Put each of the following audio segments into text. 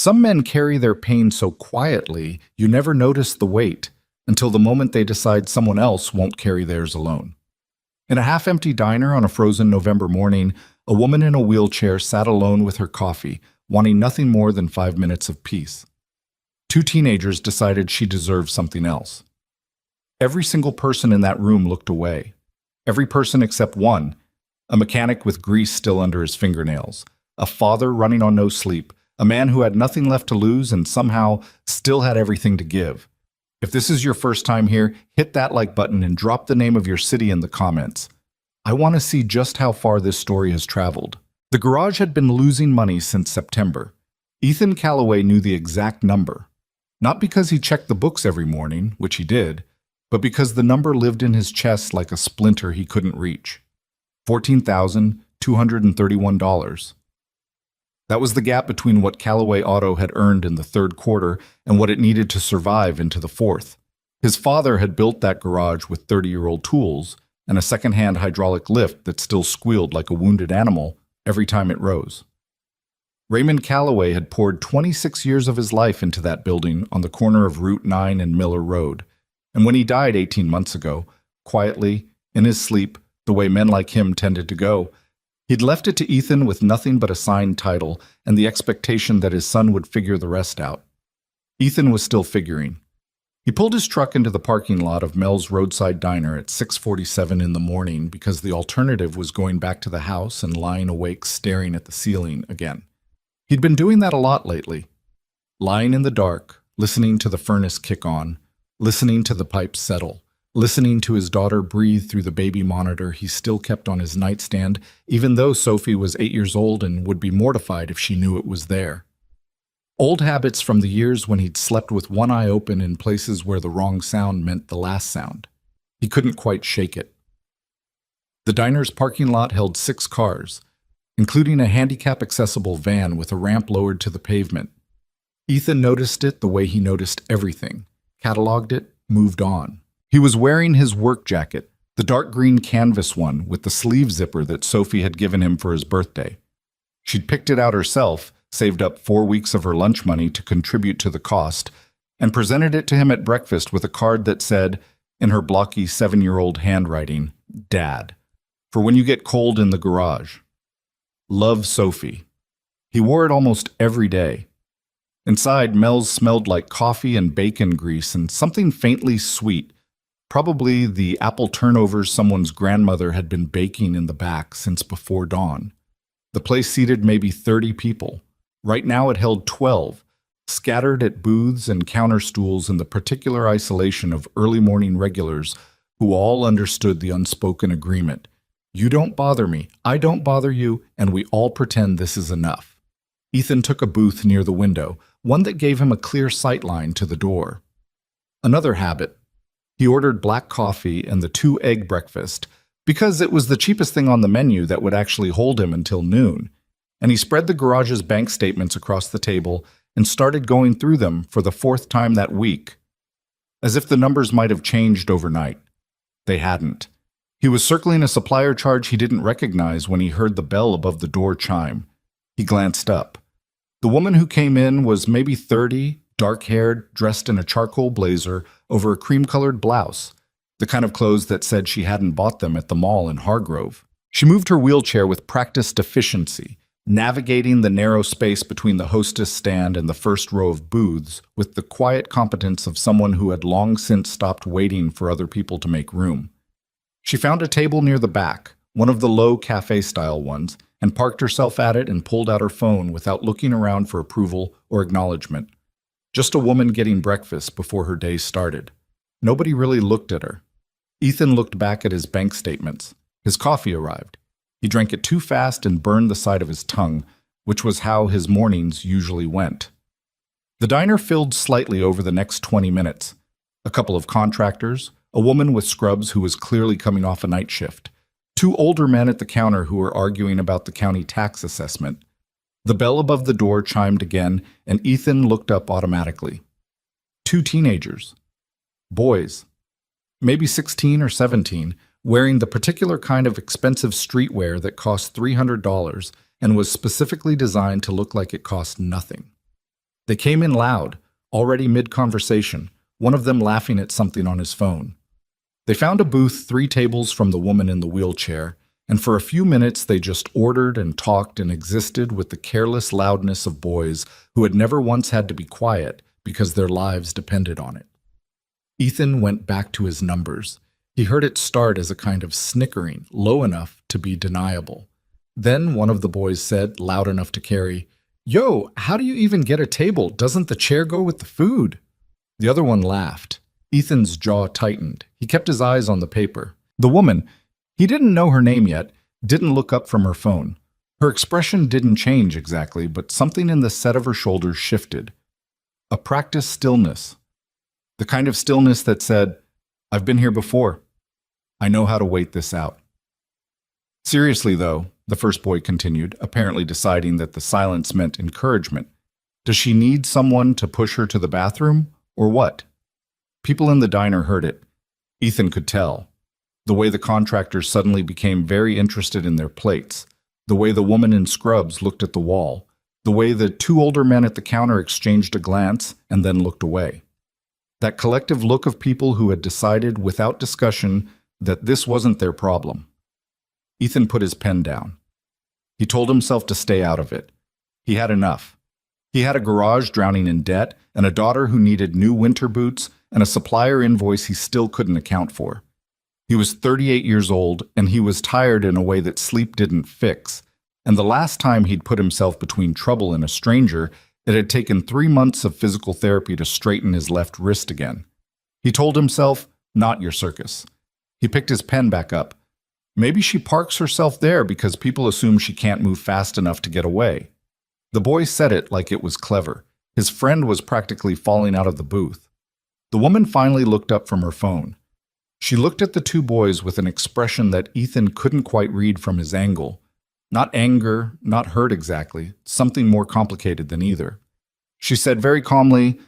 Some men carry their pain so quietly you never notice the weight until the moment they decide someone else won't carry theirs alone. In a half-empty diner on a frozen November morning, a woman in a wheelchair sat alone with her coffee, wanting nothing more than 5 minutes of peace. Two teenagers decided she deserved something else. Every single person in that room looked away. Every person except one, a mechanic with grease still under his fingernails, a father running on no sleep, a man who had nothing left to lose and somehow still had everything to give. If this is your first time here, hit that like button and drop the name of your city in the comments. I want to see just how far this story has traveled. The garage had been losing money since September. Ethan Calloway knew the exact number. Not because he checked the books every morning, which he did, but because the number lived in his chest like a splinter he couldn't reach. $14,231. That was the gap between what Callaway Auto had earned in the third quarter and what it needed to survive into the fourth. His father had built that garage with 30-year-old tools and a second-hand hydraulic lift that still squealed like a wounded animal every time it rose. Raymond Callaway had poured 26 years of his life into that building on the corner of Route 9 and Miller Road, and when he died 18 months ago, quietly, in his sleep, the way men like him tended to go, he'd left it to Ethan with nothing but a signed title and the expectation that his son would figure the rest out. Ethan was still figuring. He pulled his truck into the parking lot of Mel's roadside diner at 6:47 in the morning because the alternative was going back to the house and lying awake staring at the ceiling again. He'd been doing that a lot lately. Lying in the dark, listening to the furnace kick on, listening to the pipes settle, listening to his daughter breathe through the baby monitor he still kept on his nightstand, even though Sophie was 8 years old and would be mortified if she knew it was there. Old habits from the years when he'd slept with one eye open in places where the wrong sound meant the last sound. He couldn't quite shake it. The diner's parking lot held 6 cars, including a handicap-accessible van with a ramp lowered to the pavement. Ethan noticed it the way he noticed everything, cataloged it, moved on. He was wearing his work jacket, the dark green canvas one with the sleeve zipper that Sophie had given him for his birthday. She'd picked it out herself, saved up 4 weeks of her lunch money to contribute to the cost, and presented it to him at breakfast with a card that said, in her blocky 7-year-old handwriting, "Dad, for when you get cold in the garage. Love, Sophie." He wore it almost every day. Inside, Mel's smelled like coffee and bacon grease and something faintly sweet, probably the apple turnovers someone's grandmother had been baking in the back since before dawn. The place seated maybe 30 people. Right now it held 12, scattered at booths and counter stools in the particular isolation of early morning regulars who all understood the unspoken agreement. You don't bother me, I don't bother you, and we all pretend this is enough. Ethan took a booth near the window, one that gave him a clear sight line to the door. Another habit. He ordered black coffee and the 2-egg breakfast because it was the cheapest thing on the menu that would actually hold him until noon, and he spread the garage's bank statements across the table and started going through them for the 4th time that week, as if the numbers might have changed overnight. They hadn't. He was circling a supplier charge he didn't recognize when he heard the bell above the door chime. He glanced up. The woman who came in was maybe 30, dark-haired, dressed in a charcoal blazer over a cream-colored blouse, the kind of clothes that said she hadn't bought them at the mall in Hargrove. She moved her wheelchair with practiced efficiency, navigating the narrow space between the hostess stand and the first row of booths with the quiet competence of someone who had long since stopped waiting for other people to make room. She found a table near the back, one of the low cafe-style ones, and parked herself at it and pulled out her phone without looking around for approval or acknowledgement. Just a woman getting breakfast before her day started. Nobody really looked at her. Ethan looked back at his bank statements. His coffee arrived. He drank it too fast and burned the side of his tongue, which was how his mornings usually went. The diner filled slightly over the next 20 minutes. A couple of contractors, a woman with scrubs who was clearly coming off a night shift, 2 older men at the counter who were arguing about the county tax assessment. The bell above the door chimed again, and Ethan looked up automatically. 2 teenagers. Boys. Maybe 16 or 17, wearing the particular kind of expensive streetwear that cost $300 and was specifically designed to look like it cost nothing. They came in loud, already mid-conversation, one of them laughing at something on his phone. They found a booth 3 tables from the woman in the wheelchair, and for a few minutes they just ordered and talked and existed with the careless loudness of boys who had never once had to be quiet because their lives depended on it. Ethan went back to his numbers. He heard it start as a kind of snickering, low enough to be deniable. Then one of the boys said, loud enough to carry, "Yo, how do you even get a table? Doesn't the chair go with the food?" The other one laughed. Ethan's jaw tightened. He kept his eyes on the paper. The woman, he didn't know her name yet, didn't look up from her phone. Her expression didn't change exactly, but something in the set of her shoulders shifted. A practiced stillness. The kind of stillness that said, "I've been here before. I know how to wait this out." Seriously, though, the first boy continued, apparently deciding that the silence meant encouragement. Does she need someone to push her to the bathroom, or what? People in the diner heard it. Ethan could tell. The way the contractors suddenly became very interested in their plates. The way the woman in scrubs looked at the wall. The way the 2 older men at the counter exchanged a glance and then looked away. That collective look of people who had decided without discussion that this wasn't their problem. Ethan put his pen down. He told himself to stay out of it. He had enough. He had a garage drowning in debt, and a daughter who needed new winter boots, and a supplier invoice he still couldn't account for. He was 38 years old, and he was tired in a way that sleep didn't fix. And the last time he'd put himself between trouble and a stranger, it had taken 3 months of physical therapy to straighten his left wrist again. He told himself, not your circus. He picked his pen back up. Maybe she parks herself there because people assume she can't move fast enough to get away. The boy said it like it was clever. His friend was practically falling out of the booth. The woman finally looked up from her phone. She looked at the 2 boys with an expression that Ethan couldn't quite read from his angle. Not anger, not hurt exactly, something more complicated than either. She said very calmly,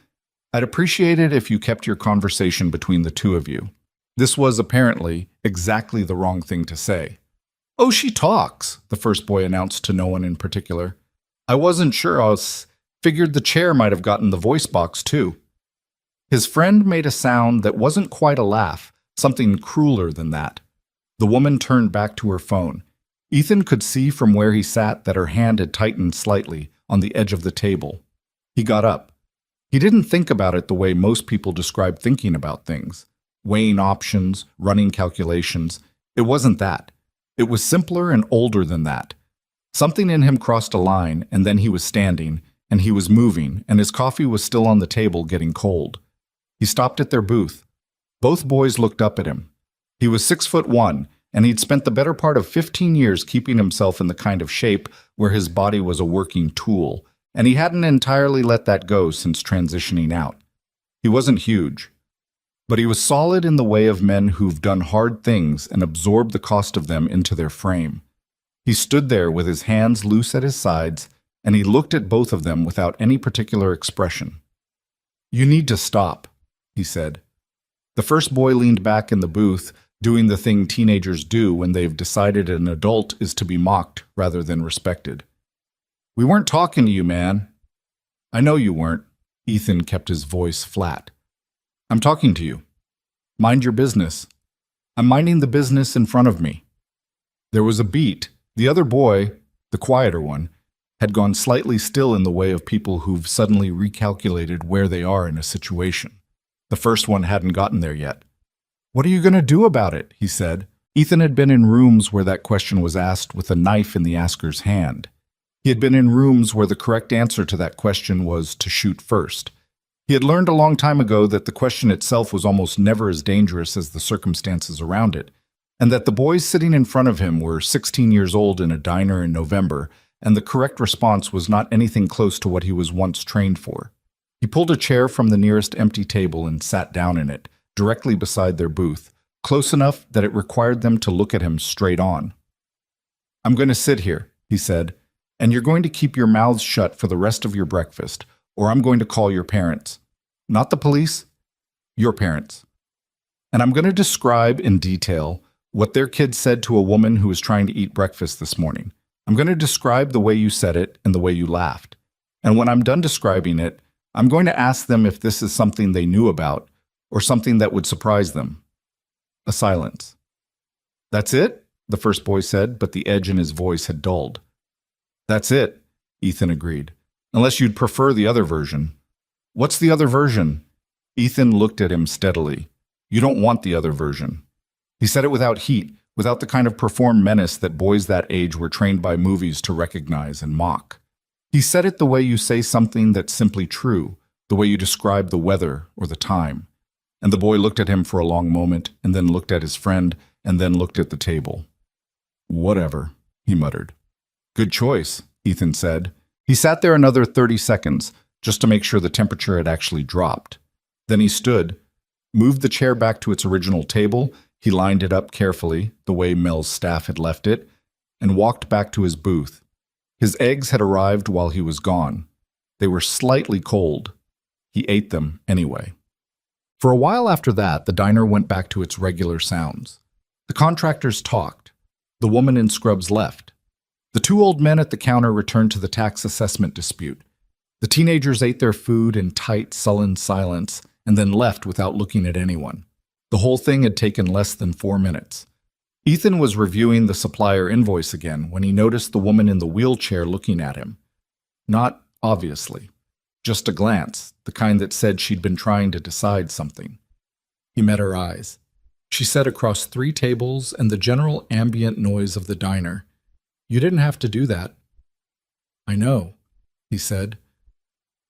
"I'd appreciate it if you kept your conversation between the 2 of you." This was apparently exactly the wrong thing to say. "Oh, she talks," the first boy announced to no one in particular. "I wasn't sure. Figured the chair might have gotten the voice box too." His friend made a sound that wasn't quite a laugh, something crueler than that. The woman turned back to her phone. Ethan could see from where he sat that her hand had tightened slightly on the edge of the table. He got up. He didn't think about it the way most people describe thinking about things. Weighing options, running calculations. It wasn't that. It was simpler and older than that. Something in him crossed a line, and then he was standing, and he was moving, and his coffee was still on the table getting cold. He stopped at their booth. Both boys looked up at him. He was 6'1", and he'd spent the better part of 15 years keeping himself in the kind of shape where his body was a working tool, and he hadn't entirely let that go since transitioning out. He wasn't huge. But he was solid in the way of men who've done hard things and absorbed the cost of them into their frame. He stood there with his hands loose at his sides, and he looked at both of them without any particular expression. "You need to stop," he said. The first boy leaned back in the booth, doing the thing teenagers do when they've decided an adult is to be mocked rather than respected. "We weren't talking to you, man." "I know you weren't." Ethan kept his voice flat. "I'm talking to you. Mind your business." "I'm minding the business in front of me." There was a beat. The other boy, the quieter one, had gone slightly still in the way of people who've suddenly recalculated where they are in a situation. The first one hadn't gotten there yet. "What are you going to do about it?" he said. Ethan had been in rooms where that question was asked with a knife in the asker's hand. He had been in rooms where the correct answer to that question was to shoot first. He had learned a long time ago that the question itself was almost never as dangerous as the circumstances around it, and that the boys sitting in front of him were 16 years old in a diner in November, and the correct response was not anything close to what he was once trained for. He pulled a chair from the nearest empty table and sat down in it, directly beside their booth, close enough that it required them to look at him straight on. "I'm going to sit here," he said, "and you're going to keep your mouths shut for the rest of your breakfast, or I'm going to call your parents. Not the police, your parents. And I'm going to describe in detail what their kid said to a woman who was trying to eat breakfast this morning. I'm going to describe the way you said it and the way you laughed. And when I'm done describing it, I'm going to ask them if this is something they knew about or something that would surprise them. A silence. That's it? The first boy said, but the edge in his voice had dulled. That's it, Ethan agreed. Unless you'd prefer the other version. What's the other version? Ethan looked at him steadily. You don't want the other version. He said it without heat, without the kind of performed menace that boys that age were trained by movies to recognize and mock. He said it the way you say something that's simply true, the way you describe the weather or the time. And the boy looked at him for a long moment, and then looked at his friend, and then looked at the table. Whatever, he muttered. Good choice, Ethan said. He sat there another 30 seconds, just to make sure the temperature had actually dropped. Then he stood, moved the chair back to its original table, he lined it up carefully, the way Mel's staff had left it, and walked back to his booth. His eggs had arrived while he was gone. They were slightly cold. He ate them anyway. For a while after that, the diner went back to its regular sounds. The contractors talked. The woman in scrubs left. The two old men at the counter returned to the tax assessment dispute. The teenagers ate their food in tight, sullen silence and then left without looking at anyone. The whole thing had taken less than 4 minutes. Ethan was reviewing the supplier invoice again when he noticed the woman in the wheelchair looking at him. Not obviously. Just a glance, the kind that said she'd been trying to decide something. He met her eyes. She sat across 3 tables and the general ambient noise of the diner. You didn't have to do that. I know, he said.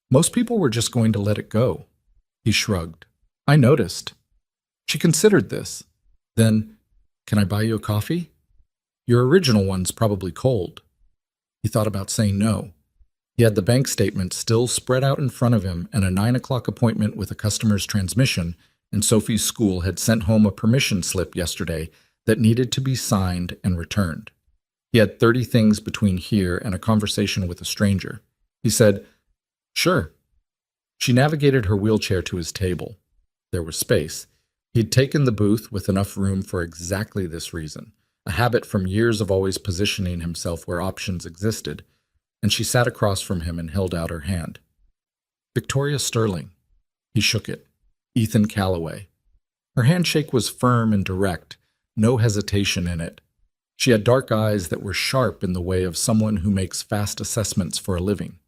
Most people were just going to let it go. He shrugged. I noticed. She considered this. Then, can I buy you a coffee? Your original one's probably cold. He thought about saying no. He had the bank statement still spread out in front of him and a 9 o'clock appointment with a customer's transmission, and Sophie's school had sent home a permission slip yesterday that needed to be signed and returned. He had 30 things between here and a conversation with a stranger. He said, Sure. She navigated her wheelchair to his table. There was space. He'd taken the booth with enough room for exactly this reason, a habit from years of always positioning himself where options existed, and she sat across from him and held out her hand. Victoria Sterling. He shook it. Ethan Calloway. Her handshake was firm and direct, no hesitation in it. She had dark eyes that were sharp in the way of someone who makes fast assessments for a living.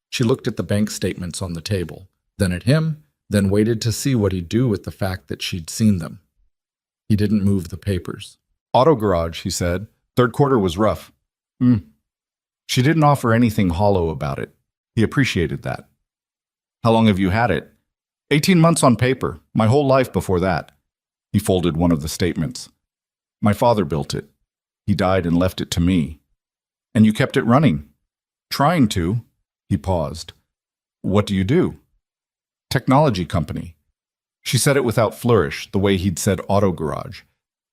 She looked at the bank statements on the table, then at him, then waited to see what he'd do with the fact that she'd seen them. He didn't move the papers. Auto garage, he said. Third quarter was rough. She didn't offer anything hollow about it. He appreciated that. How long have you had it? 18 months on paper, my whole life before that. He folded one of the statements. My father built it. He died and left it to me. And you kept it running? Trying to. He paused. What do you do? Technology company. She said it without flourish, the way he'd said auto garage.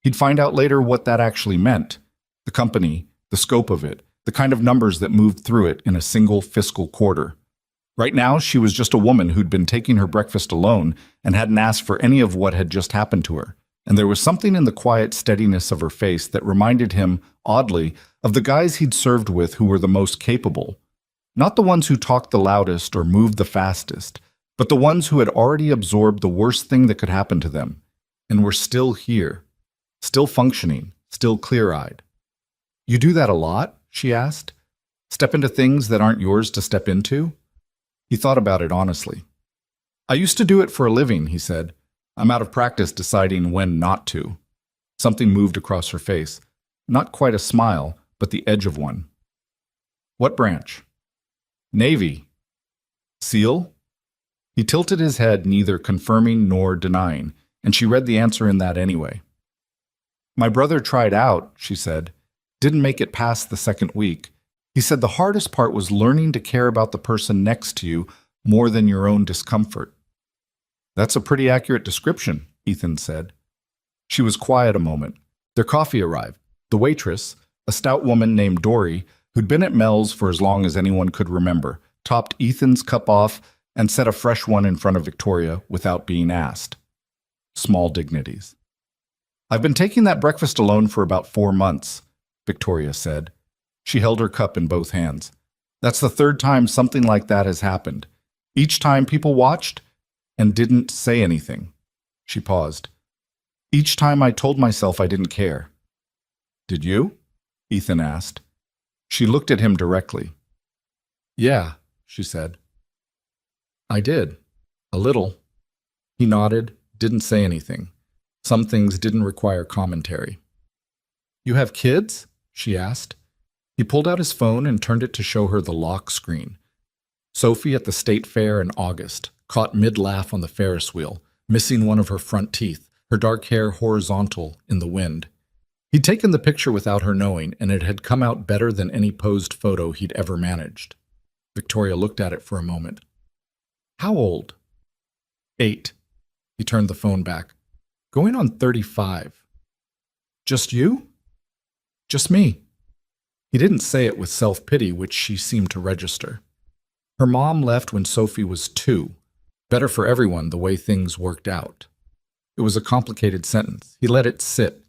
He'd find out later what that actually meant. The company, the scope of it, the kind of numbers that moved through it in a single fiscal quarter. Right now, she was just a woman who'd been taking her breakfast alone and hadn't asked for any of what had just happened to her. And there was something in the quiet steadiness of her face that reminded him, oddly, of the guys he'd served with who were the most capable. Not the ones who talked the loudest or moved the fastest, but the ones who had already absorbed the worst thing that could happen to them, and were still here, still functioning, still clear-eyed. You do that a lot? She asked. Step into things that aren't yours to step into? He thought about it honestly. I used to do it for a living, he said. I'm out of practice deciding when not to. Something moved across her face. Not quite a smile, but the edge of one. What branch? Navy. SEAL? He tilted his head, neither confirming nor denying, and she read the answer in that anyway. My brother tried out, she said. Didn't make it past the second week. He said the hardest part was learning to care about the person next to you more than your own discomfort. That's a pretty accurate description, Ethan said. She was quiet a moment. Their coffee arrived. The waitress, a stout woman named Dory, who'd been at Mel's for as long as anyone could remember, topped Ethan's cup off and set a fresh one in front of Victoria without being asked. Small dignities. I've been taking that breakfast alone for about 4 months, Victoria said. She held her cup in both hands. That's the 3rd time something like that has happened. Each time people watched and didn't say anything. She paused. Each time I told myself I didn't care. Did you? Ethan asked. She looked at him directly. Yeah, she said. I did. A little. He nodded, didn't say anything. Some things didn't require commentary. You have kids? She asked. He pulled out his phone and turned it to show her the lock screen. Sophie at the state fair in August, caught mid-laugh on the Ferris wheel, missing one of her front teeth, her dark hair horizontal in the wind. He'd taken the picture without her knowing, and it had come out better than any posed photo he'd ever managed. Victoria looked at it for a moment. How old? 8. He turned the phone back. Going on 35. Just you? Just me. He didn't say it with self-pity, which she seemed to register. Her mom left when Sophie was 2. Better for everyone the way things worked out. It was a complicated sentence. He let it sit.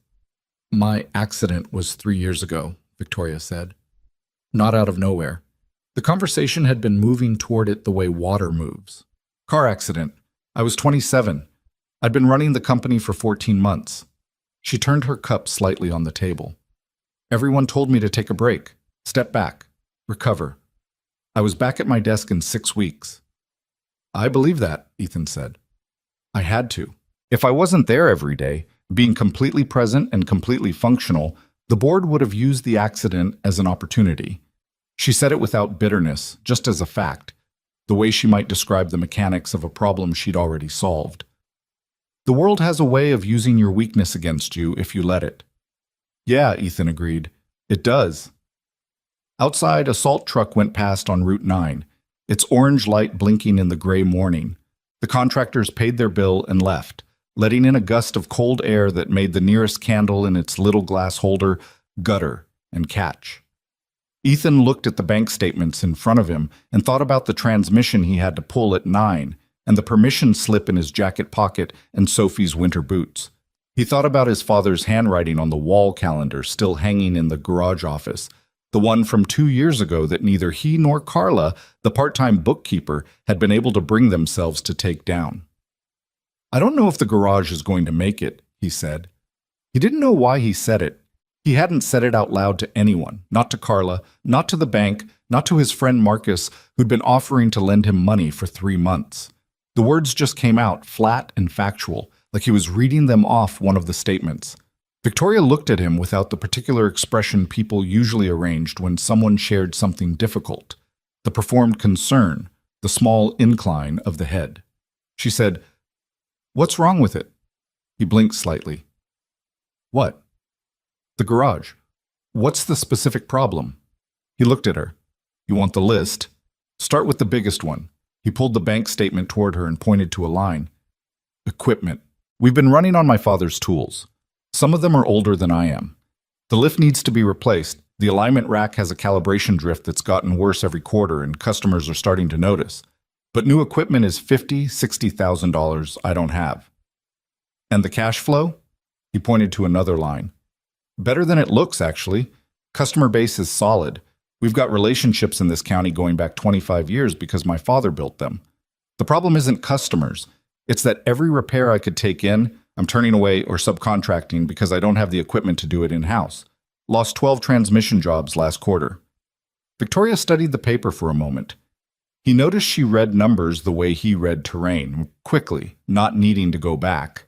My accident was 3 years ago, Victoria said. Not out of nowhere. The conversation had been moving toward it the way water moves. Car accident. I was 27. I'd been running the company for 14 months. She turned her cup slightly on the table. Everyone told me to take a break, step back, recover. I was back at my desk in 6 weeks. I believe that, Ethan said. I had to. If I wasn't there every day, being completely present and completely functional, the board would have used the accident as an opportunity. She said it without bitterness, just as a fact, the way she might describe the mechanics of a problem she'd already solved. The world has a way of using your weakness against you if you let it. Yeah, Ethan agreed. It does. Outside, a salt truck went past on Route 9, its orange light blinking in the gray morning. The contractors paid their bill and left, letting in a gust of cold air that made the nearest candle in its little glass holder gutter and catch. Ethan looked at the bank statements in front of him and thought about the transmission he had to pull at 9 and the permission slip in his jacket pocket and Sophie's winter boots. He thought about his father's handwriting on the wall calendar still hanging in the garage office, the one from 2 years ago that neither he nor Carla, the part-time bookkeeper, had been able to bring themselves to take down. I don't know if the garage is going to make it, he said. He didn't know why he said it. He hadn't said it out loud to anyone, not to Carla, not to the bank, not to his friend Marcus, who'd been offering to lend him money for 3 months. The words just came out, flat and factual, like he was reading them off one of the statements. Victoria looked at him without the particular expression people usually arranged when someone shared something difficult, the performed concern, the small incline of the head. She said, "What's wrong with it?" He blinked slightly. "What?" "The garage. What's the specific problem?" He looked at her. "You want the list? Start with the biggest one." He pulled the bank statement toward her and pointed to a line. "Equipment. We've been running on my father's tools. Some of them are older than I am. The lift needs to be replaced. The alignment rack has a calibration drift that's gotten worse every quarter, and customers are starting to notice. But new equipment is $50,000, $60,000 I don't have." "And the cash flow?" He pointed to another line. "Better than it looks, actually. Customer base is solid. We've got relationships in this county going back 25 years because my father built them. The problem isn't customers. It's that every repair I could take in, I'm turning away or subcontracting because I don't have the equipment to do it in-house. Lost 12 transmission jobs last quarter." Victoria studied the paper for a moment. He noticed she read numbers the way he read terrain, quickly, not needing to go back.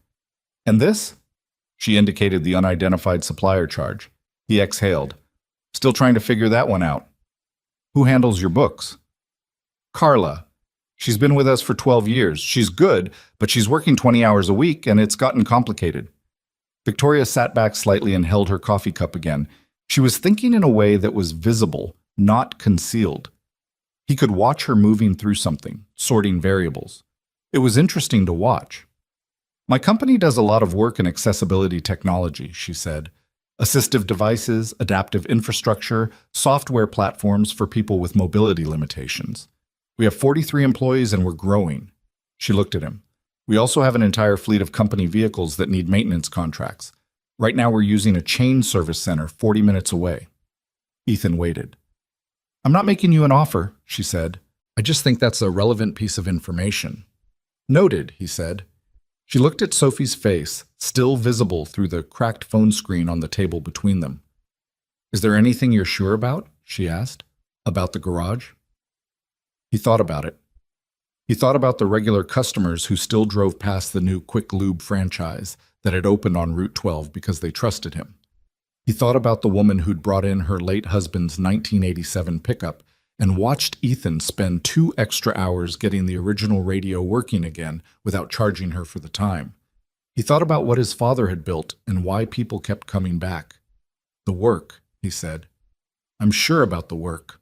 "And this?" She indicated the unidentified supplier charge. He exhaled. "Still trying to figure that one out." "Who handles your books?" "Carla. She's been with us for 12 years. She's good, but she's working 20 hours a week, and it's gotten complicated." Victoria sat back slightly and held her coffee cup again. She was thinking in a way that was visible, not concealed. He could watch her moving through something, sorting variables. It was interesting to watch. "My company does a lot of work in accessibility technology," she said. "Assistive devices, adaptive infrastructure, software platforms for people with mobility limitations. We have 43 employees and we're growing." She looked at him. "We also have an entire fleet of company vehicles that need maintenance contracts. Right now we're using a chain service center 40 minutes away." Ethan waited. "I'm not making you an offer," she said. I just think that's a relevant piece of information. Noted, he said. She looked at Sophie's face, still visible through the cracked phone screen on the table between them. Is there anything you're sure about? She asked. About the garage? He thought about it. He thought about the regular customers who still drove past the new Quick Lube franchise that had opened on Route 12 because they trusted him. He thought about the woman who'd brought in her late husband's 1987 pickup and watched Ethan spend 2 extra hours getting the original radio working again without charging her for the time. He thought about what his father had built and why people kept coming back. The work, he said. I'm sure about the work.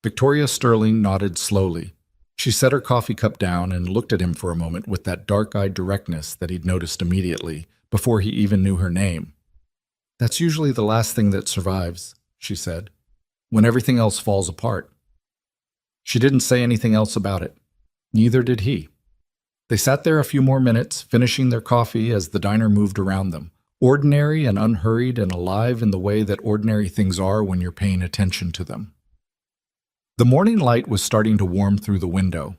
Victoria Sterling nodded slowly. She set her coffee cup down and looked at him for a moment with that dark-eyed directness that he'd noticed immediately, before he even knew her name. That's usually the last thing that survives, she said, when everything else falls apart. She didn't say anything else about it. Neither did he. They sat there a few more minutes, finishing their coffee as the diner moved around them, ordinary and unhurried and alive in the way that ordinary things are when you're paying attention to them. The morning light was starting to warm through the window.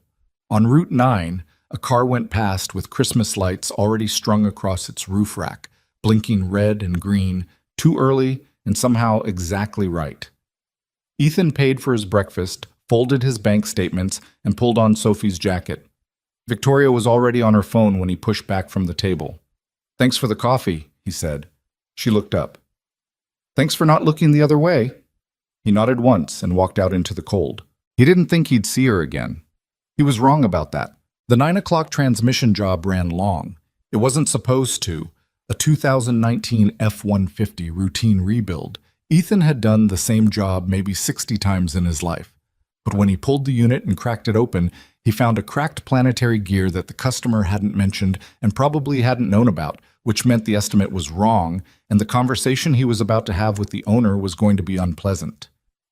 On Route 9, a car went past with Christmas lights already strung across its roof rack, blinking red and green, too early and somehow exactly right. Ethan paid for his breakfast, folded his bank statements, and pulled on Sophie's jacket. Victoria was already on her phone when he pushed back from the table. Thanks for the coffee, he said. She looked up. Thanks for not looking the other way. He nodded once and walked out into the cold. He didn't think he'd see her again. He was wrong about that. The 9 o'clock transmission job ran long. It wasn't supposed to. A 2019 F-150 routine rebuild. Ethan had done the same job maybe 60 times in his life. But when he pulled the unit and cracked it open, he found a cracked planetary gear that the customer hadn't mentioned and probably hadn't known about, which meant the estimate was wrong, and the conversation he was about to have with the owner was going to be unpleasant.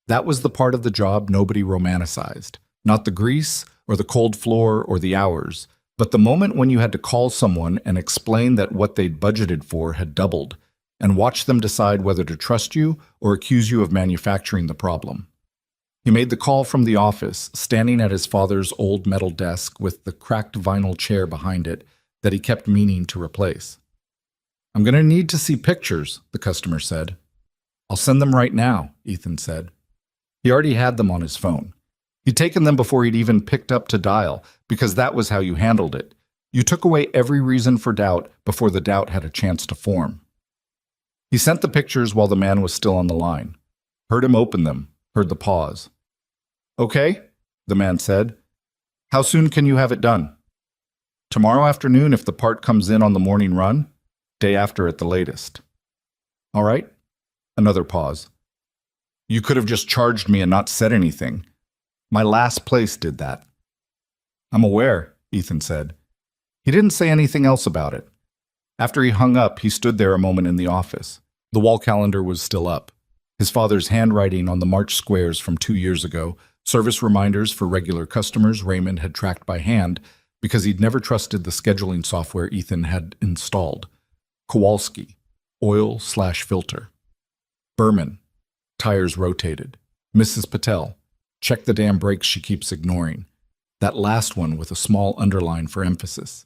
That was the part of the job nobody romanticized. Not the grease, or the cold floor, or the hours, but the moment when you had to call someone and explain that what they'd budgeted for had doubled, and watch them decide whether to trust you or accuse you of manufacturing the problem. He made the call from the office, standing at his father's old metal desk with the cracked vinyl chair behind it that he kept meaning to replace. I'm going to need to see pictures, the customer said. I'll send them right now, Ethan said. He already had them on his phone. He'd taken them before he'd even picked up to dial, because that was how you handled it. You took away every reason for doubt before the doubt had a chance to form. He sent the pictures while the man was still on the line. Heard him open them, heard the pause. Okay, the man said. How soon can you have it done? Tomorrow afternoon if the part comes in on the morning run, day after at the latest. All right? Another pause. You could have just charged me and not said anything. My last place did that. I'm aware, Ethan said. He didn't say anything else about it. After he hung up, he stood there a moment in the office. The wall calendar was still up. His father's handwriting on the March squares from 2 years ago, service reminders for regular customers Raymond had tracked by hand because he'd never trusted the scheduling software Ethan had installed. Kowalski, oil/filter. Berman, tires rotated. Mrs. Patel, check the damn brakes she keeps ignoring. That last one with a small underline for emphasis.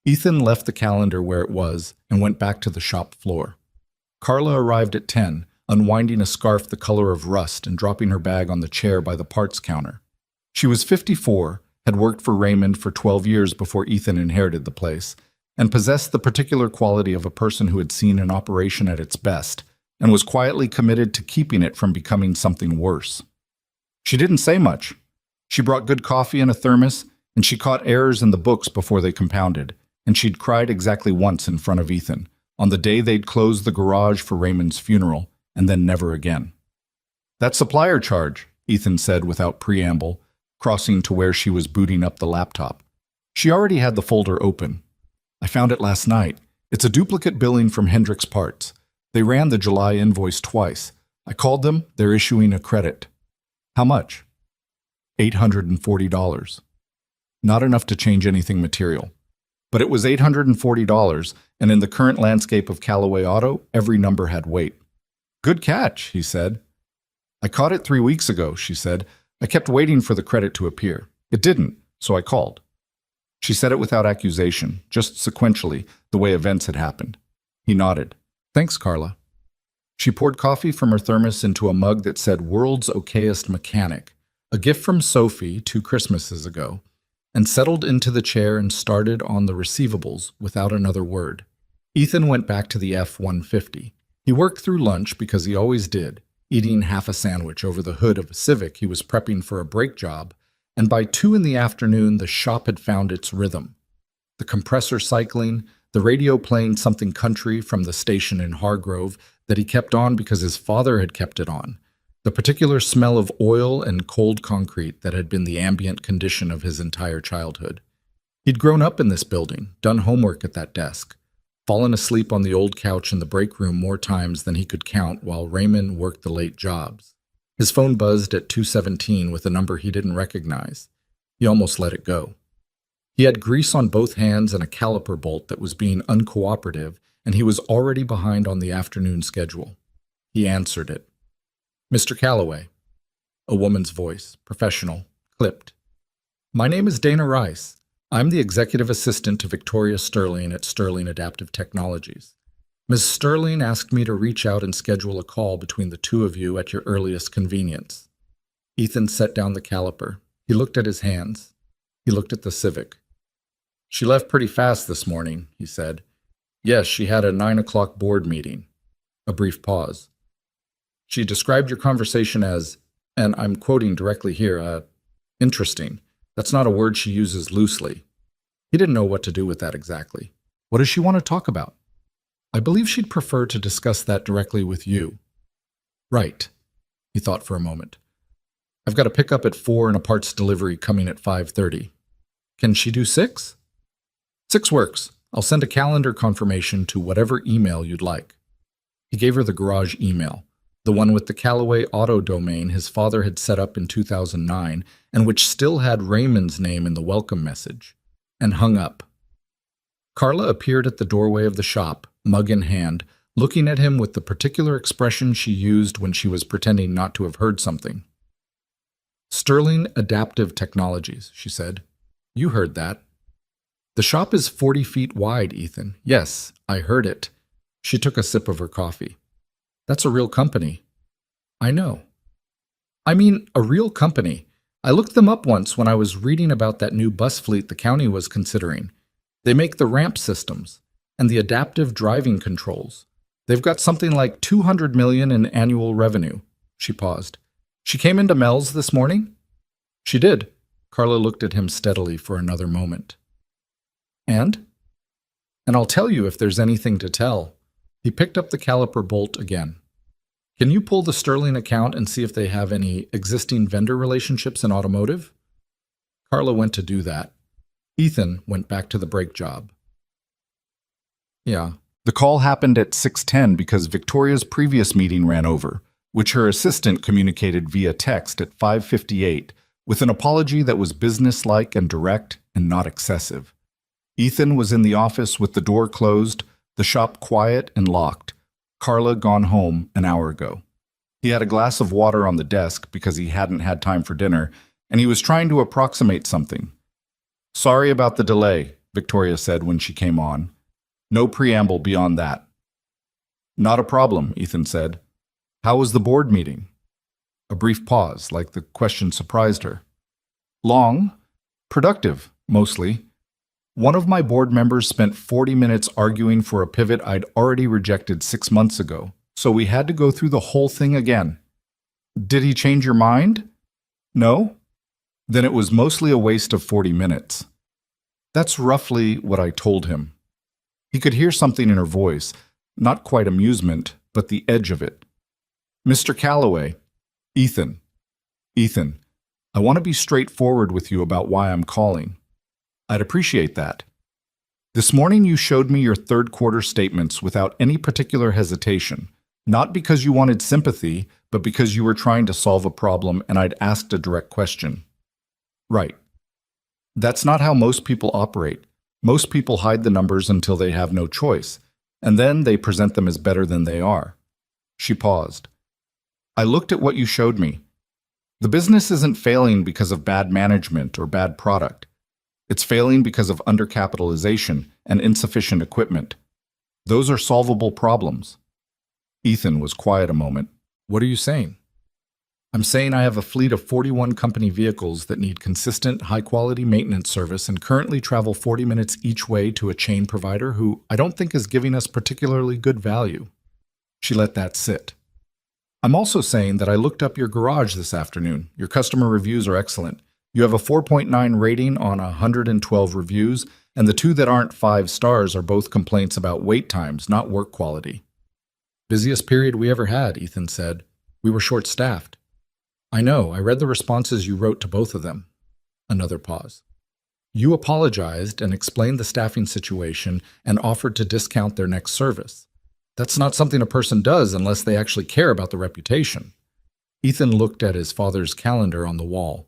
Ethan left the calendar where it was and went back to the shop floor. Carla arrived at 10, unwinding a scarf the color of rust and dropping her bag on the chair by the parts counter. She was 54, had worked for Raymond for 12 years before Ethan inherited the place, and possessed the particular quality of a person who had seen an operation at its best and was quietly committed to keeping it from becoming something worse. She didn't say much. She brought good coffee in a thermos, and she caught errors in the books before they compounded, and she'd cried exactly once in front of Ethan, on the day they'd closed the garage for Raymond's funeral, and then never again. That supplier charge, Ethan said without preamble, crossing to where she was booting up the laptop. She already had the folder open. I found it last night. It's a duplicate billing from Hendricks Parts. They ran the July invoice twice. I called them. They're issuing a credit. How much? $840. Not enough to change anything material. But it was $840, and in the current landscape of Callaway Auto, every number had weight. Good catch, he said. I caught it 3 weeks ago, she said. I kept waiting for the credit to appear. It didn't, so I called. She said it without accusation, just sequentially, the way events had happened. He nodded. Thanks, Carla. She poured coffee from her thermos into a mug that said World's Okayest Mechanic, a gift from Sophie 2 Christmases ago, and settled into the chair and started on the receivables without another word. Ethan went back to the F-150. He worked through lunch because he always did, eating half a sandwich over the hood of a Civic he was prepping for a brake job, and by 2 in the afternoon the shop had found its rhythm. The compressor cycling, the radio playing something country from the station in Hargrove that he kept on because his father had kept it on, the particular smell of oil and cold concrete that had been the ambient condition of his entire childhood. He'd grown up in this building, done homework at that desk, fallen asleep on the old couch in the break room more times than he could count while Raymond worked the late jobs. His phone buzzed at 2:17 with a number he didn't recognize. He almost let it go. He had grease on both hands and a caliper bolt that was being uncooperative, and he was already behind on the afternoon schedule. He answered it. Mr. Calloway. A woman's voice, professional, clipped. My name is Dana Rice. I'm the executive assistant to Victoria Sterling at Sterling Adaptive Technologies. Ms. Sterling asked me to reach out and schedule a call between the two of you at your earliest convenience. Ethan set down the caliper. He looked at his hands. He looked at the Civic. She left pretty fast this morning, he said. Yes, she had a 9 o'clock board meeting. A brief pause. She described your conversation as, and I'm quoting directly here, interesting. That's not a word she uses loosely. He didn't know what to do with that exactly. What does she want to talk about? I believe she'd prefer to discuss that directly with you. Right. He thought for a moment. I've got a pickup at 4 and a parts delivery coming at 5:30. Can she do 6? 6 works. I'll send a calendar confirmation to whatever email you'd like. He gave her the garage email, the one with the Callaway auto domain his father had set up in 2009 and which still had Raymond's name in the welcome message, and hung up. Carla appeared at the doorway of the shop, mug in hand, looking at him with the particular expression she used when she was pretending not to have heard something. Sterling Adaptive Technologies, she said. You heard that. The shop is 40 feet wide, Ethan. Yes, I heard it. She took a sip of her coffee. That's a real company. I know. I mean, a real company. I looked them up once when I was reading about that new bus fleet the county was considering. They make the ramp systems and the adaptive driving controls. They've got something like $200 million in annual revenue. She paused. She came into Mel's this morning? She did. Carla looked at him steadily for another moment. And I'll tell you if there's anything to tell. He picked up the caliper bolt again. Can you pull the Sterling account and see if they have any existing vendor relationships in automotive? Carla went to do that. Ethan went back to the brake job. Yeah. The call happened at 6:10 because Victoria's previous meeting ran over, which her assistant communicated via text at 5:58 with an apology that was businesslike and direct and not excessive. Ethan was in the office with the door closed, the shop quiet and locked. Carla gone home an hour ago. He had a glass of water on the desk because he hadn't had time for dinner, and he was trying to approximate something. Sorry about the delay, Victoria said when she came on. No preamble beyond that. Not a problem, Ethan said. How was the board meeting? A brief pause, like the question surprised her. Long, productive, mostly. One of my board members spent 40 minutes arguing for a pivot I'd already rejected 6 months ago, so we had to go through the whole thing again. Did he change your mind? No? Then it was mostly a waste of 40 minutes. That's roughly what I told him. He could hear something in her voice, not quite amusement, but the edge of it. Mr. Calloway, Ethan, I want to be straightforward with you about why I'm calling. I'd appreciate that. This morning you showed me your third quarter statements without any particular hesitation, not because you wanted sympathy, but because you were trying to solve a problem and I'd asked a direct question. Right. That's not how most people operate. Most people hide the numbers until they have no choice, and then they present them as better than they are. She paused. I looked at what you showed me. The business isn't failing because of bad management or bad product. It's failing because of undercapitalization and insufficient equipment. Those are solvable problems. Ethan was quiet a moment. What are you saying? I'm saying I have a fleet of 41 company vehicles that need consistent, high-quality maintenance service and currently travel 40 minutes each way to a chain provider who I don't think is giving us particularly good value. She let that sit. I'm also saying that I looked up your garage this afternoon. Your customer reviews are excellent. You have a 4.9 rating on 112 reviews, and the two that aren't 5 stars are both complaints about wait times, not work quality. Busiest period we ever had, Ethan said. We were short-staffed. I know, I read the responses you wrote to both of them. Another pause. You apologized and explained the staffing situation and offered to discount their next service. That's not something a person does unless they actually care about the reputation. Ethan looked at his father's calendar on the wall.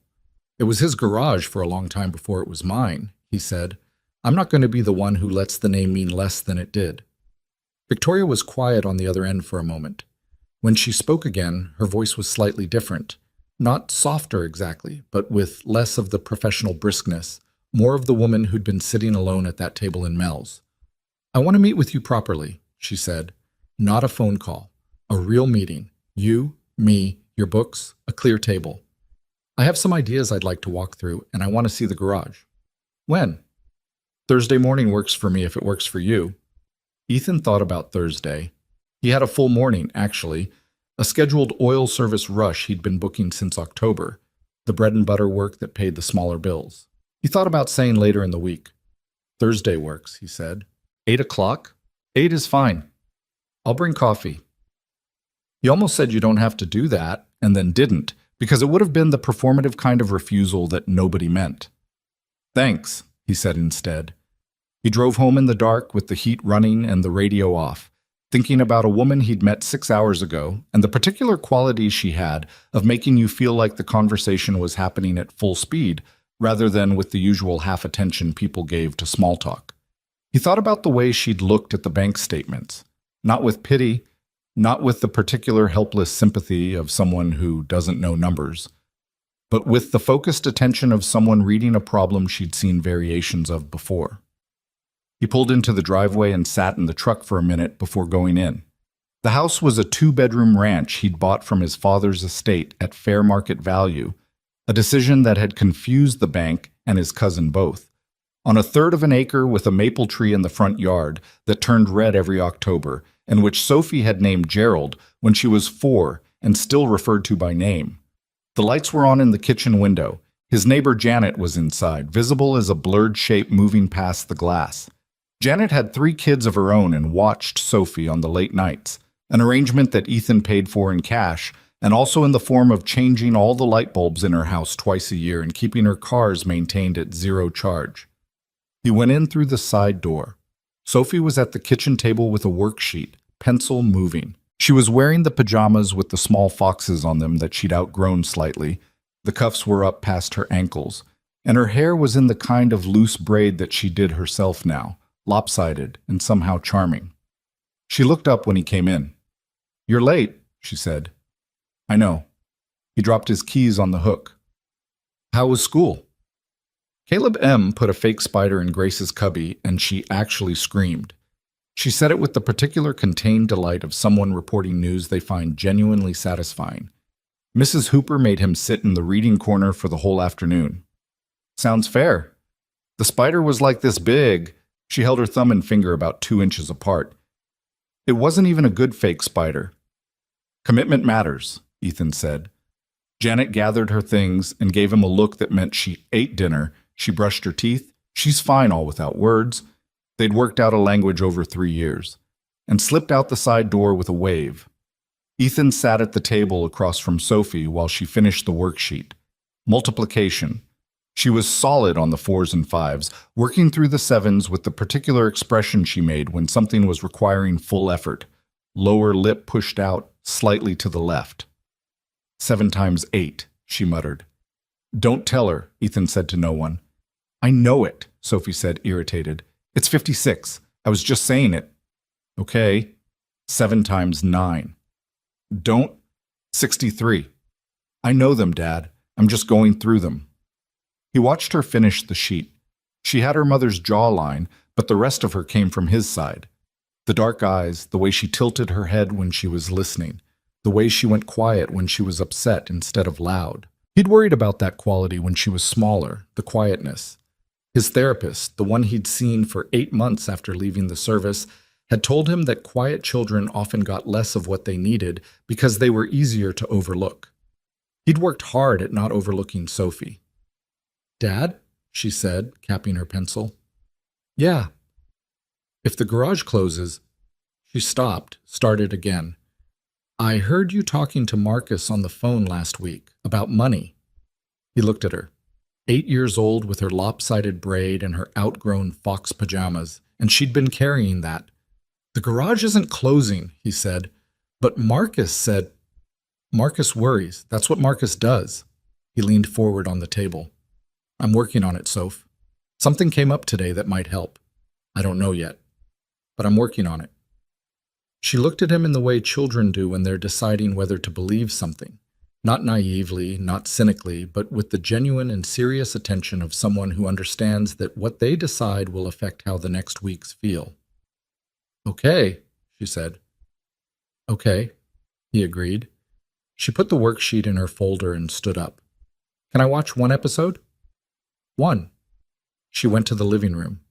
It was his garage for a long time before it was mine, he said. I'm not going to be the one who lets the name mean less than it did. Victoria was quiet on the other end for a moment. When she spoke again, her voice was slightly different. Not softer exactly, but with less of the professional briskness, more of the woman who'd been sitting alone at that table in Mel's. I want to meet with you properly, she said. Not a phone call. A real meeting. You, me, your books, a clear table. I have some ideas I'd like to walk through, and I want to see the garage. When? Thursday morning works for me if it works for you. Ethan thought about Thursday. He had a full morning, actually, a scheduled oil service rush he'd been booking since October, the bread and butter work that paid the smaller bills. He thought about saying later in the week. Thursday works, he said. 8 o'clock? 8 is fine. I'll bring coffee. He almost said you don't have to do that, and then didn't, because it would have been the performative kind of refusal that nobody meant. Thanks, he said instead. He drove home in the dark with the heat running and the radio off, thinking about a woman he'd met 6 hours ago and the particular qualities she had of making you feel like the conversation was happening at full speed rather than with the usual half attention people gave to small talk. He thought about the way she'd looked at the bank statements, not with pity, not with the particular helpless sympathy of someone who doesn't know numbers, but with the focused attention of someone reading a problem she'd seen variations of before. He pulled into the driveway and sat in the truck for a minute before going in. The house was a 2-bedroom ranch he'd bought from his father's estate at fair market value, a decision that had confused the bank and his cousin both. On 1/3 of an acre with a maple tree in the front yard that turned red every October, and which Sophie had named Gerald when she was 4 and still referred to by name. The lights were on in the kitchen window. His neighbor Janet was inside, visible as a blurred shape moving past the glass. Janet had 3 kids of her own and watched Sophie on the late nights, an arrangement that Ethan paid for in cash, and also in the form of changing all the light bulbs in her house twice a year and keeping her cars maintained at 0 charge. He went in through the side door. Sophie was at the kitchen table with a worksheet, pencil moving. She was wearing the pajamas with the small foxes on them that she'd outgrown slightly. The cuffs were up past her ankles, and her hair was in the kind of loose braid that she did herself now, lopsided and somehow charming. She looked up when he came in. You're late, she said. I know. He dropped his keys on the hook. How was school? Caleb M. put a fake spider in Grace's cubby, and she actually screamed. She said it with the particular contained delight of someone reporting news they find genuinely satisfying. Mrs. Hooper made him sit in the reading corner for the whole afternoon. Sounds fair. The spider was like this big. She held her thumb and finger about 2 inches apart. It wasn't even a good fake spider. Commitment matters, Ethan said. Janet gathered her things and gave him a look that meant she ate dinner. She brushed her teeth. She's fine all without words. They'd worked out a language over 3 years. And slipped out the side door with a wave. Ethan sat at the table across from Sophie while she finished the worksheet. Multiplication. She was solid on the 4s and 5s, working through the 7s with the particular expression she made when something was requiring full effort. Lower lip pushed out, slightly to the left. 7 times 8, she muttered. Don't tell her, Ethan said to no one. I know it, Sophie said, irritated. It's 56. I was just saying it. Okay. 7 times 9. Don't. 63. I know them, Dad. I'm just going through them. He watched her finish the sheet. She had her mother's jawline, but the rest of her came from his side. The dark eyes, the way she tilted her head when she was listening, the way she went quiet when she was upset instead of loud. He'd worried about that quality when she was smaller, the quietness. His therapist, the one he'd seen for 8 months after leaving the service, had told him that quiet children often got less of what they needed because they were easier to overlook. He'd worked hard at not overlooking Sophie. "Dad?" she said, capping her pencil. "Yeah." "If the garage closes—" She stopped, started again. "I heard you talking to Marcus on the phone last week about money." He looked at her. 8 years old with her lopsided braid and her outgrown fox pajamas, and she'd been carrying that. "The garage isn't closing," he said, "but Marcus said—" "Marcus worries. That's what Marcus does." He leaned forward on the table. "I'm working on it, Soph. Something came up today that might help. I don't know yet, but I'm working on it." She looked at him in the way children do when they're deciding whether to believe something. Not naively, not cynically, but with the genuine and serious attention of someone who understands that what they decide will affect how the next weeks feel. "Okay," she said. "Okay," he agreed. She put the worksheet in her folder and stood up. "Can I watch one episode?" "One." She went to the living room.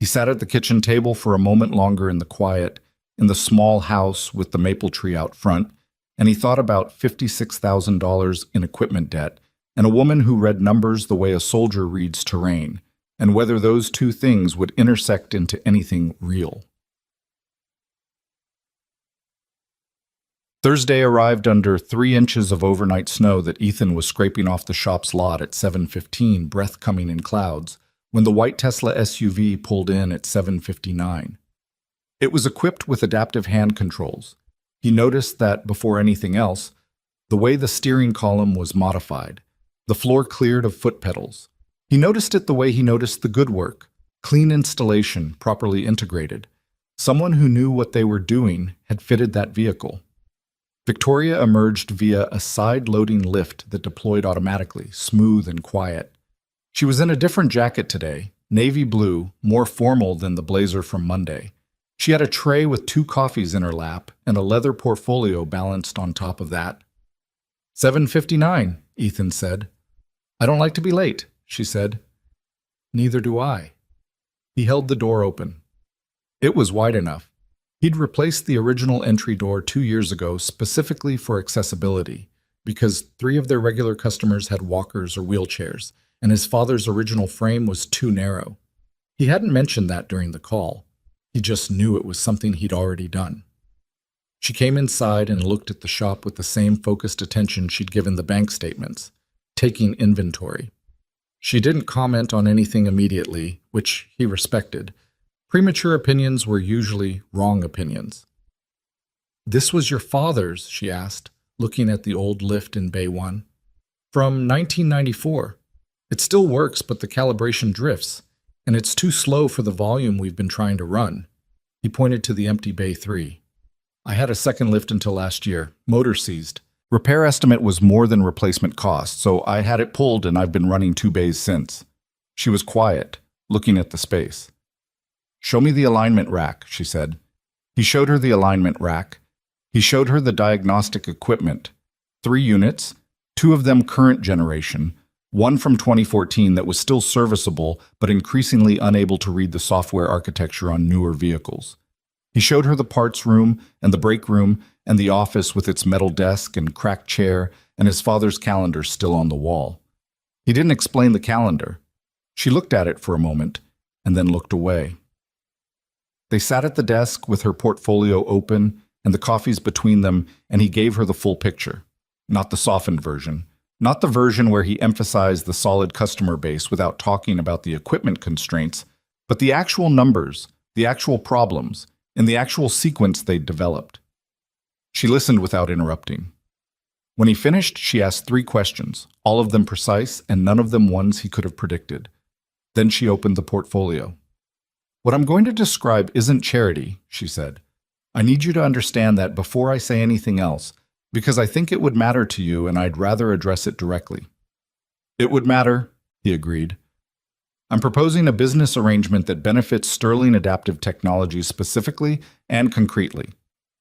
He sat at the kitchen table for a moment longer in the quiet, in the small house with the maple tree out front, and he thought about $56,000 in equipment debt and a woman who read numbers the way a soldier reads terrain, and whether those two things would intersect into anything real. Thursday arrived under 3 inches of overnight snow that Ethan was scraping off the shop's lot at 7:15, breath coming in clouds, when the white Tesla SUV pulled in at 7:59. It was equipped with adaptive hand controls. He noticed that, before anything else, the way the steering column was modified, the floor cleared of foot pedals. He noticed it the way he noticed the good work, clean installation, properly integrated. Someone who knew what they were doing had fitted that vehicle. Victoria emerged via a side-loading lift that deployed automatically, smooth and quiet. She was in a different jacket today, navy blue, more formal than the blazer from Monday. She had a tray with 2 coffees in her lap and a leather portfolio balanced on top of that. 7:59, Ethan said. "I don't like to be late," she said. "Neither do I." He held the door open. It was wide enough. He'd replaced the original entry door 2 years ago specifically for accessibility, because 3 of their regular customers had walkers or wheelchairs, and his father's original frame was too narrow. He hadn't mentioned that during the call. He just knew it was something he'd already done. She came inside and looked at the shop with the same focused attention she'd given the bank statements, taking inventory. She didn't comment on anything immediately, which he respected. Premature opinions were usually wrong opinions. "This was your father's?" she asked, looking at the old lift in Bay 1. "From 1994. It still works, but the calibration drifts, and it's too slow for the volume we've been trying to run." He pointed to the empty Bay 3. "I had a second lift until last year. Motor seized. Repair estimate was more than replacement cost, so I had it pulled and I've been running 2 bays since." She was quiet, looking at the space. "Show me the alignment rack," she said. He showed her the alignment rack. He showed her the diagnostic equipment. 3 units, 2 of them current generation, 1 from 2014 that was still serviceable but increasingly unable to read the software architecture on newer vehicles. He showed her the parts room and the break room and the office with its metal desk and cracked chair and his father's calendar still on the wall. He didn't explain the calendar. She looked at it for a moment and then looked away. They sat at the desk with her portfolio open and the coffees between them, and he gave her the full picture. Not the softened version. Not the version where he emphasized the solid customer base without talking about the equipment constraints, but the actual numbers, the actual problems, and the actual sequence they'd developed. She listened without interrupting. When he finished, she asked 3 questions, all of them precise and none of them ones he could have predicted. Then she opened the portfolio. "What I'm going to describe isn't charity," she said. "I need you to understand that before I say anything else, Because I think it would matter to you and I'd rather address it directly. It would matter, he agreed. I'm proposing a business arrangement that benefits Sterling Adaptive Technologies specifically and concretely.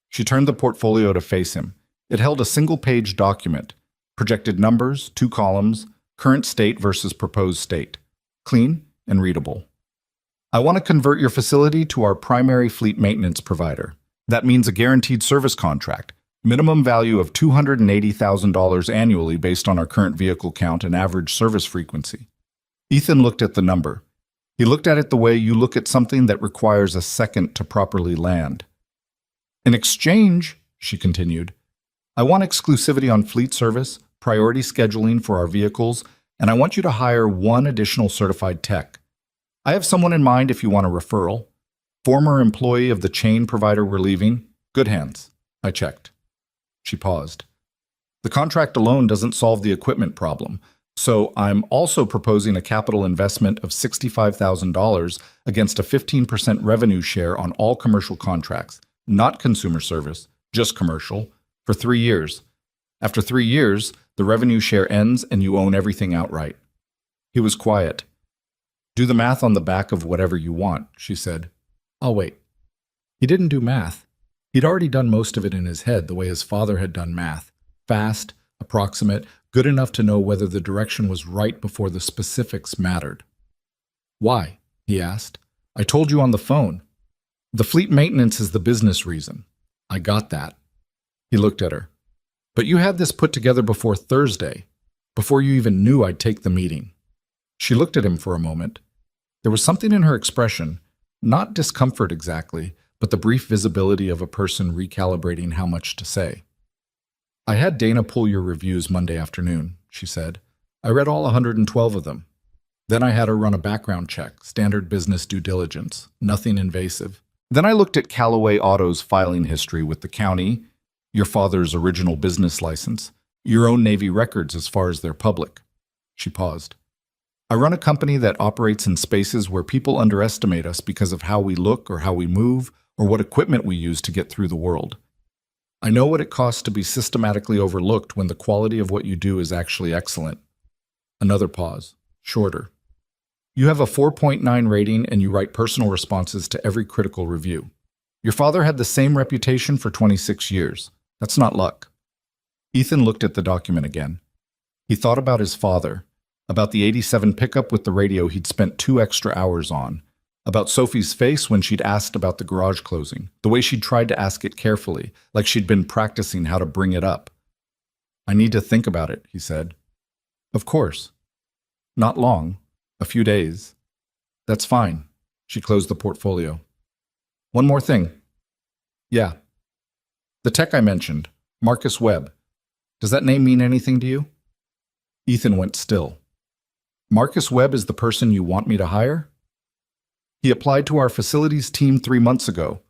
She turned the portfolio to face him. It held a single-page document, projected numbers, 2 columns, current state versus proposed state, clean and readable. I want to convert your facility to our primary fleet maintenance provider. That means a guaranteed service contract, minimum value of $280,000 annually based on our current vehicle count and average service frequency. Ethan looked at the number. He looked at it the way you look at something that requires a second to properly land. In exchange, she continued, I want exclusivity on fleet service, priority scheduling for our vehicles, and I want you to hire 1 additional certified tech. I have someone in mind if you want a referral. Former employee of the chain provider we're leaving. Good hands. I checked. She paused. The contract alone doesn't solve the equipment problem, so I'm also proposing a capital investment of $65,000 against a 15% revenue share on all commercial contracts, not consumer service, just commercial, for 3 years. After 3 years, the revenue share ends and you own everything outright. He was quiet. Do the math on the back of whatever you want, she said. I'll wait. He didn't do math. He'd already done most of it in his head the way his father had done math. Fast, approximate, good enough to know whether the direction was right before the specifics mattered. Why? He asked. I told you on the phone. The fleet maintenance is the business reason. I got that. He looked at her. But you had this put together before Thursday, before you even knew I'd take the meeting. She looked at him for a moment. There was something in her expression, not discomfort exactly, but the brief visibility of a person recalibrating how much to say. I had Dana pull your reviews Monday afternoon, she said. I read all 112 of them. Then I had her run a background check, standard business due diligence, nothing invasive. Then I looked at Callaway Auto's filing history with the county, your father's original business license, your own Navy records as far as they're public. She paused. I run a company that operates in spaces where people underestimate us because of how we look or how we move or what equipment we use to get through the world. I know what it costs to be systematically overlooked when the quality of what you do is actually excellent. Another pause, shorter. You have a 4.9 rating and you write personal responses to every critical review. Your father had the same reputation for 26 years. That's not luck. Ethan looked at the document again. He thought about his father, about the '87 pickup with the radio he'd spent 2 extra hours on, about Sophie's face when she'd asked about the garage closing, the way she'd tried to ask it carefully, like she'd been practicing how to bring it up. I need to think about it, he said. Of course. Not long. A few days. That's fine. She closed the portfolio. One more thing. Yeah. The tech I mentioned, Marcus Webb. Does that name mean anything to you? Ethan went still. Marcus Webb is the person you want me to hire? He applied to our facilities team 3 months ago.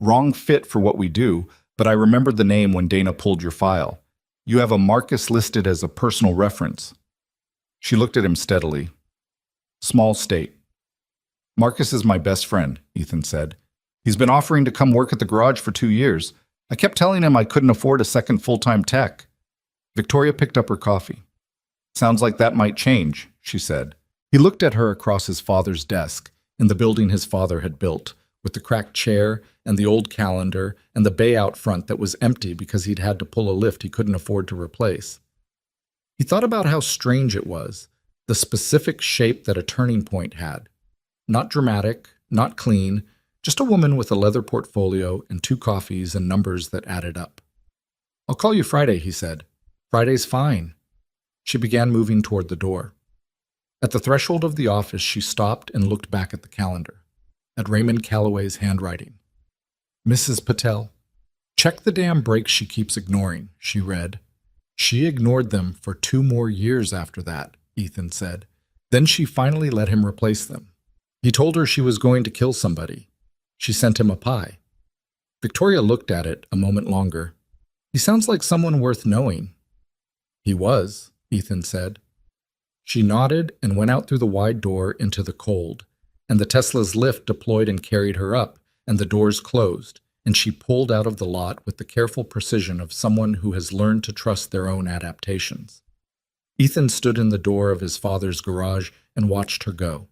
Wrong fit for what we do, but I remembered the name when Dana pulled your file. You have a Marcus listed as a personal reference. She looked at him steadily. Small state. Marcus is my best friend, Ethan said. He's been offering to come work at the garage for 2 years. I kept telling him I couldn't afford a second full-time tech. Victoria picked up her coffee. Sounds like that might change, she said. He looked at her across his father's desk, in the building his father had built, with the cracked chair and the old calendar and the bay out front that was empty because he'd had to pull a lift he couldn't afford to replace. He thought about how strange it was, the specific shape that a turning point had. Not dramatic, not clean, just a woman with a leather portfolio and 2 coffees and numbers that added up. I'll call you Friday, he said. Friday's fine. She began moving toward the door. At the threshold of the office, she stopped and looked back at the calendar, at Raymond Callaway's handwriting. Mrs. Patel, check the damn breaks she keeps ignoring, she read. She ignored them for 2 more years after that, Ethan said. Then she finally let him replace them. He told her she was going to kill somebody. She sent him a pie. Victoria looked at it a moment longer. He sounds like someone worth knowing. He was, Ethan said. She nodded and went out through the wide door into the cold, and the Tesla's lift deployed and carried her up, and the doors closed, and she pulled out of the lot with the careful precision of someone who has learned to trust their own adaptations. Ethan stood in the door of his father's garage and watched her go.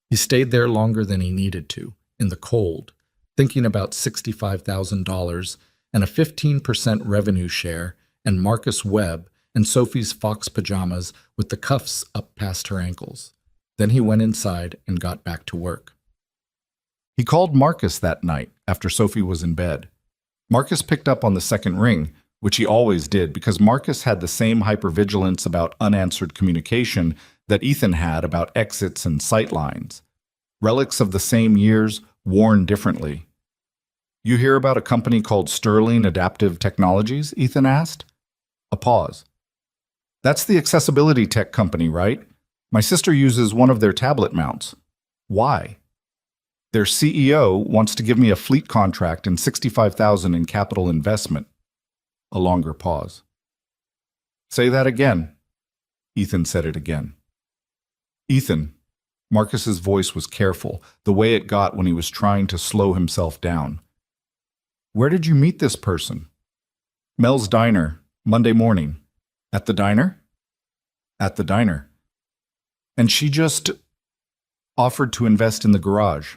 He stayed there longer than he needed to, in the cold, thinking about $65,000 and a 15% revenue share and Marcus Webb and Sophie's fox pajamas with the cuffs up past her ankles. Then he went inside and got back to work. He called Marcus that night after Sophie was in bed. Marcus picked up on the second ring, which he always did because Marcus had the same hypervigilance about unanswered communication that Ethan had about exits and sightlines. Relics of the same years, worn differently. "You hear about a company called Sterling Adaptive Technologies?" Ethan asked. A pause. "That's the accessibility tech company, right? My sister uses one of their tablet mounts." "Why?" "Their CEO wants to give me a fleet contract and $65,000 in capital investment." A longer pause. "Say that again." Ethan said it again. "Ethan." Marcus's voice was careful, the way it got when he was trying to slow himself down. "Where did you meet this person?" "Mel's Diner, Monday morning." "At the diner?" "At the diner." "And she just offered to invest in the garage."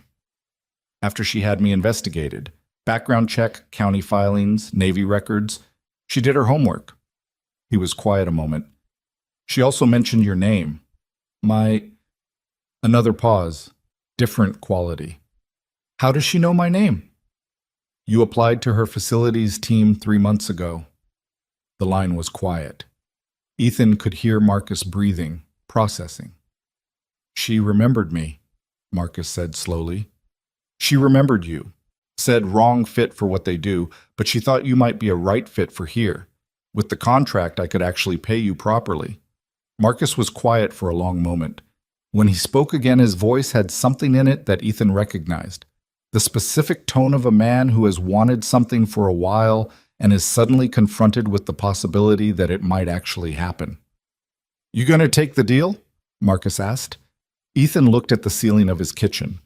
"After she had me investigated. Background check, county filings, Navy records. She did her homework." He was quiet a moment. "She also mentioned your name." Another pause. Different quality. "How does she know my name?" "You applied to her facilities team 3 months ago." The line was quiet. Ethan could hear Marcus breathing, processing. "She remembered me," Marcus said slowly. "She remembered you. Said wrong fit for what they do, but she thought you might be a right fit for here. With the contract, I could actually pay you properly." Marcus was quiet for a long moment. When he spoke again, his voice had something in it that Ethan recognized. The specific tone of a man who has wanted something for a while and is suddenly confronted with the possibility that it might actually happen. "You gonna take the deal?" Marcus asked. Ethan looked at the ceiling of his kitchen.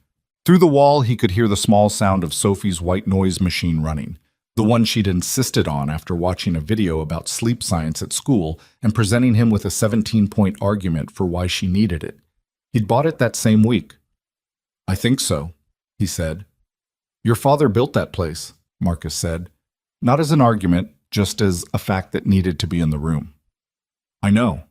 Through the wall, he could hear the small sound of Sophie's white noise machine running, the one she'd insisted on after watching a video about sleep science at school and presenting him with a 17-point argument for why she needed it. He'd bought it that same week. "I think so," he said. "Your father built that place," Marcus said. Not as an argument, just as a fact that needed to be in the room. "I know."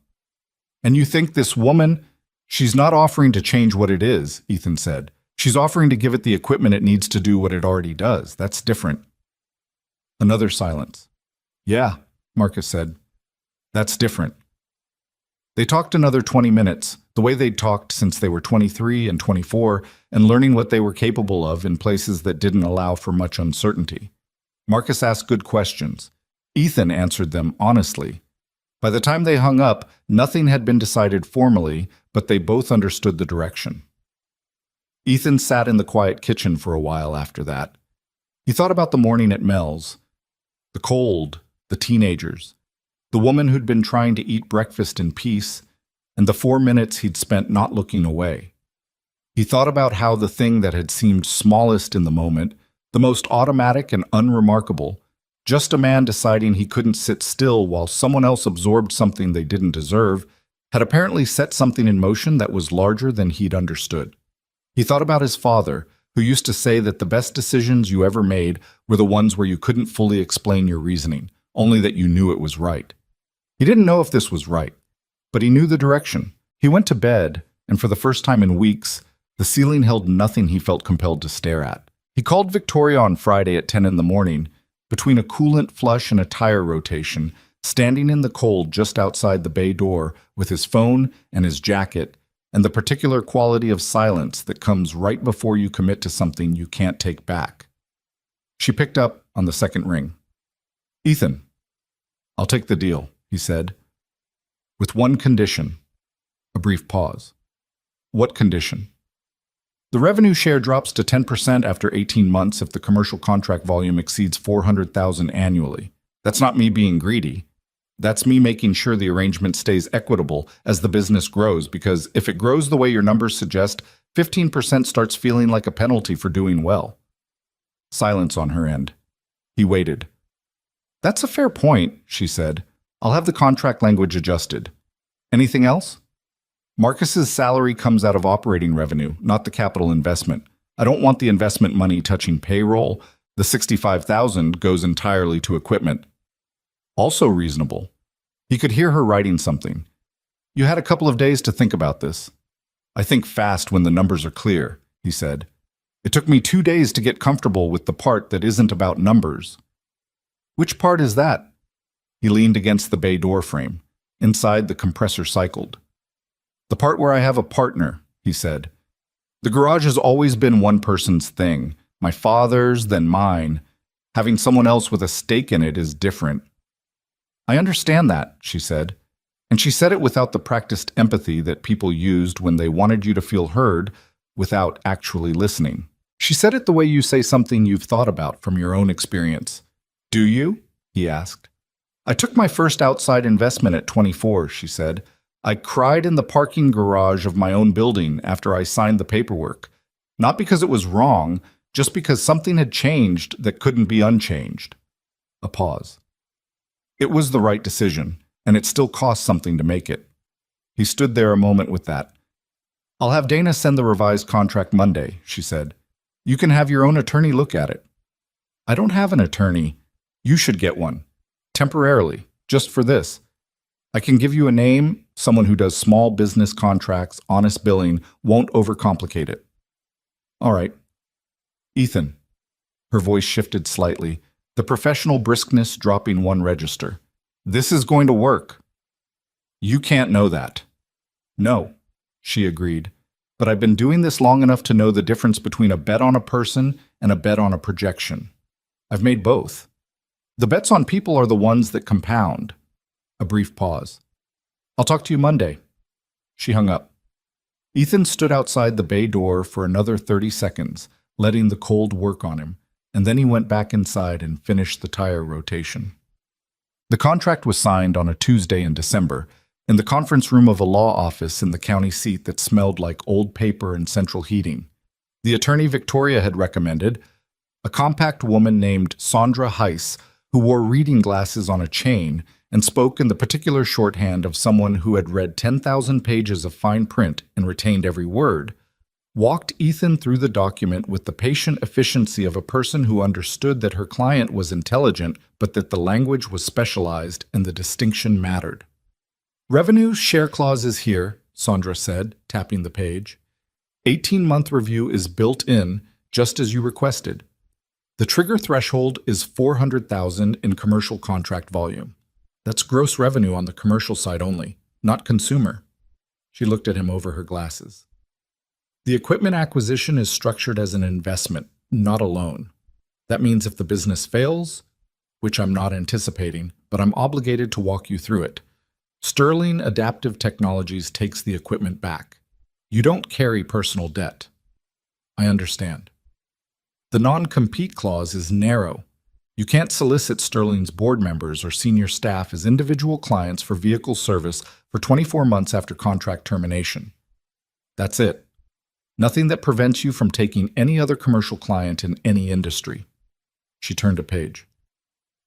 "And you think this woman—" "She's not offering to change what it is," Ethan said. "She's offering to give it the equipment it needs to do what it already does. That's different." Another silence. "Yeah," Marcus said. "That's different." They talked another 20 minutes, the way they'd talked since they were 23 and 24, and learning what they were capable of in places that didn't allow for much uncertainty. Marcus asked good questions. Ethan answered them honestly. By the time they hung up, nothing had been decided formally, but they both understood the direction. Ethan sat in the quiet kitchen for a while after that. He thought about the morning at Mel's, the cold, the teenagers, the woman who'd been trying to eat breakfast in peace, and the 4 minutes he'd spent not looking away. He thought about how the thing that had seemed smallest in the moment, the most automatic and unremarkable, just a man deciding he couldn't sit still while someone else absorbed something they didn't deserve, had apparently set something in motion that was larger than he'd understood. He thought about his father, who used to say that the best decisions you ever made were the ones where you couldn't fully explain your reasoning, only that you knew it was right. He didn't know if this was right, but he knew the direction. He went to bed, and for the first time in weeks, the ceiling held nothing he felt compelled to stare at. He called Victoria on Friday at 10 in the morning, between a coolant flush and a tire rotation, standing in the cold just outside the bay door with his phone and his jacket, and the particular quality of silence that comes right before you commit to something you can't take back. She picked up on the second ring. "Ethan, I'll take the deal," he said. "With one condition." A brief pause. "What condition?" "The revenue share drops to 10% after 18 months if the commercial contract volume exceeds $400,000 annually. That's not me being greedy. That's me making sure the arrangement stays equitable as the business grows, because if it grows the way your numbers suggest, 15% starts feeling like a penalty for doing well." Silence on her end. He waited. "That's a fair point," she said. "I'll have the contract language adjusted. Anything else?" "Marcus's salary comes out of operating revenue, not the capital investment. I don't want the investment money touching payroll. The $65,000 goes entirely to equipment." Also reasonable. He could hear her writing something. "You had a couple of days to think about this." "I think fast when the numbers are clear," he said. "It took me 2 days to get comfortable with the part that isn't about numbers." "Which part is that?" He leaned against the bay door frame. Inside, the compressor cycled. "The part where I have a partner," he said. "The garage has always been one person's thing, my father's, then mine. Having someone else with a stake in it is different." "I understand that," she said. And she said it without the practiced empathy that people used when they wanted you to feel heard without actually listening. She said it the way you say something you've thought about from your own experience. "Do you?" he asked. "I took my first outside investment at 24, she said. "I cried in the parking garage of my own building after I signed the paperwork. Not because it was wrong, just because something had changed that couldn't be unchanged." A pause. It was the right decision, and it still cost something to make it. He stood there a moment with that. "I'll have Dana send the revised contract Monday," she said. "You can have your own attorney look at it." "I don't have an attorney. You should get one. Temporarily, just for this. I can give you a name, someone who does small business contracts, honest billing, won't overcomplicate it." "All right." "Ethan." Her voice shifted slightly, the professional briskness dropping one register. "This is going to work." "You can't know that." "No," she agreed. "But I've been doing this long enough to know the difference between a bet on a person and a bet on a projection. I've made both. The bets on people are the ones that compound." A brief pause. "I'll talk to you Monday." She hung up. Ethan stood outside the bay door for another 30 seconds, letting the cold work on him, and then he went back inside and finished the tire rotation. The contract was signed on a Tuesday in December, in the conference room of a law office in the county seat that smelled like old paper and central heating. The attorney Victoria had recommended, a compact woman named Sandra Heiss, who wore reading glasses on a chain and spoke in the particular shorthand of someone who had read 10,000 pages of fine print and retained every word, walked Ethan through the document with the patient efficiency of a person who understood that her client was intelligent, but that the language was specialized and the distinction mattered. "Revenue share clause is here," Sandra said, tapping the page. 18-month review is built in, just as you requested. The trigger threshold is $400,000 in commercial contract volume. That's gross revenue on the commercial side only, not consumer. She looked at him over her glasses. The equipment acquisition is structured as an investment, not a loan. That means if the business fails, which I'm not anticipating, but I'm obligated to walk you through it, Sterling Adaptive Technologies takes the equipment back. You don't carry personal debt. I understand. The non-compete clause is narrow. You can't solicit Sterling's board members or senior staff as individual clients for vehicle service for 24 months after contract termination. That's it. Nothing that prevents you from taking any other commercial client in any industry. She turned a page.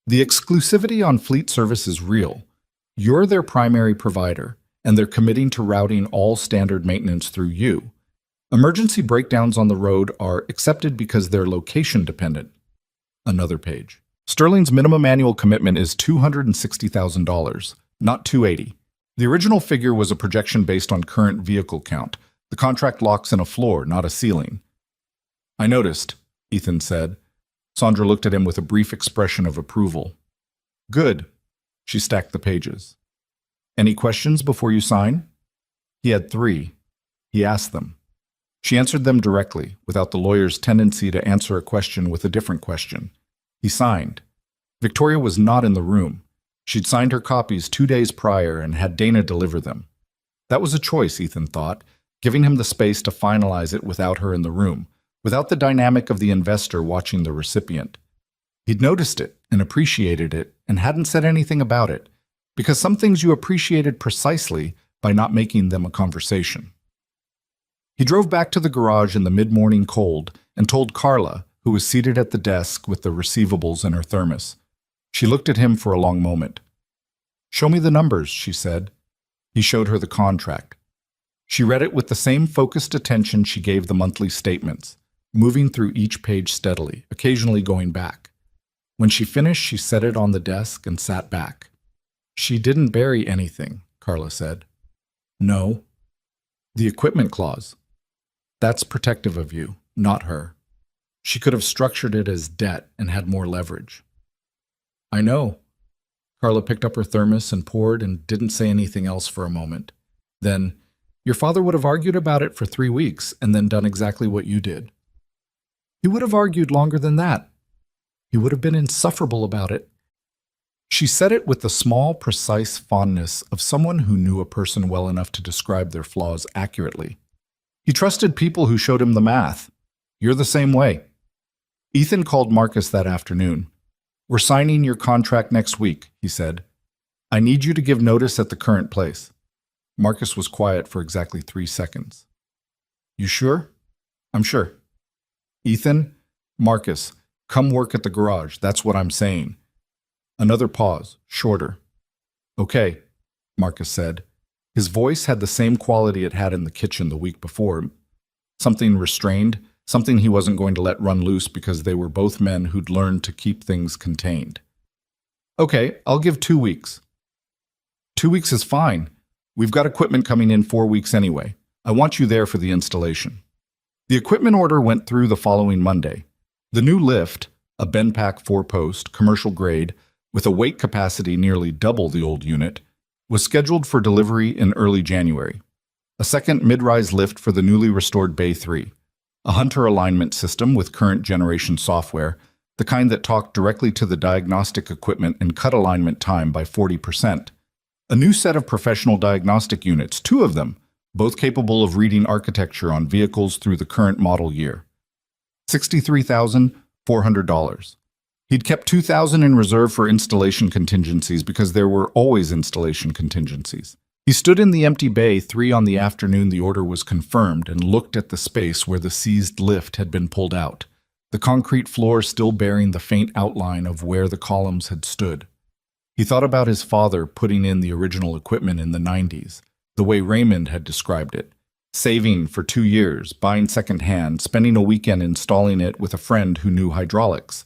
The exclusivity on fleet service is real. You're their primary provider, and they're committing to routing all standard maintenance through you. Emergency breakdowns on the road are accepted because they're location dependent. Another page. Sterling's minimum annual commitment is $260,000, not $280,000. The original figure was a projection based on current vehicle count. The contract locks in a floor, not a ceiling. I noticed, Ethan said. Sandra looked at him with a brief expression of approval. Good. She stacked the pages. Any questions before you sign? He had 3. He asked them. She answered them directly, without the lawyer's tendency to answer a question with a different question. He signed. Victoria was not in the room. She'd signed her copies 2 days prior and had Dana deliver them. That was a choice, Ethan thought, giving him the space to finalize it without her in the room, without the dynamic of the investor watching the recipient. He'd noticed it and appreciated it and hadn't said anything about it, because some things you appreciated precisely by not making them a conversation. He drove back to the garage in the mid-morning cold and told Carla, who was seated at the desk with the receivables and her thermos. She looked at him for a long moment. "Show me the numbers," she said. He showed her the contract. She read it with the same focused attention she gave the monthly statements, moving through each page steadily, occasionally going back. When she finished, she set it on the desk and sat back. "She didn't bury anything," Carla said. "No. The equipment clause. That's protective of you, not her. She could have structured it as debt and had more leverage." "I know." Carla picked up her thermos and poured and didn't say anything else for a moment. Then, "Your father would have argued about it for 3 weeks and then done exactly what you did." "He would have argued longer than that. He would have been insufferable about it." She said it with the small, precise fondness of someone who knew a person well enough to describe their flaws accurately. He trusted people who showed him the math. You're the same way. Ethan called Marcus that afternoon. "We're signing your contract next week," he said. "I need you to give notice at the current place." Marcus was quiet for exactly 3 seconds. "You sure?" "I'm sure." "Ethan, Marcus, come work at the garage. That's what I'm saying." Another pause, shorter. "Okay," Marcus said. His voice had the same quality it had in the kitchen the week before. Something restrained, something he wasn't going to let run loose because they were both men who'd learned to keep things contained. "Okay, I'll give 2 weeks." 2 weeks is fine. We've got equipment coming in 4 weeks anyway. I want you there for the installation." The equipment order went through the following Monday. The new lift, a Benpack 4-post, commercial grade, with a weight capacity nearly double the old unit, was scheduled for delivery in early January. A second mid-rise lift for the newly restored Bay 3, a Hunter alignment system with current generation software, the kind that talked directly to the diagnostic equipment and cut alignment time by 40%. A new set of professional diagnostic units, 2 of them, both capable of reading architecture on vehicles through the current model year. $63,400. He'd kept $2,000 in reserve for installation contingencies because there were always installation contingencies. He stood in the empty Bay 3 on the afternoon the order was confirmed and looked at the space where the seized lift had been pulled out, the concrete floor still bearing the faint outline of where the columns had stood. He thought about his father putting in the original equipment in the 90s, the way Raymond had described it, saving for 2 years, buying secondhand, spending a weekend installing it with a friend who knew hydraulics,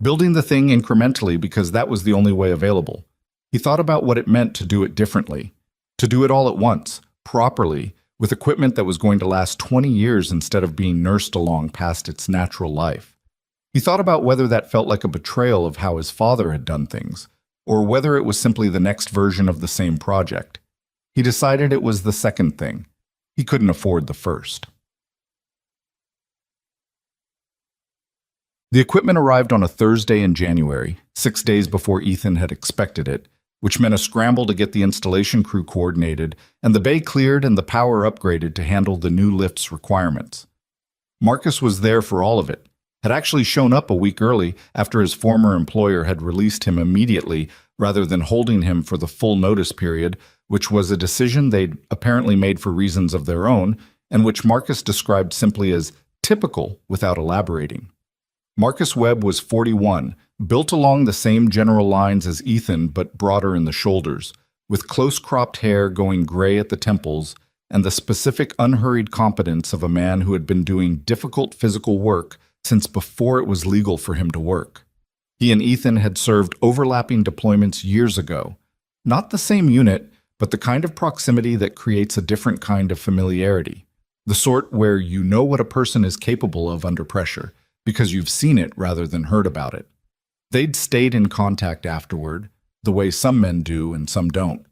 building the thing incrementally because that was the only way available. He thought about what it meant to do it differently, to do it all at once, properly, with equipment that was going to last 20 years instead of being nursed along past its natural life. He thought about whether that felt like a betrayal of how his father had done things, or whether it was simply the next version of the same project. He decided it was the second thing. He couldn't afford the first. The equipment arrived on a Thursday in January, 6 days before Ethan had expected it, which meant a scramble to get the installation crew coordinated and the bay cleared and the power upgraded to handle the new lift's requirements. Marcus was there for all of it, had actually shown up a week early after his former employer had released him immediately rather than holding him for the full notice period, which was a decision they'd apparently made for reasons of their own and which Marcus described simply as typical without elaborating. Marcus Webb was 41, built along the same general lines as Ethan but broader in the shoulders, with close-cropped hair going gray at the temples and the specific unhurried competence of a man who had been doing difficult physical work since before it was legal for him to work. He and Ethan had served overlapping deployments years ago. Not the same unit, but the kind of proximity that creates a different kind of familiarity, the sort where you know what a person is capable of under pressure, because you've seen it rather than heard about it. They'd stayed in contact afterward, the way some men do and some don't.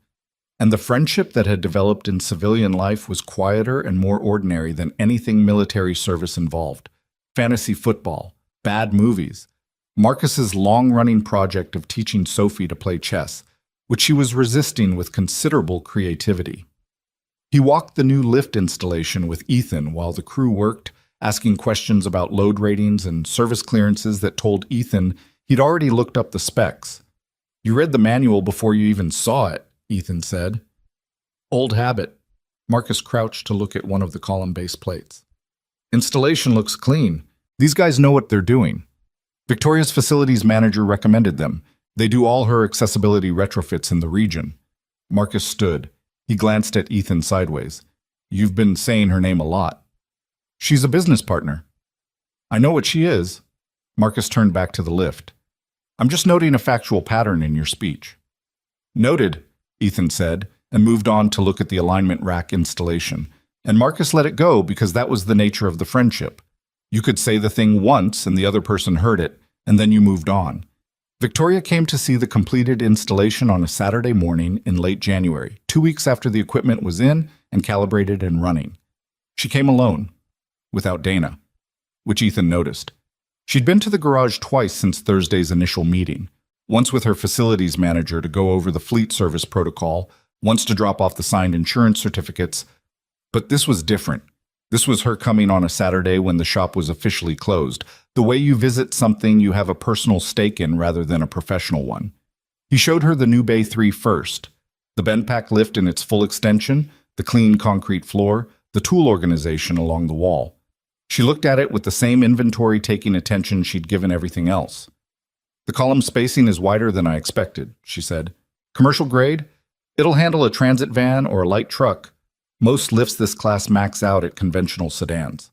And the friendship that had developed in civilian life was quieter and more ordinary than anything military service involved. Fantasy football, bad movies, Marcus's long-running project of teaching Sophie to play chess, which she was resisting with considerable creativity. He walked the new lift installation with Ethan while the crew worked, asking questions about load ratings and service clearances that told Ethan he'd already looked up the specs. "You read the manual before you even saw it," Ethan said. "Old habit." Marcus crouched to look at one of the column base plates. "Installation looks clean. These guys know what they're doing. Victoria's facilities manager recommended them. They do all her accessibility retrofits in the region. Marcus stood. He glanced at Ethan sideways. You've been saying her name a lot. She's a business partner. I know what she is. Marcus turned back to the lift. I'm just noting a factual pattern in your speech. Noted, Ethan said, and moved on to look at the alignment rack installation. And Marcus let it go because that was the nature of the friendship. You could say the thing once and the other person heard it, and then you moved on. Victoria came to see the completed installation on a Saturday morning in late January, 2 weeks after the equipment was in and calibrated and running. She came alone, without Dana, which Ethan noticed. She'd been to the garage twice since Thursday's initial meeting, once with her facilities manager to go over the fleet service protocol, once to drop off the signed insurance certificates. But this was different. This was her coming on a Saturday when the shop was officially closed, the way you visit something you have a personal stake in rather than a professional one. He showed her the new Bay 3 first, the Benpack lift in its full extension, the clean concrete floor, the tool organization along the wall. She looked at it with the same inventory-taking attention she'd given everything else. The column spacing is wider than I expected, she said. Commercial grade? It'll handle a transit van or a light truck. Most lifts this class max out at conventional sedans.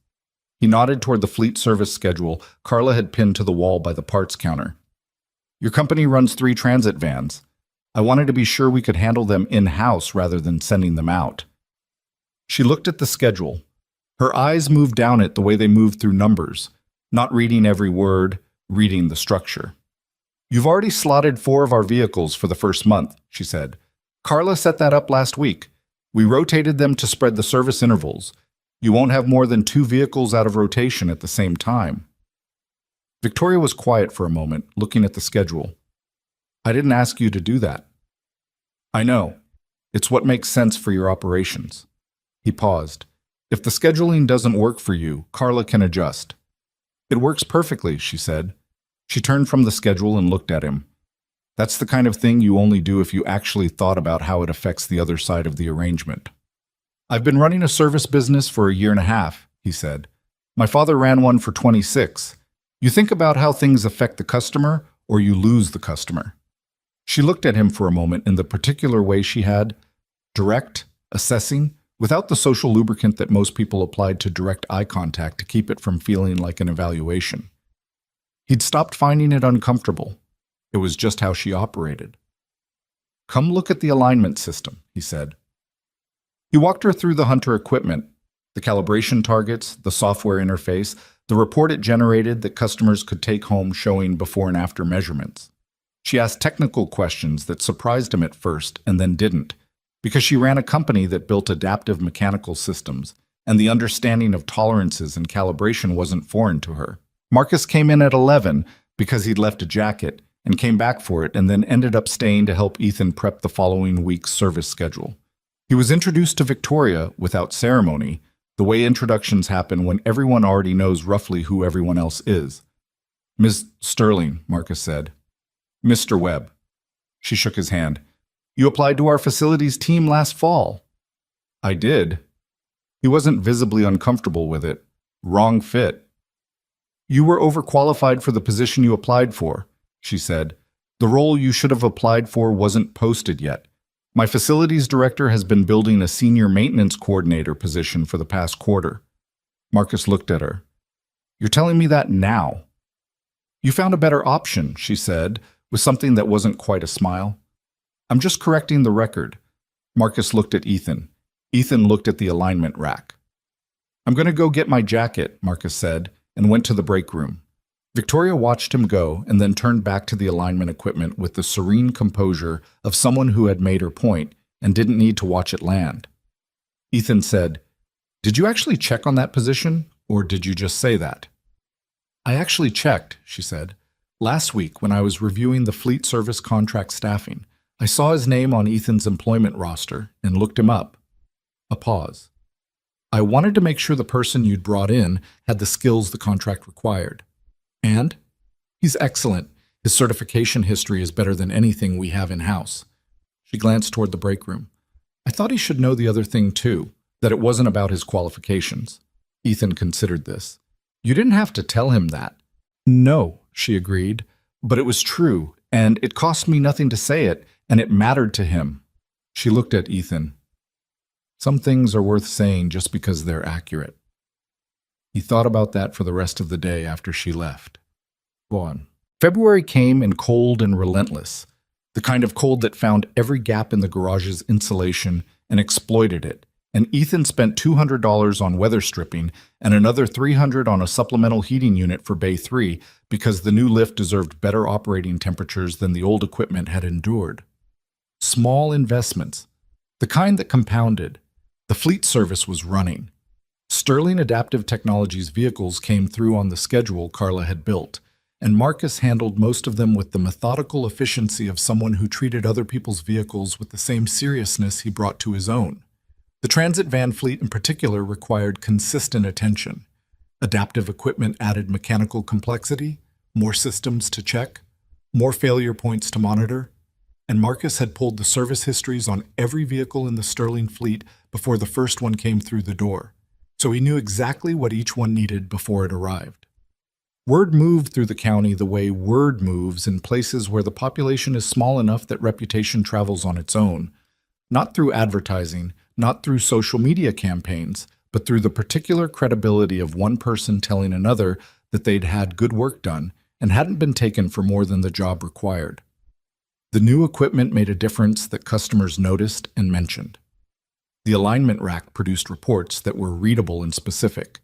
He nodded toward the fleet service schedule Carla had pinned to the wall by the parts counter. Your company runs 3 transit vans. I wanted to be sure we could handle them in-house rather than sending them out. She looked at the schedule. Her eyes moved down it the way they moved through numbers, not reading every word, reading the structure. You've already slotted 4 of our vehicles for the first month, she said. Carla set that up last week. We rotated them to spread the service intervals. You won't have more than 2 vehicles out of rotation at the same time. Victoria was quiet for a moment, looking at the schedule. I didn't ask you to do that. I know. It's what makes sense for your operations. He paused. If the scheduling doesn't work for you, Carla can adjust. It works perfectly, she said. She turned from the schedule and looked at him. That's the kind of thing you only do if you actually thought about how it affects the other side of the arrangement. I've been running a service business for a year and a half, he said. My father ran one for 26. You think about how things affect the customer, or you lose the customer. She looked at him for a moment in the particular way she had, direct, assessing, without the social lubricant that most people applied to direct eye contact to keep it from feeling like an evaluation. He'd stopped finding it uncomfortable. It was just how she operated. Come look at the alignment system, he said. He walked her through the Hunter equipment, the calibration targets, the software interface, the report it generated that customers could take home showing before and after measurements. She asked technical questions that surprised him at first and then didn't, because she ran a company that built adaptive mechanical systems, and the understanding of tolerances and calibration wasn't foreign to her. Marcus came in at 11 because he'd left a jacket, and came back for it and then ended up staying to help Ethan prep the following week's service schedule. He was introduced to Victoria without ceremony, the way introductions happen when everyone already knows roughly who everyone else is. Ms. Sterling, Marcus said. Mr. Webb. She shook his hand. You applied to our facilities team last fall. I did. He wasn't visibly uncomfortable with it. Wrong fit. You were overqualified for the position you applied for, she said. The role you should have applied for wasn't posted yet. My facilities director has been building a senior maintenance coordinator position for the past quarter. Marcus looked at her. You're telling me that now? You found a better option, she said, with something that wasn't quite a smile. I'm just correcting the record. Marcus looked at Ethan. Ethan looked at the alignment rack. I'm going to go get my jacket, Marcus said, and went to the break room. Victoria watched him go and then turned back to the alignment equipment with the serene composure of someone who had made her point and didn't need to watch it land. Ethan said, Did you actually check on that position, or did you just say that? I actually checked, she said. Last week, when I was reviewing the fleet service contract staffing, I saw his name on Ethan's employment roster and looked him up. A pause. I wanted to make sure the person you'd brought in had the skills the contract required. And? He's excellent. His certification history is better than anything we have in-house. She glanced toward the break room. I thought he should know the other thing too, that it wasn't about his qualifications. Ethan considered this. You didn't have to tell him that. No, she agreed, but it was true, and it cost me nothing to say it, and it mattered to him. She looked at Ethan. Some things are worth saying just because they're accurate. He thought about that for the rest of the day after she left. Go on. February came in cold and relentless, the kind of cold that found every gap in the garage's insulation and exploited it, and Ethan spent $200 on weather stripping and another $300 on a supplemental heating unit for Bay 3 because the new lift deserved better operating temperatures than the old equipment had endured. Small investments, the kind that compounded. The fleet service was running. Sterling Adaptive Technologies vehicles came through on the schedule Carla had built, and Marcus handled most of them with the methodical efficiency of someone who treated other people's vehicles with the same seriousness he brought to his own. The transit van fleet in particular required consistent attention. Adaptive equipment added mechanical complexity, more systems to check, more failure points to monitor, and Marcus had pulled the service histories on every vehicle in the Sterling fleet before the first one came through the door, so he knew exactly what each one needed before it arrived. Word moved through the county the way word moves in places where the population is small enough that reputation travels on its own, not through advertising, not through social media campaigns, but through the particular credibility of one person telling another that they'd had good work done and hadn't been taken for more than the job required. The new equipment made a difference that customers noticed and mentioned. The alignment rack produced reports that were readable and specific,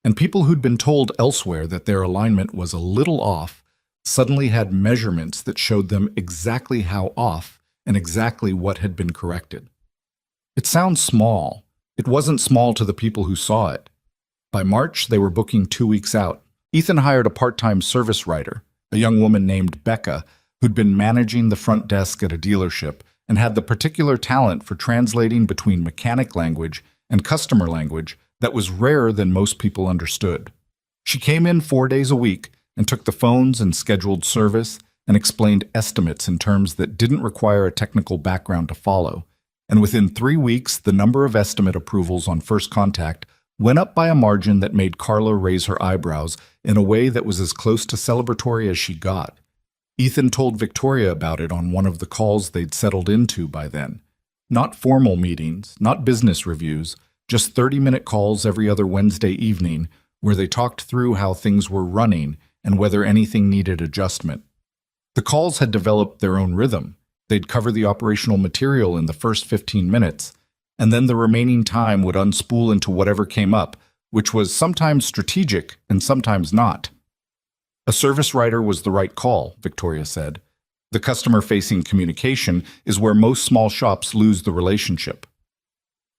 and people who'd been told elsewhere that their alignment was a little off suddenly had measurements that showed them exactly how off and exactly what had been corrected. It sounds small. It wasn't small to the people who saw it. By March, they were booking 2 weeks out. Ethan hired a part-time service writer, a young woman named Becca, who'd been managing the front desk at a dealership and had the particular talent for translating between mechanic language and customer language that was rarer than most people understood. She came in 4 days a week and took the phones and scheduled service and explained estimates in terms that didn't require a technical background to follow. And within 3 weeks, the number of estimate approvals on first contact went up by a margin that made Carla raise her eyebrows in a way that was as close to celebratory as she got. Ethan told Victoria about it on one of the calls they'd settled into by then. Not formal meetings, not business reviews, just 30-minute calls every other Wednesday evening where they talked through how things were running and whether anything needed adjustment. The calls had developed their own rhythm. They'd cover the operational material in the first 15 minutes, and then the remaining time would unspool into whatever came up, which was sometimes strategic and sometimes not. A service writer was the right call, Victoria said. The customer-facing communication is where most small shops lose the relationship.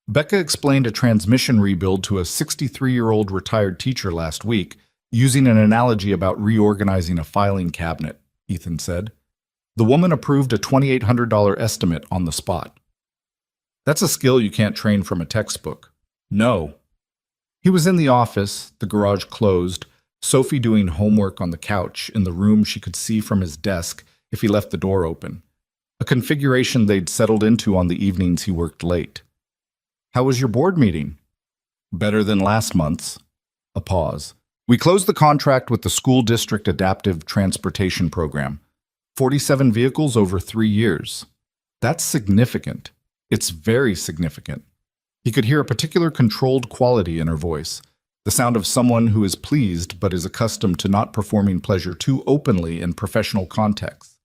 Becca explained a transmission rebuild to a 63-year-old retired teacher last week, using an analogy about reorganizing a filing cabinet, Ethan said. The woman approved a $2,800 estimate on the spot. That's a skill you can't train from a textbook. No. He was in the office, the garage closed, Sophie doing homework on the couch in the room she could see from his desk if he left the door open, a configuration they'd settled into on the evenings he worked late. How was your board meeting? Better than last month's. A pause. We closed the contract with the school district adaptive transportation program. 47 vehicles over 3 years. That's significant. It's very significant. He could hear a particular controlled quality in her voice, the sound of someone who is pleased but is accustomed to not performing pleasure too openly in professional contexts.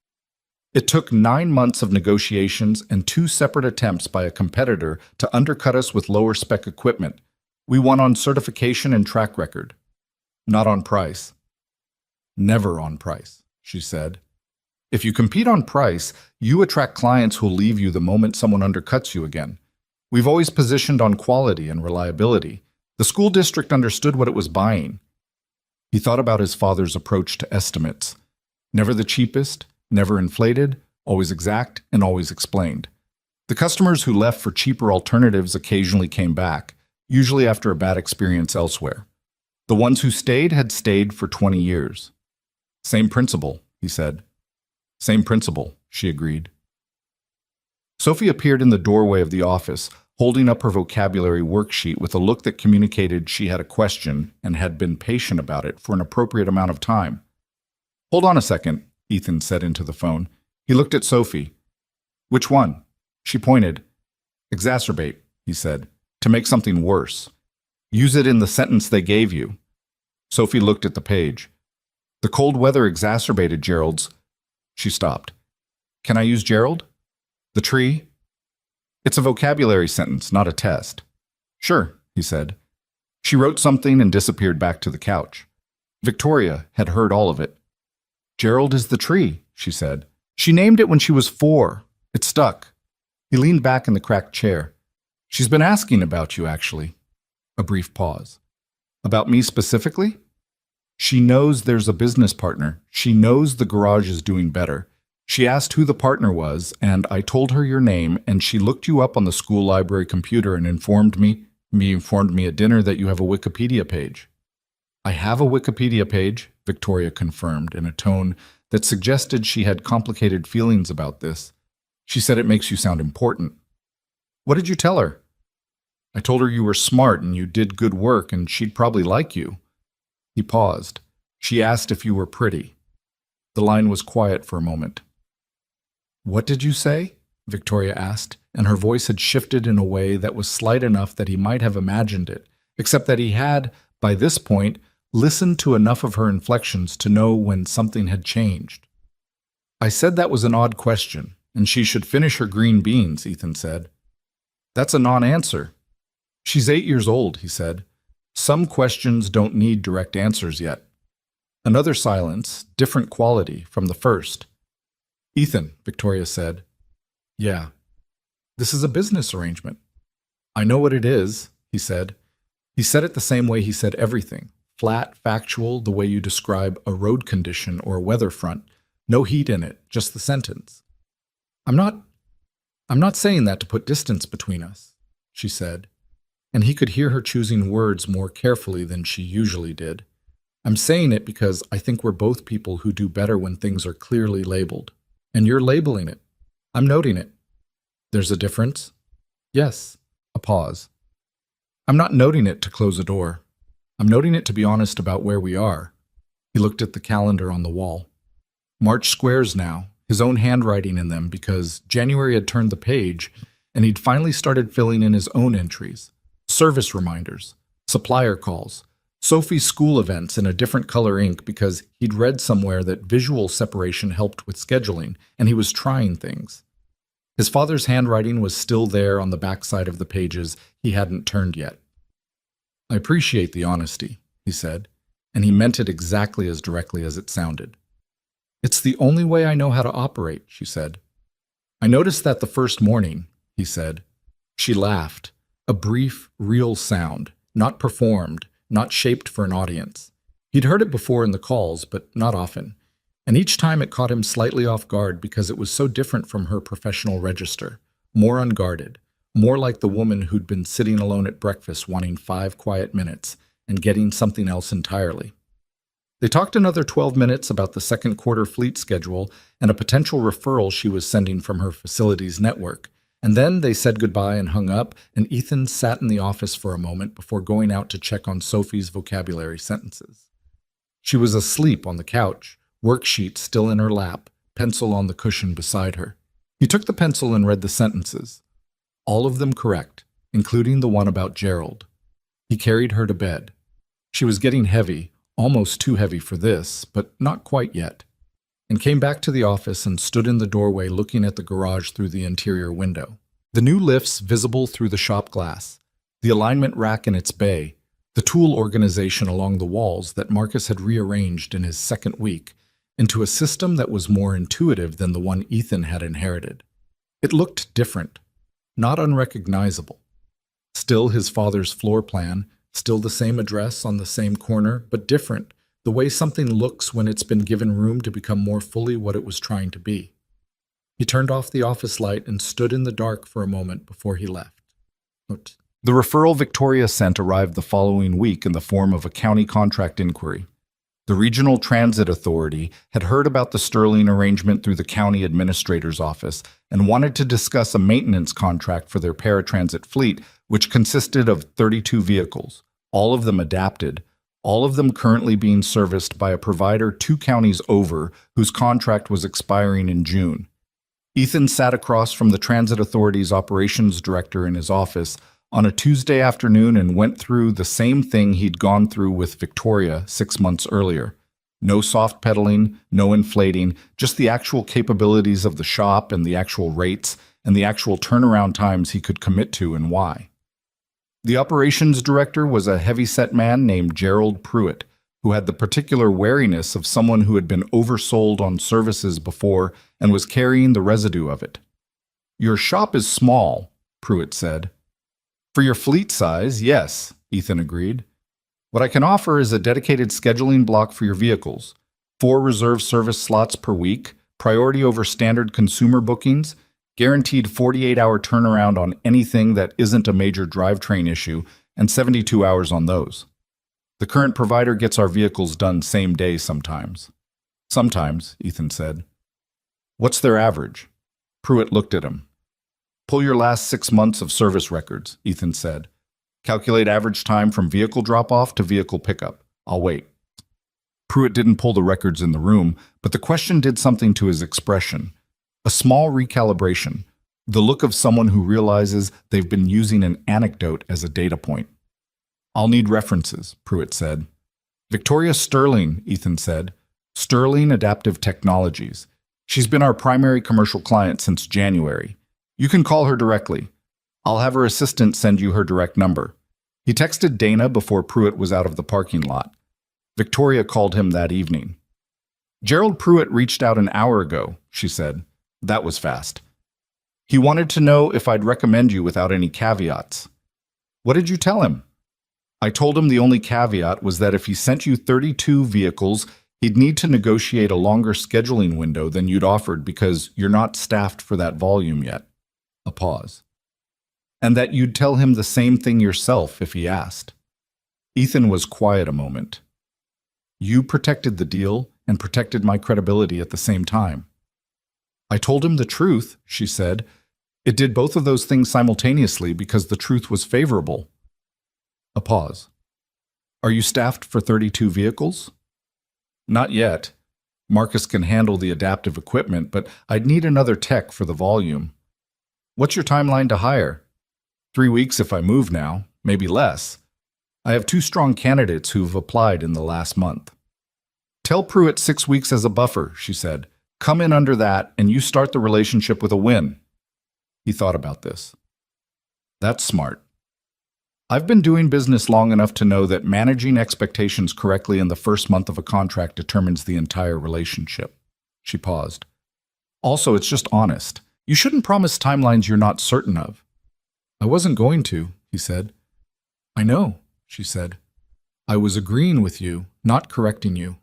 It took 9 months of negotiations and 2 separate attempts by a competitor to undercut us with lower spec equipment. We won on certification and track record. Not on price. Never on price, she said. If you compete on price, you attract clients who'll leave you the moment someone undercuts you again. We've always positioned on quality and reliability. The school district understood what it was buying. He thought about his father's approach to estimates. Never the cheapest, never inflated, always exact, and always explained. The customers who left for cheaper alternatives occasionally came back, usually after a bad experience elsewhere. The ones who stayed had stayed for 20 years. Same principle, he said. Same principle, she agreed. Sophie appeared in the doorway of the office, holding up her vocabulary worksheet with a look that communicated she had a question and had been patient about it for an appropriate amount of time. "Hold on a second," Ethan said into the phone. He looked at Sophie. "Which one?" She pointed. "Exacerbate," he said, "to make something worse. Use it in the sentence they gave you." Sophie looked at the page. "The cold weather exacerbated Gerald's—" She stopped. "Can I use Gerald? The tree?" "It's a vocabulary sentence, not a test." "Sure," he said. She wrote something and disappeared back to the couch. Victoria had heard all of it. "Gerald is the tree," she said. "She named it when she was 4. It stuck." He leaned back in the cracked chair. "She's been asking about you, actually." A brief pause. "About me specifically?" "She knows there's a business partner. She knows the garage is doing better. She asked who the partner was, and I told her your name, and she looked you up on the school library computer and informed me at dinner that you have a Wikipedia page." "I have a Wikipedia page," Victoria confirmed in a tone that suggested she had complicated feelings about this. She said, "It makes you sound important." "What did you tell her?" "I told her you were smart and you did good work and she'd probably like you." He paused. "She asked if you were pretty." The line was quiet for a moment. "What did you say?" Victoria asked, and her voice had shifted in a way that was slight enough that he might have imagined it, except that he had, by this point, listened to enough of her inflections to know when something had changed. "I said that was an odd question, and she should finish her green beans," Ethan said. "That's a non-answer." "She's 8 years old," he said. "Some questions don't need direct answers yet." Another silence, different quality from the first. "Ethan," Victoria said. "Yeah." "This is a business arrangement." "I know what it is," he said. He said it the same way he said everything. Flat, factual, the way you describe a road condition or a weather front. No heat in it, just the sentence. I'm not saying that to put distance between us," she said, and he could hear her choosing words more carefully than she usually did. "I'm saying it because I think we're both people who do better when things are clearly labeled. And you're labeling it. I'm noting it." "There's a difference?" "Yes." A pause. "I'm not noting it to close a door. I'm noting it to be honest about where we are." He looked at the calendar on the wall. March squares now, his own handwriting in them because January had turned the page and he'd finally started filling in his own entries. Service reminders, supplier calls, Sophie's school events in a different color ink because he'd read somewhere that visual separation helped with scheduling, and he was trying things. His father's handwriting was still there on the backside of the pages he hadn't turned yet. "I appreciate the honesty," he said, and he meant it exactly as directly as it sounded. "It's the only way I know how to operate," she said. "I noticed that the first morning," he said. She laughed, a brief, real sound, not performed, not shaped for an audience. He'd heard it before in the calls, but not often, and each time it caught him slightly off guard because it was so different from her professional register, more unguarded, more like the woman who'd been sitting alone at breakfast wanting 5 quiet minutes and getting something else entirely. They talked another 12 minutes about the second quarter fleet schedule and a potential referral she was sending from her facilities network. And then they said goodbye and hung up, and Ethan sat in the office for a moment before going out to check on Sophie's vocabulary sentences. She was asleep on the couch, worksheet still in her lap, pencil on the cushion beside her. He took the pencil and read the sentences. All of them correct, including the one about Gerald. He carried her to bed. She was getting heavy, almost too heavy for this, but not quite yet, and came back to the office and stood in the doorway looking at the garage through the interior window. The new lifts visible through the shop glass, the alignment rack in its bay, the tool organization along the walls that Marcus had rearranged in his second week into a system that was more intuitive than the one Ethan had inherited. It looked different, not unrecognizable. Still his father's floor plan, still the same address on the same corner, but different, the way something looks when it's been given room to become more fully what it was trying to be. He turned off the office light and stood in the dark for a moment before he left. The referral Victoria sent arrived the following week in the form of a county contract inquiry. The Regional Transit Authority had heard about the Sterling arrangement through the county administrator's office and wanted to discuss a maintenance contract for their paratransit fleet, which consisted of 32 vehicles, all of them adapted, all of them currently being serviced by a provider 2 counties over whose contract was expiring in June. Ethan sat across from the Transit Authority's operations director in his office on a Tuesday afternoon and went through the same thing he'd gone through with Victoria 6 months earlier. No soft pedaling, no inflating, just the actual capabilities of the shop and the actual rates and the actual turnaround times he could commit to and why. The operations director was a heavy-set man named Gerald Pruitt, who had the particular wariness of someone who had been oversold on services before and was carrying the residue of it. "Your shop is small," Pruitt said. "For your fleet size, yes," Ethan agreed. "What I can offer is a dedicated scheduling block for your vehicles, 4 reserve service slots per week, priority over standard consumer bookings, guaranteed 48-hour turnaround on anything that isn't a major drivetrain issue, and 72 hours on those. The current provider gets our vehicles done same day sometimes." "Sometimes," Ethan said. "What's their average?" Pruitt looked at him. "Pull your last 6 months of service records," Ethan said. "Calculate average time from vehicle drop-off to vehicle pickup. I'll wait." Pruitt didn't pull the records in the room, but the question did something to his expression. A small recalibration, the look of someone who realizes they've been using an anecdote as a data point. "I'll need references," Pruitt said. "Victoria Sterling," Ethan said. "Sterling Adaptive Technologies. She's been our primary commercial client since January. You can call her directly. I'll have her assistant send you her direct number." He texted Dana before Pruitt was out of the parking lot. Victoria called him that evening. "Gerald Pruitt reached out an hour ago," she said. "That was fast. He wanted to know if I'd recommend you without any caveats." "What did you tell him?" "I told him the only caveat was that if he sent you 32 vehicles, he'd need to negotiate a longer scheduling window than you'd offered because you're not staffed for that volume yet." A pause. "And that you'd tell him the same thing yourself if he asked." Ethan was quiet a moment. "You protected the deal and protected my credibility at the same time." "I told him the truth," she said. "It did both of those things simultaneously because the truth was favorable." A pause. "Are you staffed for 32 vehicles?" "Not yet. Marcus can handle the adaptive equipment, but I'd need another tech for the volume." "What's your timeline to hire?" 3 weeks if I move now, maybe less. I have 2 strong candidates who've applied in the last month." "Tell Pruitt 6 weeks as a buffer," she said. "Come in under that, and you start the relationship with a win." He thought about this. "That's smart. I've been doing business long enough to know that managing expectations correctly in the first month of a contract determines the entire relationship." She paused. "Also, it's just honest. You shouldn't promise timelines you're not certain of." "I wasn't going to," he said. "I know," she said. "I was agreeing with you, not correcting you."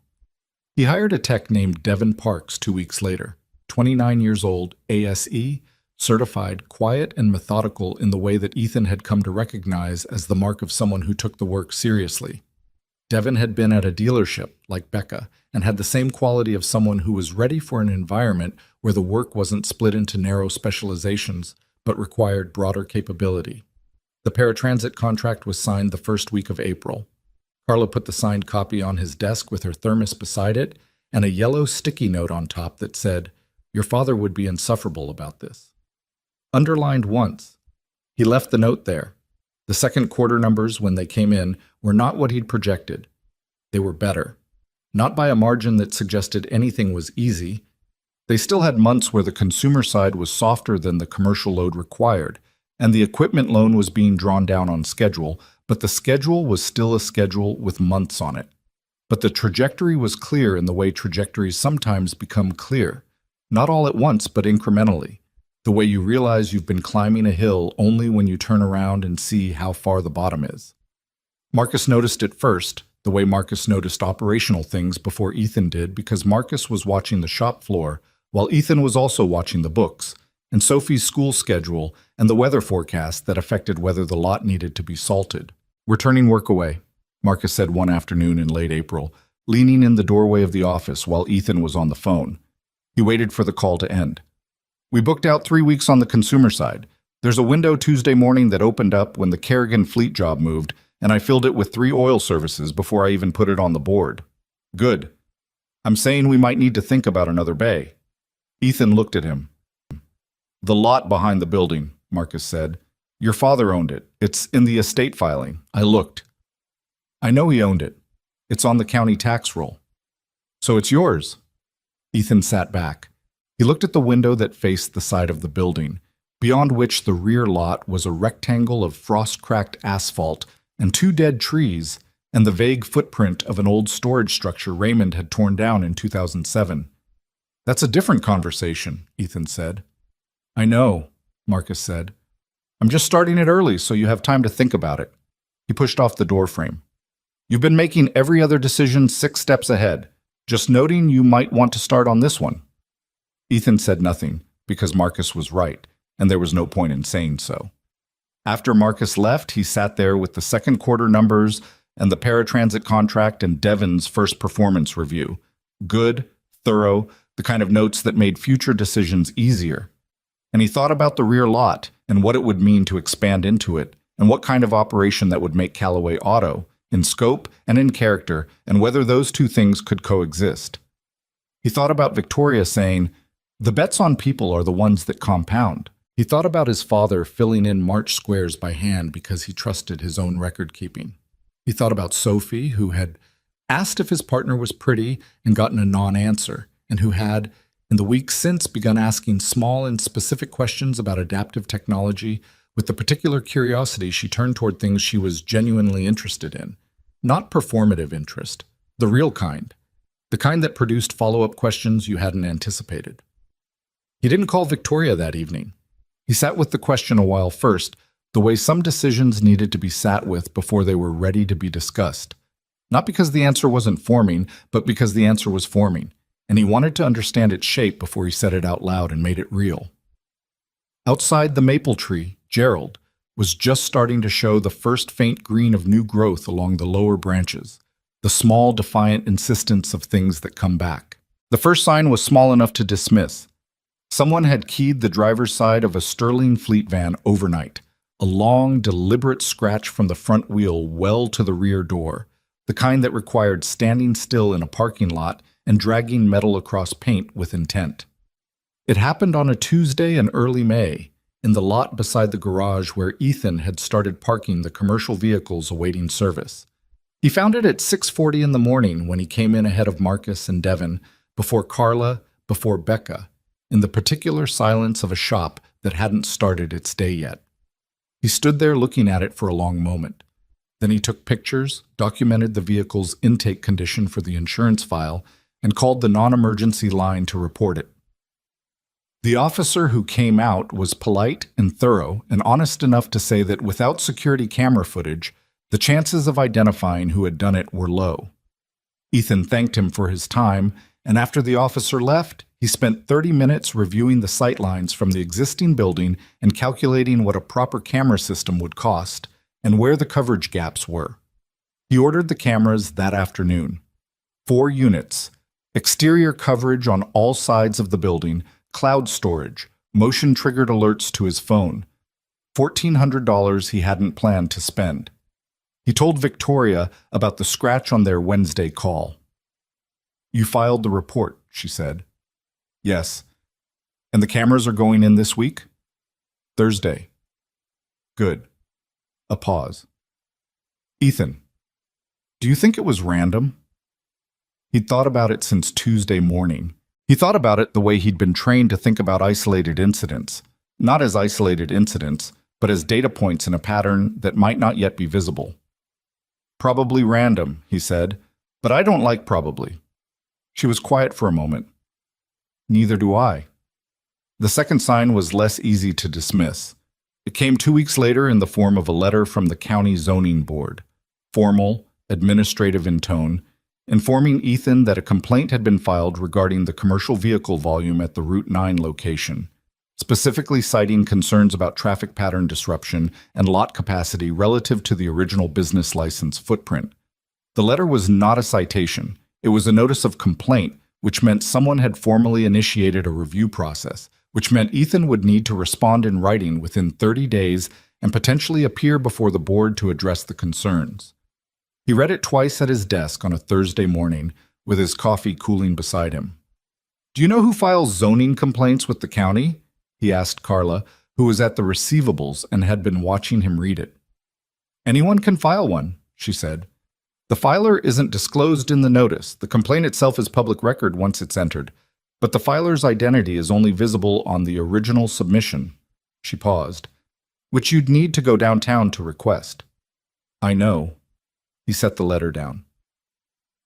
He hired a tech named Devin Parks 2 weeks later, 29 years old, ASE, certified, quiet and methodical in the way that Ethan had come to recognize as the mark of someone who took the work seriously. Devin had been at a dealership, like Becca, and had the same quality of someone who was ready for an environment where the work wasn't split into narrow specializations, but required broader capability. The paratransit contract was signed the first week of April. Carla put the signed copy on his desk with her thermos beside it and a yellow sticky note on top that said, "Your father would be insufferable about this." Underlined once. He left the note there. The second quarter numbers, when they came in, were not what he'd projected. They were better. Not by a margin that suggested anything was easy. They still had months where the consumer side was softer than the commercial load required, and the equipment loan was being drawn down on schedule, but the schedule was still a schedule with months on it. But the trajectory was clear in the way trajectories sometimes become clear, not all at once but incrementally, the way you realize you've been climbing a hill only when you turn around and see how far the bottom is. Marcus noticed it first, the way Marcus noticed operational things before Ethan did, because Marcus was watching the shop floor while Ethan was also watching the books, and Sophie's school schedule, and the weather forecast that affected whether the lot needed to be salted. "We're turning work away," Marcus said one afternoon in late April. leaning in the doorway of the office while Ethan was on the phone. He waited for the call to end. "We booked out 3 weeks on the consumer side. There's a window Tuesday morning that opened up when the Kerrigan fleet job moved, and I filled it with 3 oil services before I even put it on the board." "Good. I'm saying we might need to think about another bay." Ethan looked at him. "The lot behind the building," Marcus said. "Your father owned it. It's in the estate filing. I looked." "I know he owned it. It's on the county tax roll." "So it's yours?" Ethan sat back. He looked at the window that faced the side of the building, beyond which the rear lot was a rectangle of frost-cracked asphalt and 2 dead trees and the vague footprint of an old storage structure Raymond had torn down in 2007. "That's a different conversation," Ethan said. "I know," Marcus said. "I'm just starting it early so you have time to think about it." He pushed off the doorframe. "You've been making every other decision 6 steps ahead. Just noting you might want to start on this one." Ethan said nothing, because Marcus was right, and there was no point in saying so. After Marcus left, he sat there with the second quarter numbers and the paratransit contract and Devon's first performance review. Good, thorough, the kind of notes that made future decisions easier. And he thought about the rear lot and what it would mean to expand into it, and what kind of operation that would make Callaway Auto, in scope and in character, and whether those 2 things could coexist. He thought about Victoria saying, "The bets on people are the ones that compound." He thought about his father filling in March squares by hand because he trusted his own record-keeping. He thought about Sophie, who had asked if his partner was pretty and gotten a non-answer, and who had, in the weeks since, begun asking small and specific questions about adaptive technology with the particular curiosity she turned toward things she was genuinely interested in. Not performative interest, the real kind, the kind that produced follow-up questions you hadn't anticipated. He didn't call Victoria that evening. He sat with the question a while first, the way some decisions needed to be sat with before they were ready to be discussed. Not because the answer wasn't forming, but because the answer was forming, and he wanted to understand its shape before he said it out loud and made it real. Outside the maple tree, Gerald was just starting to show the first faint green of new growth along the lower branches, the small, defiant insistence of things that come back. The first sign was small enough to dismiss. Someone had keyed the driver's side of a Sterling fleet van overnight, a long, deliberate scratch from the front wheel well to the rear door, the kind that required standing still in a parking lot and dragging metal across paint with intent. It happened on a Tuesday in early May, in the lot beside the garage where Ethan had started parking the commercial vehicles awaiting service. He found it at 6:40 in the morning when he came in ahead of Marcus and Devon, before Carla, before Becca, in the particular silence of a shop that hadn't started its day yet. He stood there looking at it for a long moment. Then he took pictures, documented the vehicle's intake condition for the insurance file, and called the non-emergency line to report it. The officer who came out was polite and thorough and honest enough to say that without security camera footage, the chances of identifying who had done it were low. Ethan thanked him for his time, and after the officer left, he spent 30 minutes reviewing the sightlines from the existing building and calculating what a proper camera system would cost and where the coverage gaps were. He ordered the cameras that afternoon. 4 units, exterior coverage on all sides of the building, cloud storage, motion-triggered alerts to his phone. $1,400 he hadn't planned to spend. He told Victoria about the scratch on their Wednesday call. "You filed the report," she said. "Yes. And the cameras are going in this week?" "Thursday." "Good." A pause. "Ethan, do you think it was random?" He'd thought about it since Tuesday morning. He thought about it the way he'd been trained to think about isolated incidents, not as isolated incidents, but as data points in a pattern that might not yet be visible. "Probably random," he said, "but I don't like probably." She was quiet for a moment. "Neither do I." The second sign was less easy to dismiss. It came 2 weeks later in the form of a letter from the county zoning board, formal, administrative in tone, informing Ethan that a complaint had been filed regarding the commercial vehicle volume at the Route 9 location, specifically citing concerns about traffic pattern disruption and lot capacity relative to the original business license footprint. The letter was not a citation. It was a notice of complaint, which meant someone had formally initiated a review process, which meant Ethan would need to respond in writing within 30 days and potentially appear before the board to address the concerns. He read it twice at his desk on a Thursday morning, with his coffee cooling beside him. "Do you know who files zoning complaints with the county?" he asked Carla, who was at the receivables and had been watching him read it. "Anyone can file one," she said. "The filer isn't disclosed in the notice. The complaint itself is public record once it's entered, but the filer's identity is only visible on the original submission." She paused. "Which you'd need to go downtown to request." "I know." He set the letter down.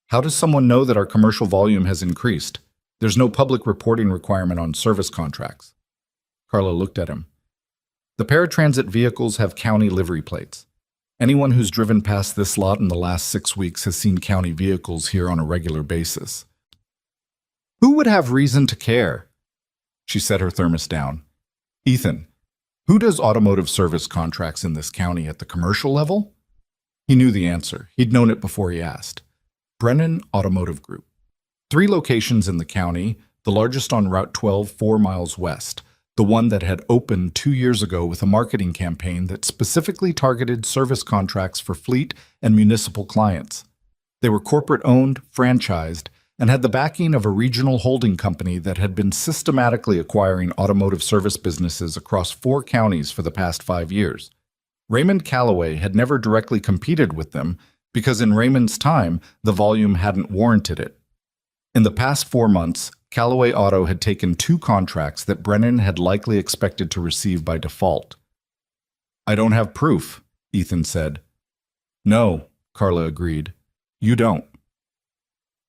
"How does someone know that our commercial volume has increased? There's no public reporting requirement on service contracts." Carla looked at him. "The paratransit vehicles have county livery plates. Anyone who's driven past this lot in the last 6 weeks has seen county vehicles here on a regular basis." "Who would have reason to care?" She set her thermos down. "Ethan, who does automotive service contracts in this county at the commercial level?" He knew the answer. He'd known it before he asked. Brennan Automotive Group. 3 locations in the county, the largest on Route 12, 4 miles west, the one that had opened 2 years ago with a marketing campaign that specifically targeted service contracts for fleet and municipal clients. They were corporate-owned, franchised, and had the backing of a regional holding company that had been systematically acquiring automotive service businesses across 4 counties for the past 5 years. Raymond Callaway had never directly competed with them because in Raymond's time, the volume hadn't warranted it. In the past 4 months, Callaway Auto had taken 2 contracts that Brennan had likely expected to receive by default. "I don't have proof," Ethan said. "No," Carla agreed. "You don't."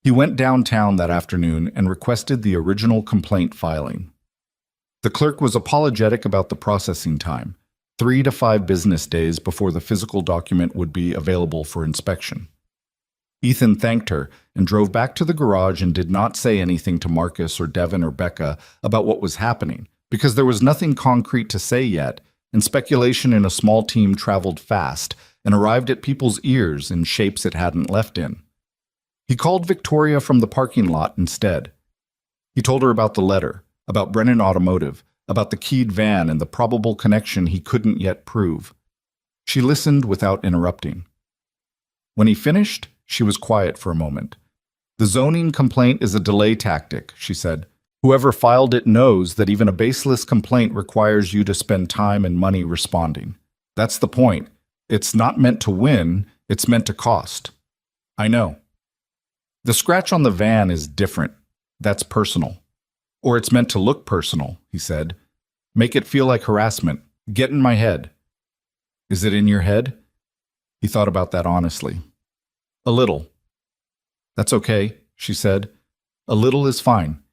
He went downtown that afternoon and requested the original complaint filing. The clerk was apologetic about the processing time, 3 to 5 business days before the physical document would be available for inspection. Ethan thanked her and drove back to the garage and did not say anything to Marcus or Devin or Becca about what was happening, because there was nothing concrete to say yet, and speculation in a small team traveled fast and arrived at people's ears in shapes it hadn't left in. He called Victoria from the parking lot instead. He told her about the letter, about Brennan Automotive, about the keyed van and the probable connection he couldn't yet prove. She listened without interrupting. When he finished, she was quiet for a moment. "The zoning complaint is a delay tactic," she said. "Whoever filed it knows that even a baseless complaint requires you to spend time and money responding. That's the point. It's not meant to win, it's meant to cost." "I know." "The scratch on the van is different. That's personal. Or it's meant to look personal," he said. "Make it feel like harassment. Get in my head." "Is it in your head?" He thought about that honestly. "A little." "That's okay," she said. "A little is fine.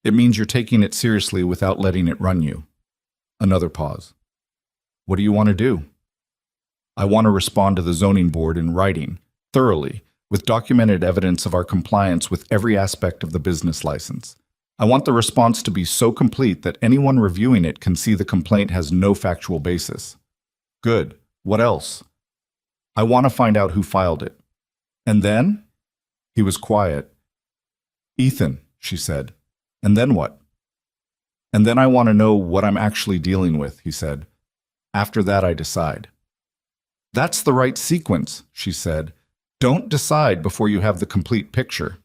It means you're taking it seriously without letting it run you." Another pause. "What do you want to do?" "I want to respond to the zoning board in writing, thoroughly, with documented evidence of our compliance with every aspect of the business license. I want the response to be so complete that anyone reviewing it can see the complaint has no factual basis." "Good. What else?" "I want to find out who filed it." "And then?" He was quiet. "Ethan," she said, "and then what?" "And then I want to know what I'm actually dealing with," he said. "After that, I decide." "That's the right sequence," she said. "Don't decide before you have the complete picture."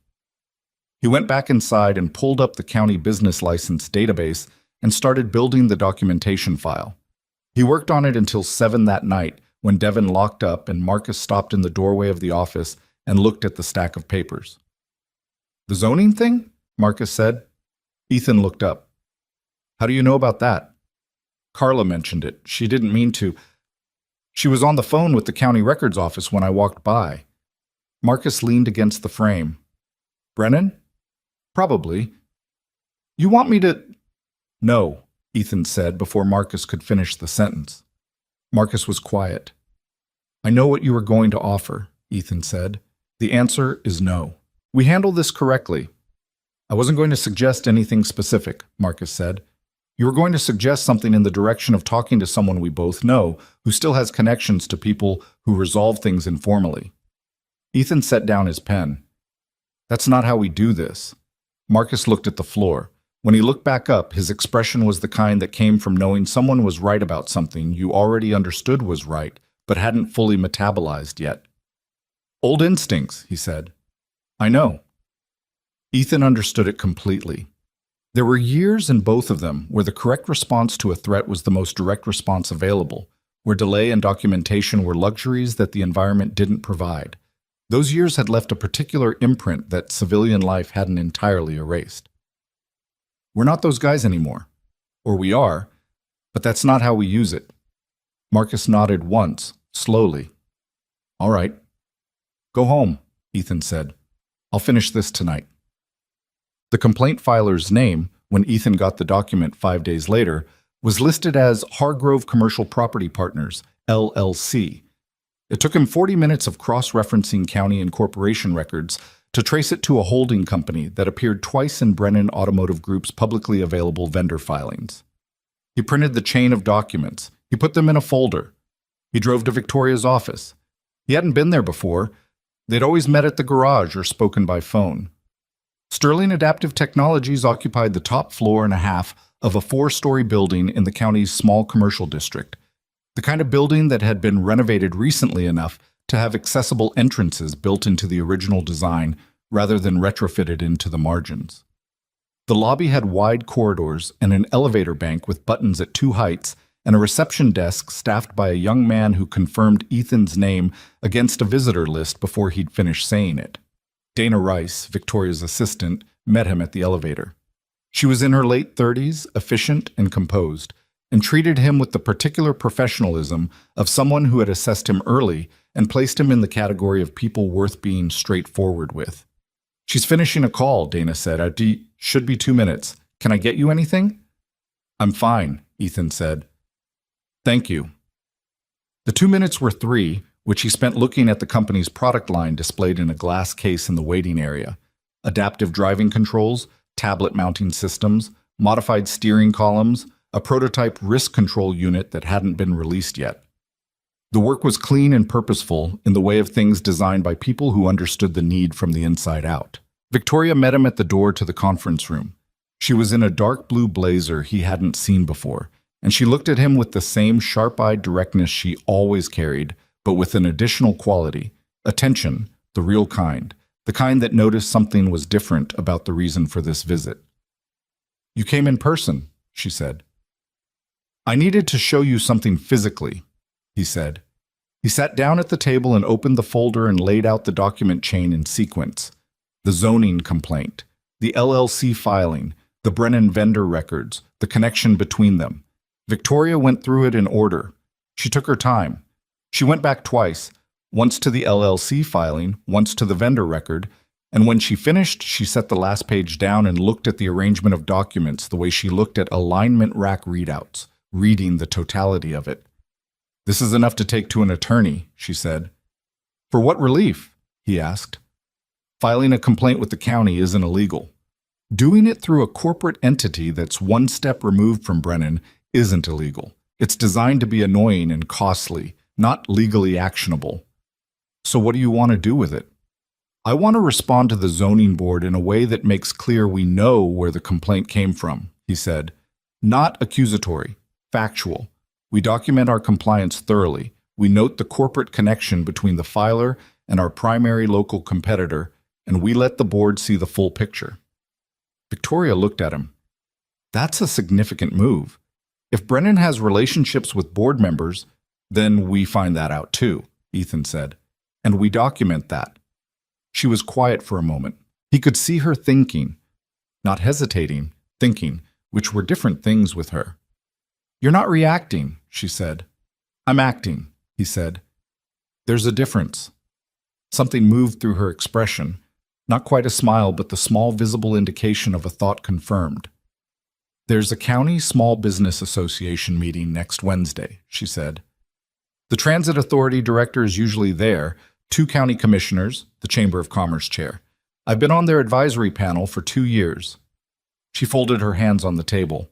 He went back inside and pulled up the county business license database and started building the documentation file. He worked on it until 7 that night, when Devin locked up and Marcus stopped in the doorway of the office and looked at the stack of papers. "The zoning thing?" Marcus said. Ethan looked up. "How do you know about that?" "Carla mentioned it. She didn't mean to. She was on the phone with the county records office when I walked by." Marcus leaned against the frame. "Brennan?" "Probably." "You want me to—" "No," Ethan said before Marcus could finish the sentence. Marcus was quiet. "I know what you were going to offer," Ethan said. "The answer is no. We handle this correctly." "I wasn't going to suggest anything specific," Marcus said. "You were going to suggest something in the direction of talking to someone we both know who still has connections to people who resolve things informally." Ethan set down his pen. That's not how we do this. Marcus looked at the floor. When he looked back up, his expression was the kind that came from knowing someone was right about something you already understood was right, but hadn't fully metabolized yet. Old instincts, he said. I know. Ethan understood it completely. There were years in both of them where the correct response to a threat was the most direct response available, where delay and documentation were luxuries that the environment didn't provide. Those years had left a particular imprint that civilian life hadn't entirely erased. We're not those guys anymore. Or we are, but that's not how we use it. Marcus nodded once, slowly. All right. Go home, Ethan said. I'll finish this tonight. The complaint filer's name, when Ethan got the document 5 days later, was listed as Hargrove Commercial Property Partners, LLC. It took him 40 minutes of cross-referencing county and corporation records to trace it to a holding company that appeared twice in Brennan Automotive Group's publicly available vendor filings. He printed the chain of documents. He put them in a folder. He drove to Victoria's office. He hadn't been there before. They'd always met at the garage or spoken by phone. Sterling Adaptive Technologies occupied the top floor and a half of a 4-story building in the county's small commercial district, the kind of building that had been renovated recently enough to have accessible entrances built into the original design rather than retrofitted into the margins. The lobby had wide corridors and an elevator bank with buttons at 2 heights and a reception desk staffed by a young man who confirmed Ethan's name against a visitor list before he'd finished saying it. Dana Rice, Victoria's assistant, met him at the elevator. She was in her late 30s, efficient and composed, and treated him with the particular professionalism of someone who had assessed him early and placed him in the category of people worth being straightforward with. She's finishing a call, Dana said. Should be 2 minutes. Can I get you anything? I'm fine, Ethan said. Thank you. The 2 minutes were 3, which he spent looking at the company's product line displayed in a glass case in the waiting area. Adaptive driving controls, tablet mounting systems, modified steering columns, a prototype risk control unit that hadn't been released yet. The work was clean and purposeful in the way of things designed by people who understood the need from the inside out. Victoria met him at the door to the conference room. She was in a dark blue blazer he hadn't seen before, and she looked at him with the same sharp-eyed directness she always carried, but with an additional quality, attention, the real kind, the kind that noticed something was different about the reason for this visit. You came in person, she said. I needed to show you something physically, he said. He sat down at the table and opened the folder and laid out the document chain in sequence. The zoning complaint, the LLC filing, the Brennan vendor records, the connection between them. Victoria went through it in order. She took her time. She went back twice, once to the LLC filing, once to the vendor record, and when she finished, she set the last page down and looked at the arrangement of documents the way she looked at alignment rack readouts, reading the totality of it. This is enough to take to an attorney, she said. For what relief? He asked. Filing a complaint with the county isn't illegal. Doing it through a corporate entity that's one step removed from Brennan isn't illegal. It's designed to be annoying and costly, not legally actionable. So what do you want to do with it? I want to respond to the zoning board in a way that makes clear we know where the complaint came from, he said. Not accusatory, factual. We document our compliance thoroughly. We note the corporate connection between the filer and our primary local competitor, and we let the board see the full picture. Victoria looked at him. That's a significant move. If Brennan has relationships with board members, then we find that out too, Ethan said. And we document that. She was quiet for a moment. He could see her thinking, not hesitating, thinking, which were different things with her. You're not reacting, she said. I'm acting, he said. There's a difference. Something moved through her expression, not quite a smile, but the small visible indication of a thought confirmed. There's a county small business association meeting next Wednesday, she said. The transit authority director is usually there, 2 county commissioners, the Chamber of Commerce chair. I've been on their advisory panel for 2 years. She folded her hands on the table.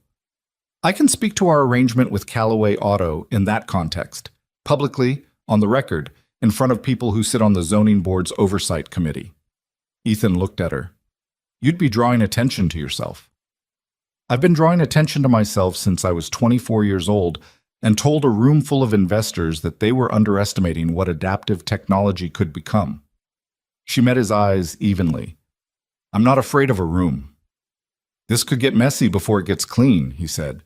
I can speak to our arrangement with Callaway Auto in that context, publicly, on the record, in front of people who sit on the zoning board's oversight committee. Ethan looked at her. You'd be drawing attention to yourself. I've been drawing attention to myself since I was 24 years old and told a room full of investors that they were underestimating what adaptive technology could become. She met his eyes evenly. I'm not afraid of a room. This could get messy before it gets clean, he said.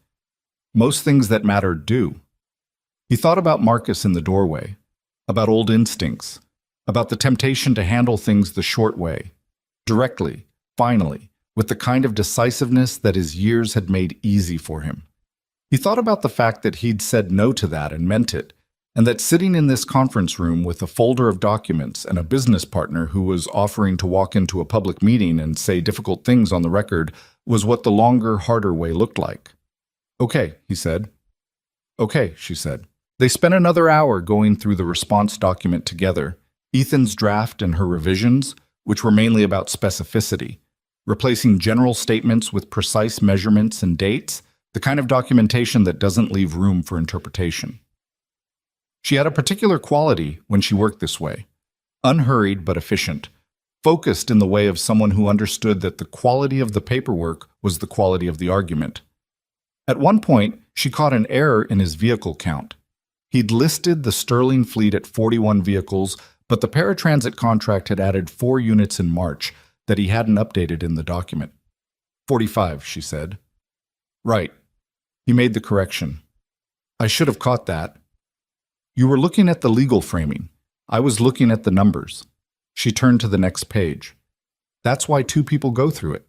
Most things that matter do. He thought about Marcus in the doorway, about old instincts, about the temptation to handle things the short way, directly, finally, with the kind of decisiveness that his years had made easy for him. He thought about the fact that he'd said no to that and meant it, and that sitting in this conference room with a folder of documents and a business partner who was offering to walk into a public meeting and say difficult things on the record was what the longer, harder way looked like. Okay, he said. Okay, she said. They spent another hour going through the response document together, Ethan's draft and her revisions, which were mainly about specificity, replacing general statements with precise measurements and dates, the kind of documentation that doesn't leave room for interpretation. She had a particular quality when she worked this way, unhurried but efficient, focused in the way of someone who understood that the quality of the paperwork was the quality of the argument. At one point, she caught an error in his vehicle count. He'd listed the Sterling fleet at 41 vehicles, but the paratransit contract had added 4 units in March that he hadn't updated in the document. 45, she said. Right. He made the correction. I should have caught that. You were looking at the legal framing. I was looking at the numbers. She turned to the next page. That's why 2 people go through it.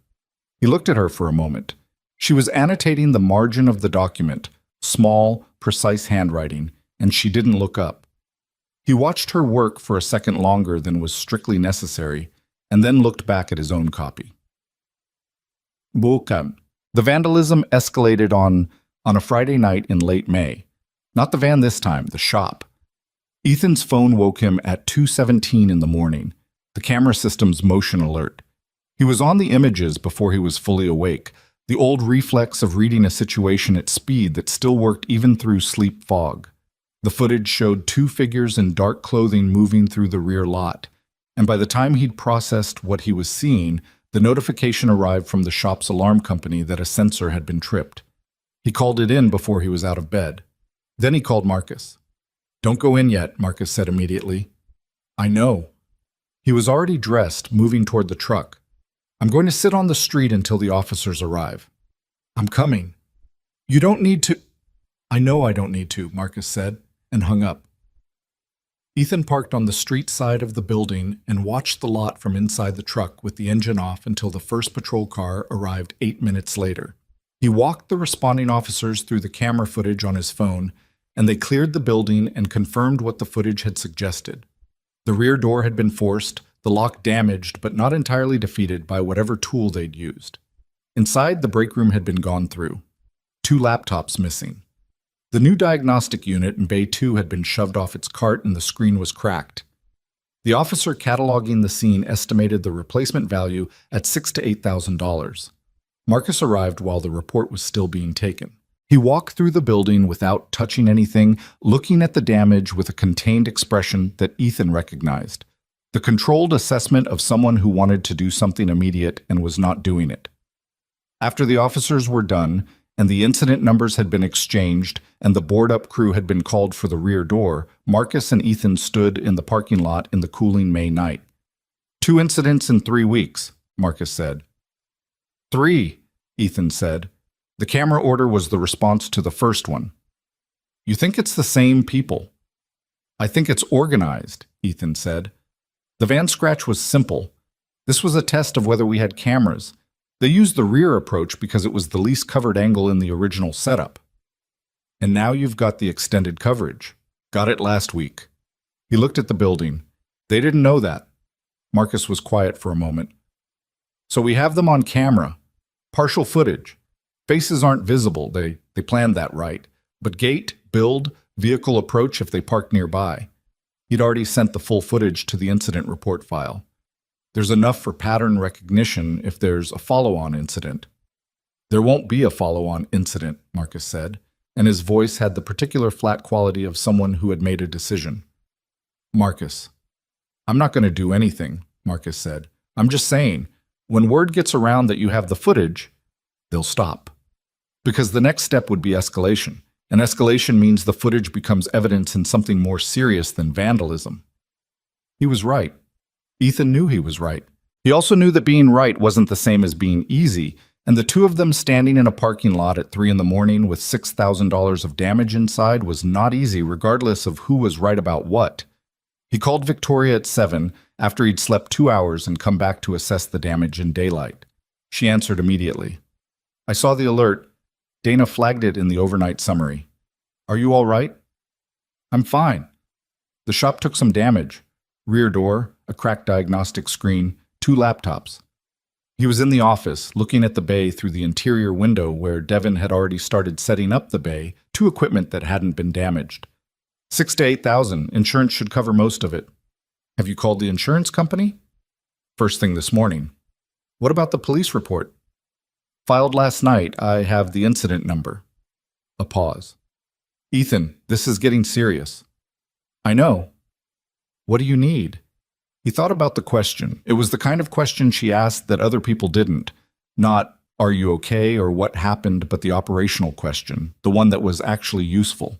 He looked at her for a moment. She was annotating the margin of the document, small, precise handwriting, and she didn't look up. He watched her work for a second longer than was strictly necessary, and then looked back at his own copy. Bullcum. The vandalism escalated on a Friday night in late May. Not the van this time, the shop. Ethan's phone woke him at 2:17 in the morning, the camera system's motion alert. He was on the images before he was fully awake, the old reflex of reading a situation at speed that still worked even through sleep fog. The footage showed 2 figures in dark clothing moving through the rear lot, and by the time he'd processed what he was seeing, the notification arrived from the shop's alarm company that a sensor had been tripped. He called it in before he was out of bed. Then he called Marcus. Don't go in yet, Marcus said immediately. I know. He was already dressed, moving toward the truck. I'm going to sit on the street until the officers arrive. I'm coming. You don't need to. I know I don't need to, Marcus said, and hung up. Ethan parked on the street side of the building and watched the lot from inside the truck with the engine off until the first patrol car arrived 8 minutes later. He walked the responding officers through the camera footage on his phone, and they cleared the building and confirmed what the footage had suggested. The rear door had been forced, the lock damaged but not entirely defeated by whatever tool they'd used. Inside, the break room had been gone through. 2 laptops missing. The new diagnostic unit in Bay 2 had been shoved off its cart and the screen was cracked. The officer cataloging the scene estimated the replacement value at $6,000 to $8,000. Marcus arrived while the report was still being taken. He walked through the building without touching anything, looking at the damage with a contained expression that Ethan recognized. The controlled assessment of someone who wanted to do something immediate and was not doing it. After the officers were done, and the incident numbers had been exchanged, and the board-up crew had been called for the rear door, Marcus and Ethan stood in the parking lot in the cooling May night. 2 incidents in 3 weeks, Marcus said. 3, Ethan said. The camera order was the response to the first one. You think it's the same people? I think it's organized, Ethan said. The van scratch was simple. This was a test of whether we had cameras. They used the rear approach because it was the least covered angle in the original setup. And now you've got the extended coverage. Got it last week. He looked at the building. They didn't know that. Marcus was quiet for a moment. So we have them on camera. Partial footage. Faces aren't visible. They planned that right. But gate, build, vehicle approach if they park nearby. He'd already sent the full footage to the incident report file. There's enough for pattern recognition if there's a follow-on incident. There won't be a follow-on incident, Marcus said, and his voice had the particular flat quality of someone who had made a decision. Marcus. I'm not going to do anything, Marcus said. I'm just saying, when word gets around that you have the footage, they'll stop. Because the next step would be escalation. And escalation means the footage becomes evidence in something more serious than vandalism. He was right. Ethan knew he was right. He also knew that being right wasn't the same as being easy, and the two of them standing in a parking lot at 3 in the morning with $6,000 of damage inside was not easy regardless of who was right about what. He called Victoria at 7 after he'd slept 2 hours and come back to assess the damage in daylight. She answered immediately. I saw the alert. Dana flagged it in the overnight summary. Are you all right? I'm fine. The shop took some damage. Rear door, a cracked diagnostic screen, 2 laptops. He was in the office, looking at the bay through the interior window where Devin had already started setting up the bay to equipment that hadn't been damaged. 6 to 8,000. Insurance should cover most of it. Have you called the insurance company? First thing this morning. What about the police report? Filed last night. I have the incident number. A pause. Ethan, this is getting serious. I know. What do you need? He thought about the question. It was the kind of question she asked that other people didn't. Not, are you okay or what happened, but the operational question, the one that was actually useful.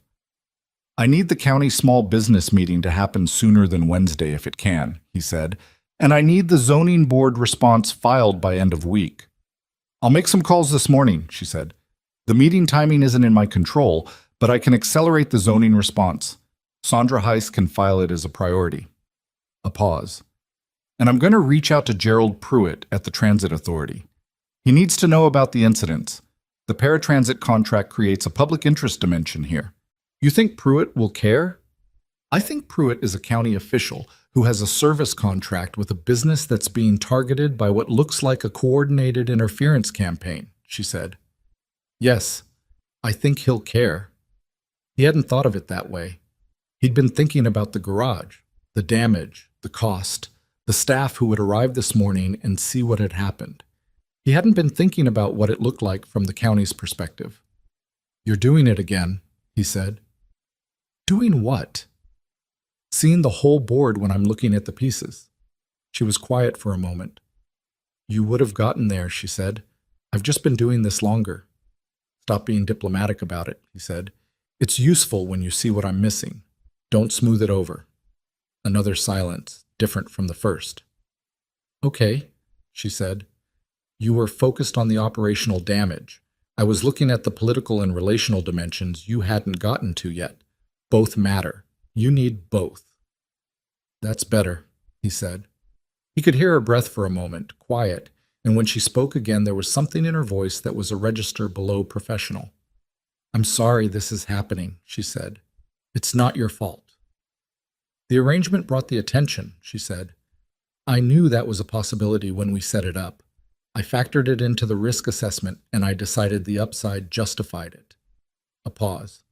I need the county small business meeting to happen sooner than Wednesday if it can, he said, and I need the zoning board response filed by end of week. I'll make some calls this morning, she said. The meeting timing isn't in my control, but I can accelerate the zoning response. Sandra Heiss can file it as a priority. A pause. And I'm going to reach out to Gerald Pruitt at the Transit Authority. He needs to know about the incidents. The paratransit contract creates a public interest dimension here. You think Pruitt will care? I think Pruitt is a county official who has a service contract with a business that's being targeted by what looks like a coordinated interference campaign, she said. Yes, I think he'll care. He hadn't thought of it that way. He'd been thinking about the garage, the damage, the cost, the staff who would arrive this morning and see what had happened. He hadn't been thinking about what it looked like from the county's perspective. You're doing it again, he said. Doing what? Seeing the whole board when I'm looking at the pieces. She was quiet for a moment. You would have gotten there, she said. I've just been doing this longer. Stop being diplomatic about it, he said. It's useful when you see what I'm missing. Don't smooth it over. Another silence, different from the first. Okay, she said. You were focused on the operational damage. I was looking at the political and relational dimensions you hadn't gotten to yet. Both matter. You need both. That's better, he said. He could hear her breath for a moment, quiet, and when she spoke again there was something in her voice that was a register below professional. I'm sorry this is happening, she said. It's not your fault. The arrangement brought the attention, she said. I knew that was a possibility when we set it up. I factored it into the risk assessment and I decided the upside justified it. A pause.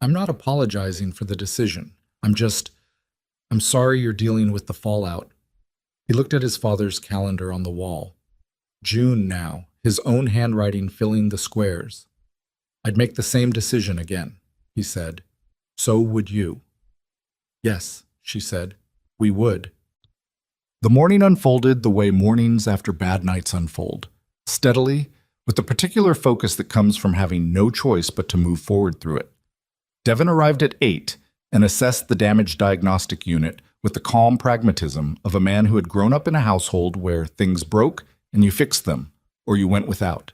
I'm not apologizing for the decision. I'm sorry you're dealing with the fallout. He looked at his father's calendar on the wall. June now, his own handwriting filling the squares. I'd make the same decision again, he said. So would you. Yes, she said. We would. The morning unfolded the way mornings after bad nights unfold, steadily, with the particular focus that comes from having no choice but to move forward through it. Devin arrived at 8 and assessed the damage diagnostic unit with the calm pragmatism of a man who had grown up in a household where things broke and you fixed them, or you went without.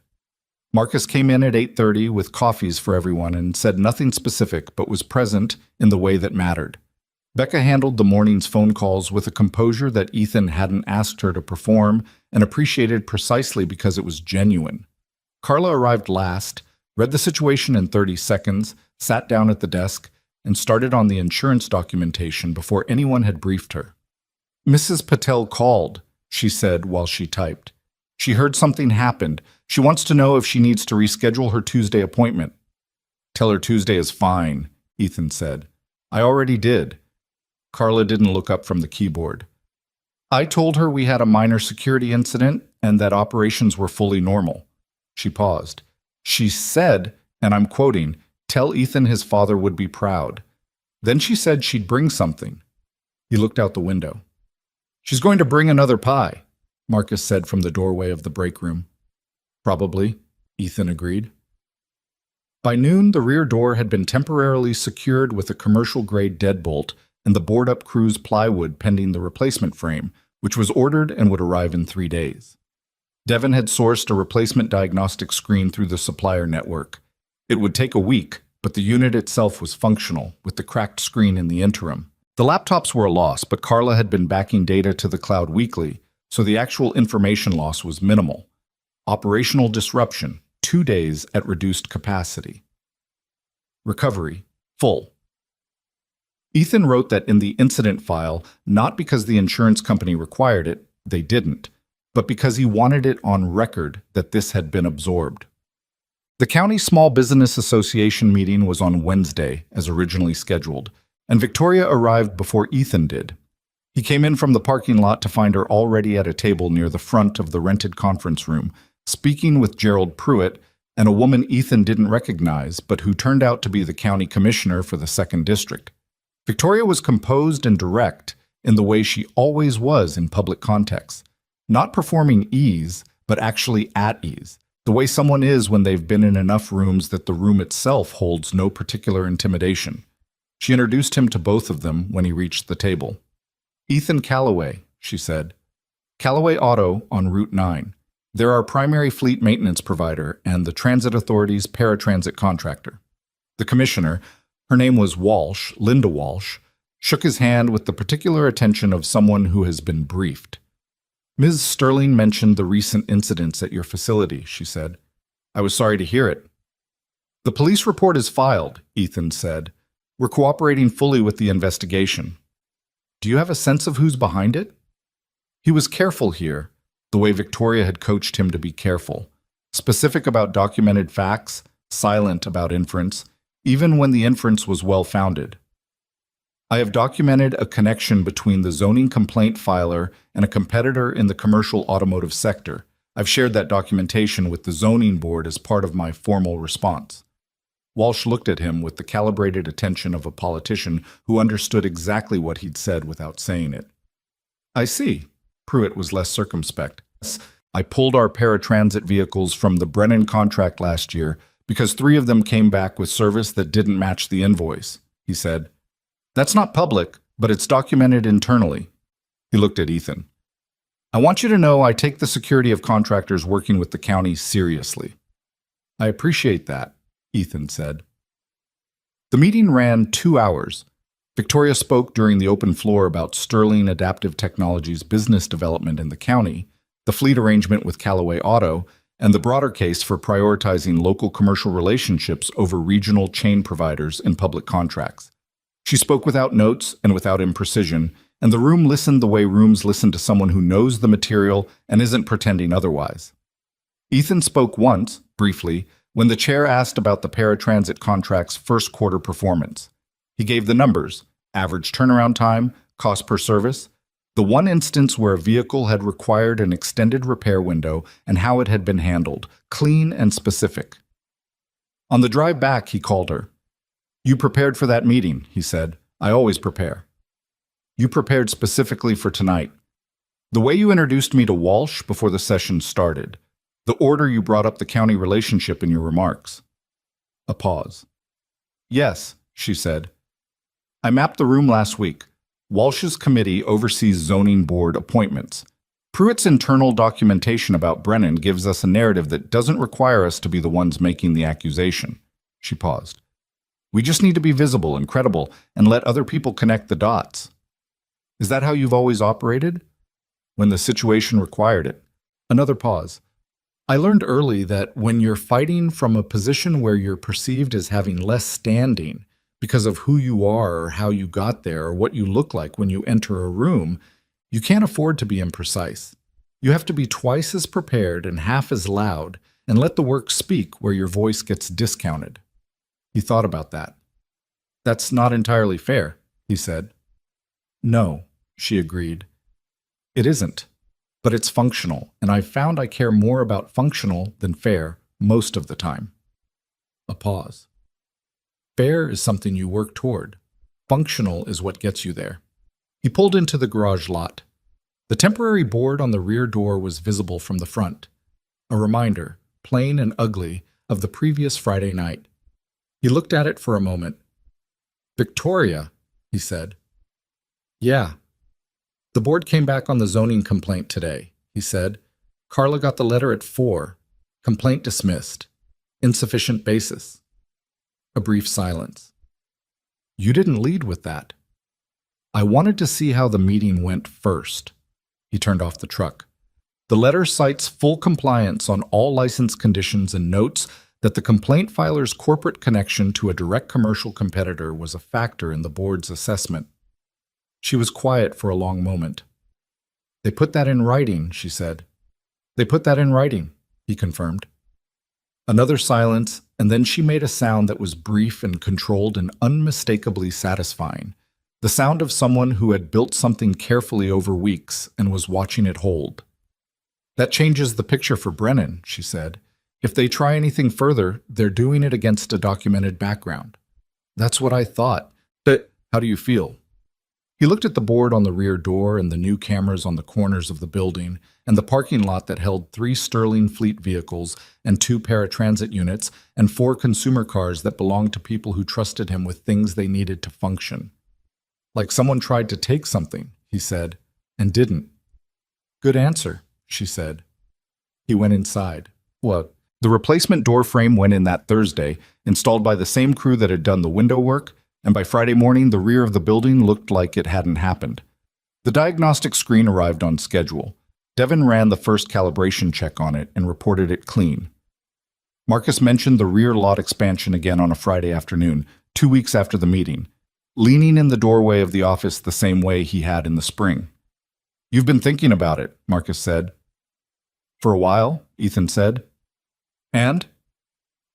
Marcus came in at 8:30 with coffees for everyone and said nothing specific but was present in the way that mattered. Becca handled the morning's phone calls with a composure that Ethan hadn't asked her to perform and appreciated precisely because it was genuine. Carla arrived last, read the situation in 30 seconds, sat down at the desk, and started on the insurance documentation before anyone had briefed her. Mrs. Patel called, she said while she typed. She heard something happened. She wants to know if she needs to reschedule her Tuesday appointment. Tell her Tuesday is fine, Ethan said. I already did. Carla didn't look up from the keyboard. I told her we had a minor security incident and that operations were fully normal. She paused. She said, and I'm quoting, tell Ethan his father would be proud. Then she said she'd bring something. He looked out the window. She's going to bring another pie. Marcus said from the doorway of the break room. Probably, Ethan agreed. By noon, the rear door had been temporarily secured with a commercial-grade deadbolt and the board-up crew's plywood pending the replacement frame, which was ordered and would arrive in 3 days. Devon had sourced a replacement diagnostic screen through the supplier network. It would take a week, but the unit itself was functional, with the cracked screen in the interim. The laptops were a loss, but Carla had been backing data to the cloud weekly, so the actual information loss was minimal. Operational disruption, 2 days at reduced capacity. Recovery, full. Ethan wrote that in the incident file, not because the insurance company required it, they didn't, but because he wanted it on record that this had been absorbed. The County Small Business Association meeting was on Wednesday, as originally scheduled, and Victoria arrived before Ethan did. He came in from the parking lot to find her already at a table near the front of the rented conference room, speaking with Gerald Pruitt and a woman Ethan didn't recognize, but who turned out to be the county commissioner for the 2nd District. Victoria was composed and direct in the way she always was in public contexts, not performing ease, but actually at ease, the way someone is when they've been in enough rooms that the room itself holds no particular intimidation. She introduced him to both of them when he reached the table. Ethan Calloway, she said. Calloway Auto on Route 9. They're our primary fleet maintenance provider and the Transit Authority's paratransit contractor. The commissioner, her name was Walsh, Linda Walsh, shook his hand with the particular attention of someone who has been briefed. Ms. Sterling mentioned the recent incidents at your facility, she said. I was sorry to hear it. The police report is filed, Ethan said. We're cooperating fully with the investigation. Do you have a sense of who's behind it? He was careful here, the way Victoria had coached him to be careful, specific about documented facts, silent about inference, even when the inference was well-founded. I have documented a connection between the zoning complaint filer and a competitor in the commercial automotive sector. I've shared that documentation with the zoning board as part of my formal response. Walsh looked at him with the calibrated attention of a politician who understood exactly what he'd said without saying it. I see. Pruitt was less circumspect. I pulled our paratransit vehicles from the Brennan contract last year because 3 of them came back with service that didn't match the invoice, he said. That's not public, but it's documented internally. He looked at Ethan. I want you to know I take the security of contractors working with the county seriously. I appreciate that, Ethan said. The meeting ran 2 hours. Victoria spoke during the open floor about Sterling Adaptive Technologies' business development in the county, the fleet arrangement with Calloway Auto, and the broader case for prioritizing local commercial relationships over regional chain providers in public contracts. She spoke without notes and without imprecision, and the room listened the way rooms listen to someone who knows the material and isn't pretending otherwise. Ethan spoke once, briefly, when the chair asked about the paratransit contract's first quarter performance. He gave the numbers, average turnaround time, cost per service, the one instance where a vehicle had required an extended repair window and how it had been handled, clean and specific. On the drive back, he called her. You prepared for that meeting, he said. I always prepare. You prepared specifically for tonight. The way you introduced me to Walsh before the session started, the order you brought up the county relationship in your remarks. A pause. Yes, she said. I mapped the room last week. Walsh's committee oversees zoning board appointments. Pruitt's internal documentation about Brennan gives us a narrative that doesn't require us to be the ones making the accusation. She paused. We just need to be visible and credible and let other people connect the dots. Is that how you've always operated? When the situation required it. Another pause. I learned early that when you're fighting from a position where you're perceived as having less standing because of who you are or how you got there or what you look like when you enter a room, you can't afford to be imprecise. You have to be twice as prepared and half as loud and let the work speak where your voice gets discounted. He thought about that. That's not entirely fair, he said. No, she agreed. It isn't, but it's functional, and I've found I care more about functional than fair most of the time. A pause. Fair is something you work toward. Functional is what gets you there. He pulled into the garage lot. The temporary board on the rear door was visible from the front, a reminder, plain and ugly, of the previous Friday night. He looked at it for a moment. "Victoria," he said. "Yeah." "The board came back on the zoning complaint today," he said. "Carla got the letter at 4. Complaint dismissed. Insufficient basis." A brief silence. "You didn't lead with that." "I wanted to see how the meeting went first." He turned off the truck. "The letter cites full compliance on all license conditions and notes that the complaint filer's corporate connection to a direct commercial competitor was a factor in the board's assessment." She was quiet for a long moment. "They put that in writing," she said. "They put that in writing," he confirmed. Another silence, and then she made a sound that was brief and controlled and unmistakably satisfying. The sound of someone who had built something carefully over weeks and was watching it hold. "That changes the picture for Brennan," she said. "If they try anything further, they're doing it against a documented background." "That's what I thought. But how do you feel?" He looked at the board on the rear door and the new cameras on the corners of the building and the parking lot that held 3 Sterling fleet vehicles and 2 paratransit units and 4 consumer cars that belonged to people who trusted him with things they needed to function. "Like someone tried to take something," he said, "and didn't." "Good answer," she said. He went inside. "What?" The replacement door frame went in that Thursday, installed by the same crew that had done the window work, and by Friday morning the rear of the building looked like it hadn't happened. The diagnostic screen arrived on schedule. Devin ran the first calibration check on it and reported it clean. Marcus mentioned the rear lot expansion again on a Friday afternoon, 2 weeks after the meeting, leaning in the doorway of the office the same way he had in the spring. "You've been thinking about it," Marcus said. "For a while," Ethan said. "And?"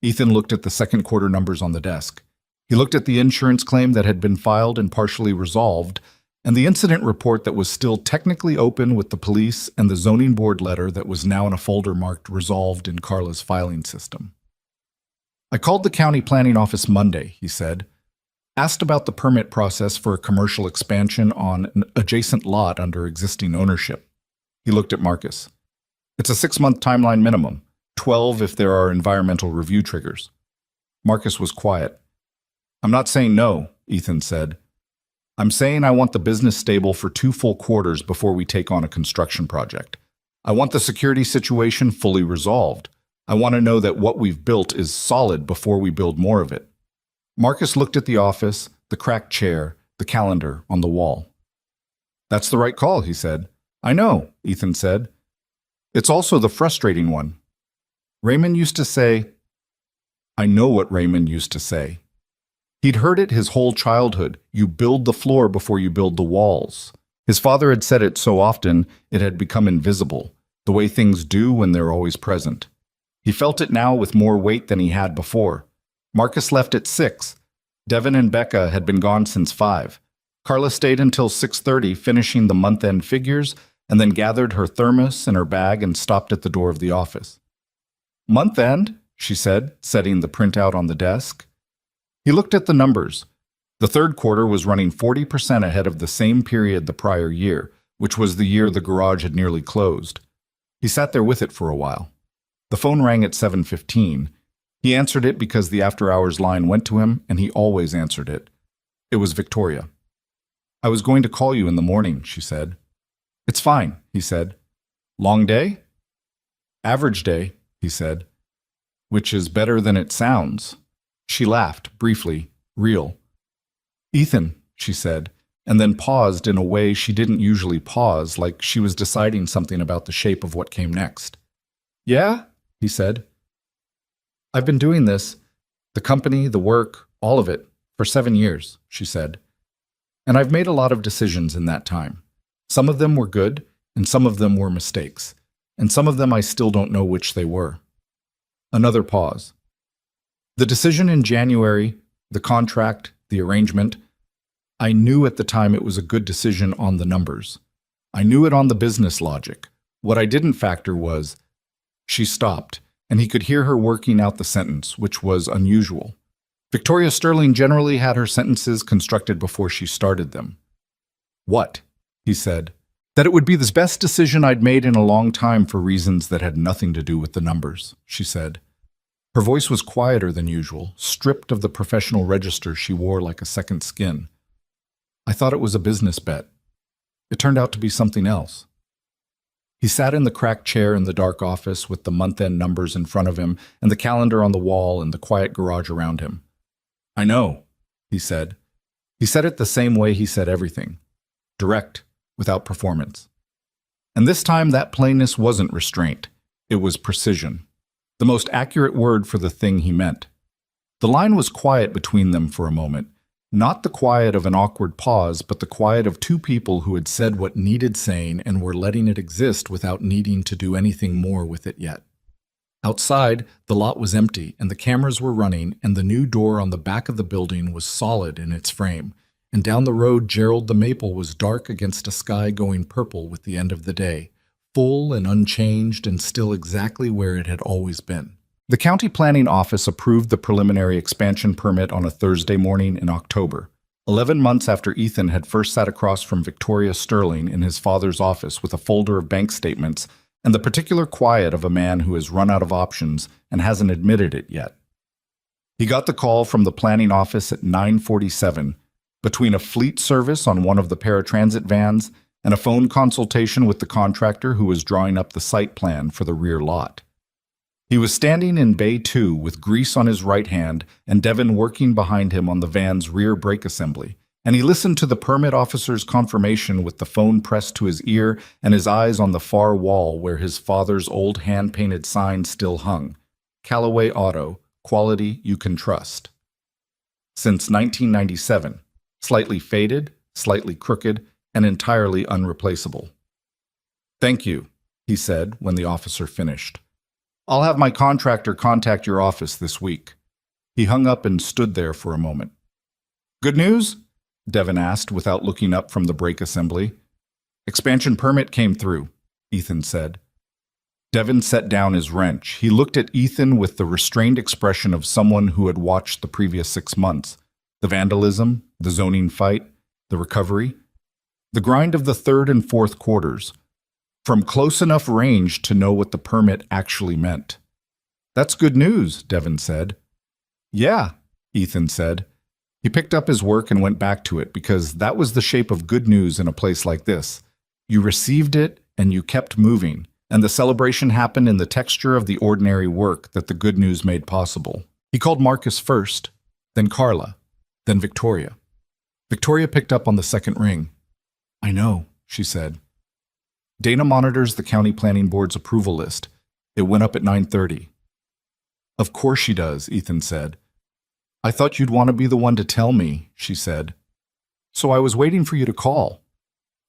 Ethan looked at the second quarter numbers on the desk. He looked at the insurance claim that had been filed and partially resolved, and the incident report that was still technically open with the police and the zoning board letter that was now in a folder marked resolved in Carla's filing system. "I called the county planning office Monday," he said. "Asked about the permit process for a commercial expansion on an adjacent lot under existing ownership." He looked at Marcus. "It's a 6-month timeline minimum, 12 if there are environmental review triggers." Marcus was quiet. "I'm not saying no," Ethan said. "I'm saying I want the business stable for 2 full quarters before we take on a construction project. I want the security situation fully resolved. I want to know that what we've built is solid before we build more of it." Marcus looked at the office, the cracked chair, the calendar on the wall. "That's the right call," he said. "I know," Ethan said. "It's also the frustrating one. Raymond used to say—" I know what Raymond used to say. He'd heard it his whole childhood. You build the floor before you build the walls. His father had said it so often it had become invisible, the way things do when they're always present. He felt it now with more weight than he had before. Marcus left at 6. Devin and Becca had been gone since 5. Carla stayed until 6:30, finishing the month-end figures, and then gathered her thermos and her bag and stopped at the door of the office. "Month-end?" she said, setting the printout on the desk. He looked at the numbers. The third quarter was running 40% ahead of the same period the prior year, which was the year the garage had nearly closed. He sat there with it for a while. The phone rang at 7:15. He answered it because the after-hours line went to him, and he always answered it. It was Victoria. "I was going to call you in the morning," she said. "It's fine," he said. "Long day?" "Average day," he said. "Which is better than it sounds." She laughed, briefly, real. "Ethan," she said, and then paused in a way she didn't usually pause, like she was deciding something about the shape of what came next. "Yeah?" he said. "I've been doing this, the company, the work, all of it, for 7 years," she said. "And I've made a lot of decisions in that time. Some of them were good, and some of them were mistakes, and some of them I still don't know which they were." Another pause. "The decision in January, the contract, the arrangement, I knew at the time it was a good decision on the numbers. I knew it on the business logic. What I didn't factor was—" She stopped, and he could hear her working out the sentence, which was unusual. Victoria Sterling generally had her sentences constructed before she started them. "What?" he said. That it would be the best decision I'd made in a long time for reasons that had nothing to do with the numbers, she said. Her voice was quieter than usual, stripped of the professional register she wore like a second skin. I thought it was a business bet. It turned out to be something else. He sat in the cracked chair in the dark office with the month-end numbers in front of him and the calendar on the wall and the quiet garage around him. I know, he said. He said it the same way he said everything. Direct, without performance. And this time that plainness wasn't restraint. It was precision. The most accurate word for the thing he meant. The line was quiet between them for a moment. Not the quiet of an awkward pause, but the quiet of two people who had said what needed saying and were letting it exist without needing to do anything more with it yet. Outside, the lot was empty, and the cameras were running, and the new door on the back of the building was solid in its frame. And down the road, Gerald the Maple was dark against a sky going purple with the end of the day, full and unchanged and still exactly where it had always been. The county planning office approved the preliminary expansion permit on a Thursday morning in October, 11 months after Ethan had first sat across from Victoria Sterling in his father's office with a folder of bank statements and the particular quiet of a man who has run out of options and hasn't admitted it yet. He got the call from the planning office at 9:47, between a fleet service on one of the paratransit vans and a phone consultation with the contractor who was drawing up the site plan for the rear lot. He was standing in Bay 2 with Grease on his right hand and Devin working behind him on the van's rear brake assembly, and he listened to the permit officer's confirmation with the phone pressed to his ear and his eyes on the far wall where his father's old hand-painted sign still hung. Callaway Auto, quality you can trust. Since 1997, slightly faded, slightly crooked, and entirely unreplaceable. Thank you, he said when the officer finished. I'll have my contractor contact your office this week. He hung up and stood there for a moment. Good news? Devin asked without looking up from the brake assembly. Expansion permit came through, Ethan said. Devin set down his wrench. He looked at Ethan with the restrained expression of someone who had watched the previous 6 months. The vandalism, the zoning fight, the recovery, the grind of the third and fourth quarters, from close enough range to know what the permit actually meant. That's good news, Devin said. Yeah, Ethan said. He picked up his work and went back to it because that was the shape of good news in a place like this. You received it and you kept moving, and the celebration happened in the texture of the ordinary work that the good news made possible. He called Marcus first, then Carla, then Victoria. Victoria picked up on the second ring. I know, she said. Dana monitors the county planning board's approval list. It went up at 9:30. Of course she does, Ethan said. I thought you'd want to be the one to tell me, she said. So I was waiting for you to call.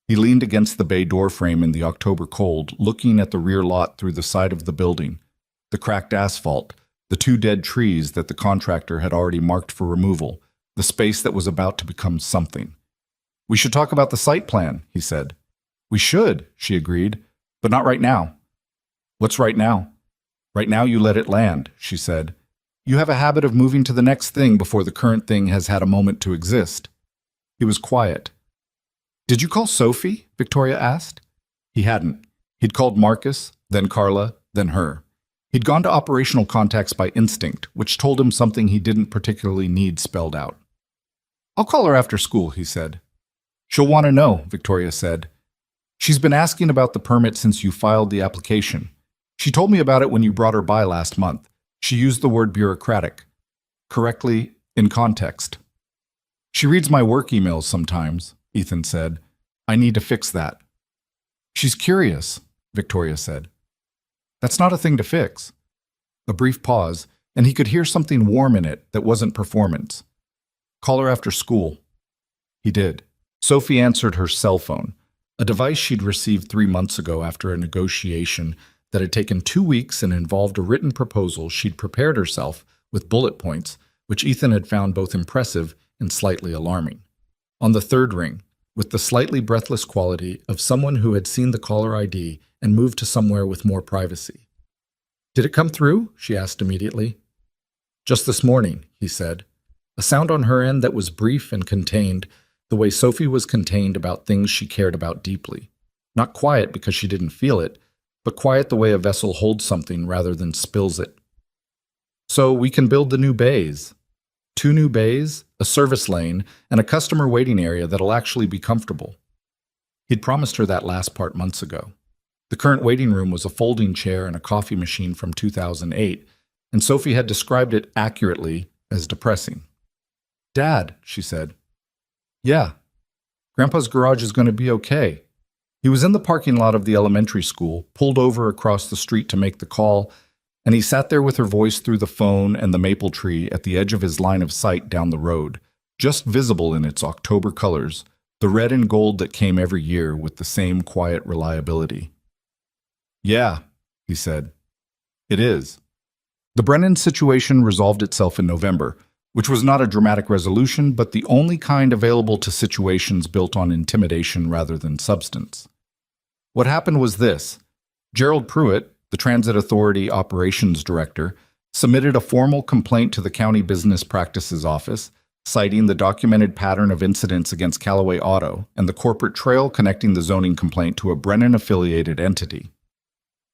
He leaned against the bay door frame in the October cold, looking at the rear lot through the side of the building, the cracked asphalt, the 2 dead trees that the contractor had already marked for removal, the space that was about to become something. We should talk about the site plan, he said. We should, she agreed, but not right now. What's right now? Right now you let it land, she said. You have a habit of moving to the next thing before the current thing has had a moment to exist. He was quiet. Did you call Sophie? Victoria asked. He hadn't. He'd called Marcus, then Carla, then her. He'd gone to operational contacts by instinct, which told him something he didn't particularly need spelled out. I'll call her after school, he said. She'll want to know, Victoria said. She's been asking about the permit since you filed the application. She told me about it when you brought her by last month. She used the word bureaucratic. Correctly, in context. She reads my work emails sometimes, Ethan said. I need to fix that. She's curious, Victoria said. That's not a thing to fix. A brief pause, and he could hear something warm in it that wasn't performance. Call her after school. He did. Sophie answered her cell phone, a device she'd received 3 months ago after a negotiation that had taken 2 weeks and involved a written proposal she'd prepared herself with bullet points, which Ethan had found both impressive and slightly alarming. On the third ring, with the slightly breathless quality of someone who had seen the caller ID and moved to somewhere with more privacy. Did it come through? She asked immediately. Just this morning, he said. A sound on her end that was brief and contained, the way Sophie was contained about things she cared about deeply. Not quiet because she didn't feel it, but quiet the way a vessel holds something rather than spills it. So we can build the new bays. 2 new bays, a service lane, and a customer waiting area that'll actually be comfortable. He'd promised her that last part months ago. The current waiting room was a folding chair and a coffee machine from 2008, and Sophie had described it accurately as depressing. "Dad," she said. "Yeah. Grandpa's garage is going to be okay." He was in the parking lot of the elementary school, pulled over across the street to make the call, and he sat there with her voice through the phone and the maple tree at the edge of his line of sight down the road, just visible in its October colors, the red and gold that came every year with the same quiet reliability. "Yeah," he said. "It is." The Brennan situation resolved itself in November, which was not a dramatic resolution, but the only kind available to situations built on intimidation rather than substance. What happened was this. Gerald Pruitt, the Transit Authority Operations Director, submitted a formal complaint to the County Business Practices Office, citing the documented pattern of incidents against Callaway Auto and the corporate trail connecting the zoning complaint to a Brennan-affiliated entity.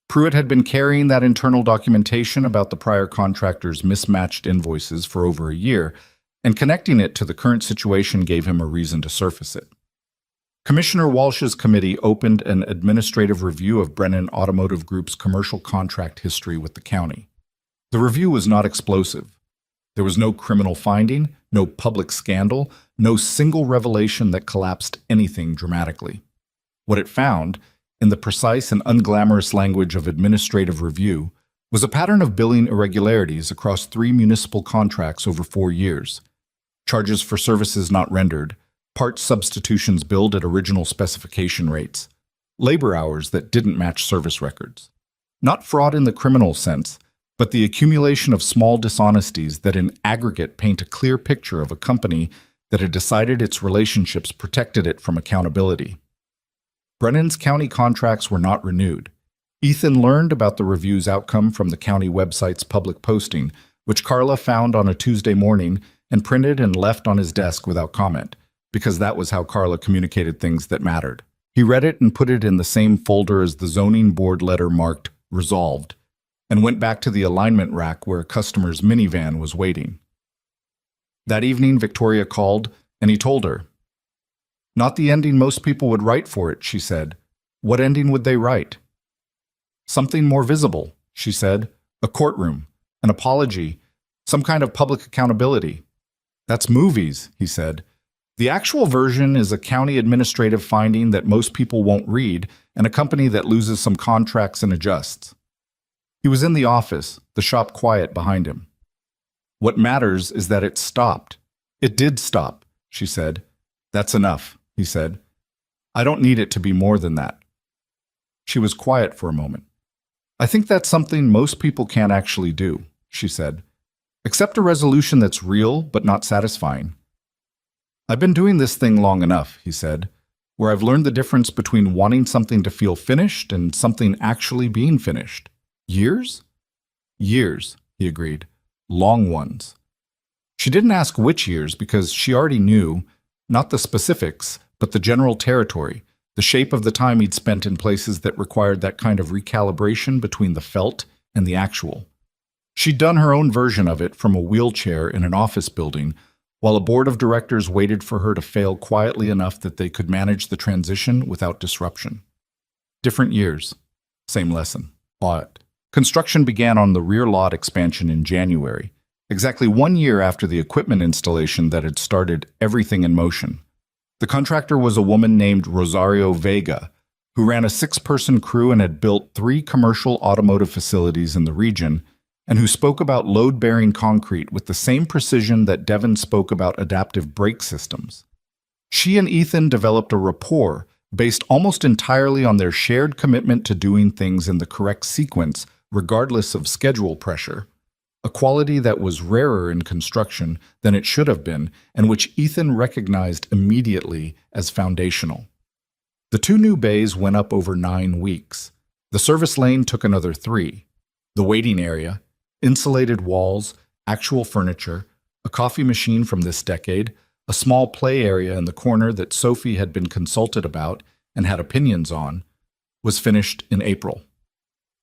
Pruitt had been carrying that internal documentation about the prior contractor's mismatched invoices for over a year, and connecting it to the current situation gave him a reason to surface it. Commissioner Walsh's committee opened an administrative review of Brennan Automotive Group's commercial contract history with the county. The review was not explosive. There was no criminal finding, no public scandal, no single revelation that collapsed anything dramatically. What it found, in the precise and unglamorous language of administrative review, was a pattern of billing irregularities across 3 municipal contracts over 4 years. Charges for services not rendered, parts substitutions billed at original specification rates, labor hours that didn't match service records. Not fraud in the criminal sense, but the accumulation of small dishonesties that in aggregate paint a clear picture of a company that had decided its relationships protected it from accountability. Brennan's county contracts were not renewed. Ethan learned about the review's outcome from the county website's public posting, which Carla found on a Tuesday morning and printed and left on his desk without comment, because that was how Carla communicated things that mattered. He read it and put it in the same folder as the zoning board letter marked "Resolved," and went back to the alignment rack where a customer's minivan was waiting. That evening, Victoria called, and he told her. "Not the ending most people would write for it," she said. "What ending would they write?" "Something more visible," she said. "A courtroom, an apology, some kind of public accountability." "That's movies," he said. "The actual version is a county administrative finding that most people won't read and a company that loses some contracts and adjusts." He was in the office, the shop quiet behind him. "What matters is that it stopped. It did stop," she said. "That's enough," he said. "I don't need it to be more than that." She was quiet for a moment. "I think that's something most people can't actually do," she said. "Accept a resolution that's real but not satisfying." "I've been doing this thing long enough," he said, "where I've learned the difference between wanting something to feel finished and something actually being finished. Years?" "Years," he agreed. "Long ones." She didn't ask which years because she already knew, not the specifics, but the general territory, the shape of the time he'd spent in places that required that kind of recalibration between the felt and the actual. She'd done her own version of it from a wheelchair in an office building, while a board of directors waited for her to fail quietly enough that they could manage the transition without disruption. Different years, same lesson. Audit. Construction began on the rear lot expansion in January, exactly 1 year after the equipment installation that had started everything in motion. The contractor was a woman named Rosario Vega, who ran a 6-person crew and had built 3 commercial automotive facilities in the region, and who spoke about load-bearing concrete with the same precision that Devon spoke about adaptive brake systems. She and Ethan developed a rapport based almost entirely on their shared commitment to doing things in the correct sequence, regardless of schedule pressure, a quality that was rarer in construction than it should have been and which Ethan recognized immediately as foundational. The 2 new bays went up over 9 weeks. The service lane took another 3. The waiting area, insulated walls, actual furniture, a coffee machine from this decade, a small play area in the corner that Sophie had been consulted about and had opinions on, was finished in April.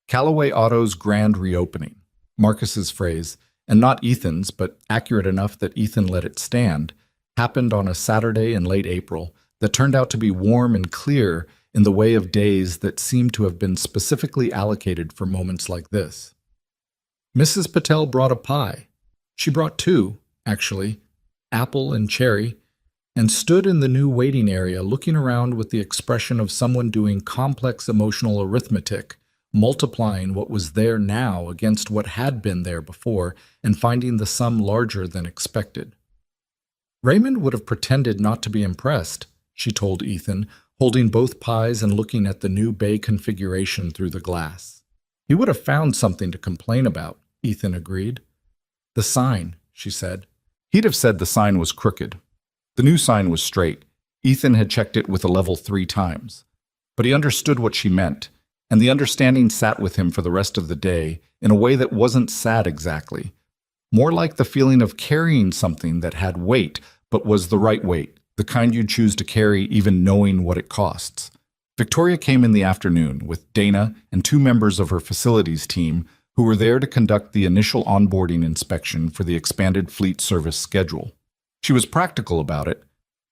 Callaway Auto's grand reopening, Marcus's phrase, and not Ethan's, but accurate enough that Ethan let it stand, happened on a Saturday in late April that turned out to be warm and clear in the way of days that seemed to have been specifically allocated for moments like this. Mrs. Patel brought a pie. She brought two, actually, apple and cherry, and stood in the new waiting area looking around with the expression of someone doing complex emotional arithmetic, multiplying what was there now against what had been there before and finding the sum larger than expected. Raymond would have pretended not to be impressed, she told Ethan, holding both pies and looking at the new bay configuration through the glass. He would have found something to complain about, Ethan agreed. The sign, she said. He'd have said the sign was crooked. The new sign was straight. Ethan had checked it with a level 3 times. But he understood what she meant, and the understanding sat with him for the rest of the day in a way that wasn't sad exactly. More like the feeling of carrying something that had weight, but was the right weight, the kind you'd choose to carry even knowing what it costs. Victoria came in the afternoon with Dana and 2 members of her facilities team who were there to conduct the initial onboarding inspection for the expanded fleet service schedule. She was practical about it.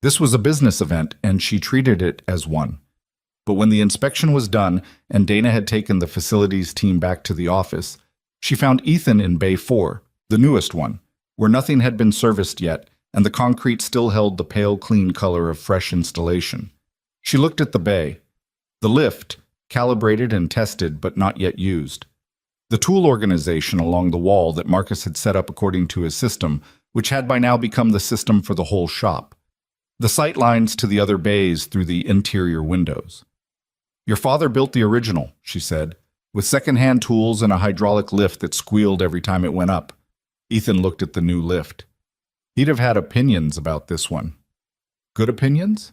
This was a business event, and she treated it as one. But when the inspection was done and Dana had taken the facilities team back to the office, she found Ethan in Bay 4, the newest one, where nothing had been serviced yet, and the concrete still held the pale, clean color of fresh installation. She looked at the bay. The lift, calibrated and tested but not yet used. The tool organization along the wall that Marcus had set up according to his system, which had by now become the system for the whole shop. The sight lines to the other bays through the interior windows. Your father built the original, she said, with second-hand tools and a hydraulic lift that squealed every time it went up. Ethan looked at the new lift. He'd have had opinions about this one. Good opinions?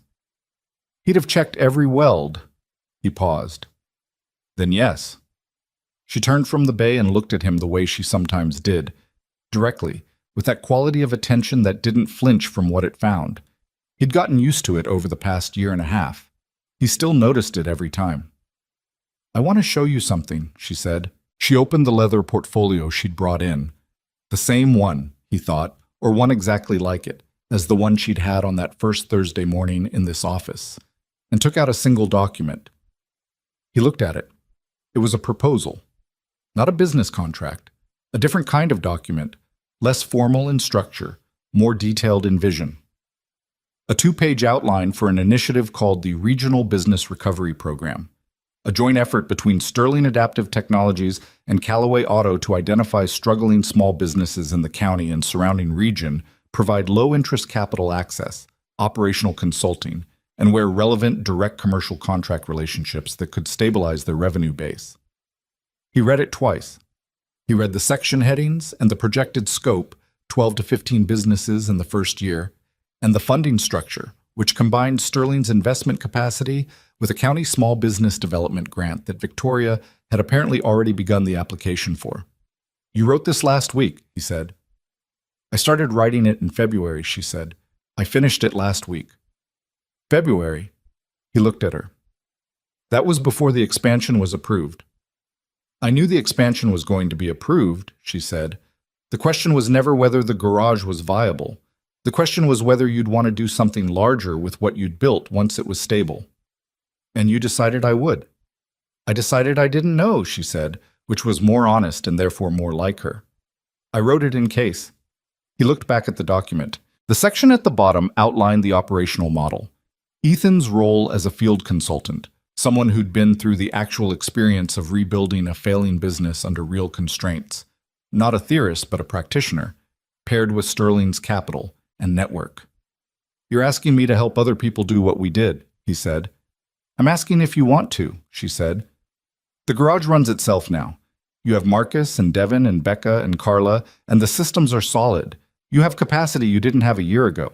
He'd have checked every weld. He paused. Then yes. She turned from the bay and looked at him the way she sometimes did, directly, with that quality of attention that didn't flinch from what it found. He'd gotten used to it over the past year and a half. He still noticed it every time. I want to show you something, she said. She opened the leather portfolio she'd brought in. The same one, he thought, or one exactly like it, as the one she'd had on that first Thursday morning in this office, and took out a single document. He looked at it. It was a proposal. Not a business contract. A different kind of document, less formal in structure, more detailed in vision. A 2-page outline for an initiative called the Regional Business Recovery Program, a joint effort between Sterling Adaptive Technologies and Callaway Auto to identify struggling small businesses in the county and surrounding region, provide low-interest capital access, operational consulting, and where relevant direct commercial contract relationships that could stabilize their revenue base. He read it twice. He read the section headings and the projected scope, 12 to 15 businesses in the first year, and the funding structure, which combined Sterling's investment capacity with a county small business development grant that Victoria had apparently already begun the application for. You wrote this last week, he said. I started writing it in February, she said. I finished it last week. February? He looked at her. That was before the expansion was approved. I knew the expansion was going to be approved, she said. The question was never whether the garage was viable. The question was whether you'd want to do something larger with what you'd built once it was stable. And you decided I would. I decided I didn't know, she said, which was more honest and therefore more like her. I wrote it in case. He looked back at the document. The section at the bottom outlined the operational model. Ethan's role as a field consultant, someone who'd been through the actual experience of rebuilding a failing business under real constraints. Not a theorist, but a practitioner, paired with Sterling's capital and network. You're asking me to help other people do what we did, he said. I'm asking if you want to, she said. The garage runs itself now. You have Marcus and Devin and Becca and Carla, and the systems are solid. You have capacity you didn't have a year ago.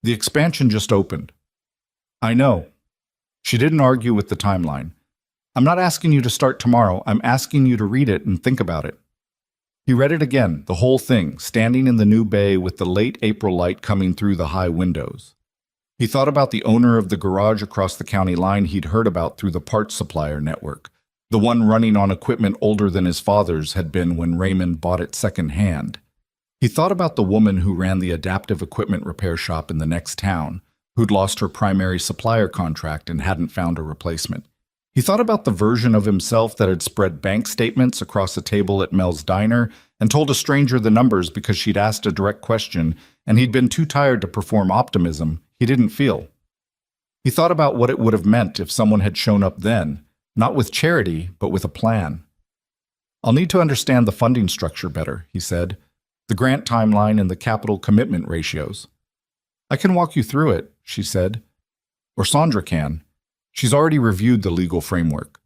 The expansion just opened. I know. She didn't argue with the timeline. I'm not asking you to start tomorrow. I'm asking you to read it and think about it. He read it again, the whole thing, standing in the new bay with the late April light coming through the high windows. He thought about the owner of the garage across the county line he'd heard about through the parts supplier network, the one running on equipment older than his father's had been when Raymond bought it secondhand. He thought about the woman who ran the adaptive equipment repair shop in the next town, who'd lost her primary supplier contract and hadn't found a replacement. He thought about the version of himself that had spread bank statements across a table at Mel's diner and told a stranger the numbers because she'd asked a direct question and he'd been too tired to perform optimism he didn't feel. He thought about what it would have meant if someone had shown up then, not with charity, but with a plan. "I'll need to understand the funding structure better," he said, "the grant timeline and the capital commitment ratios." "I can walk you through it," she said. "Or Sandra can. She's already reviewed the legal framework."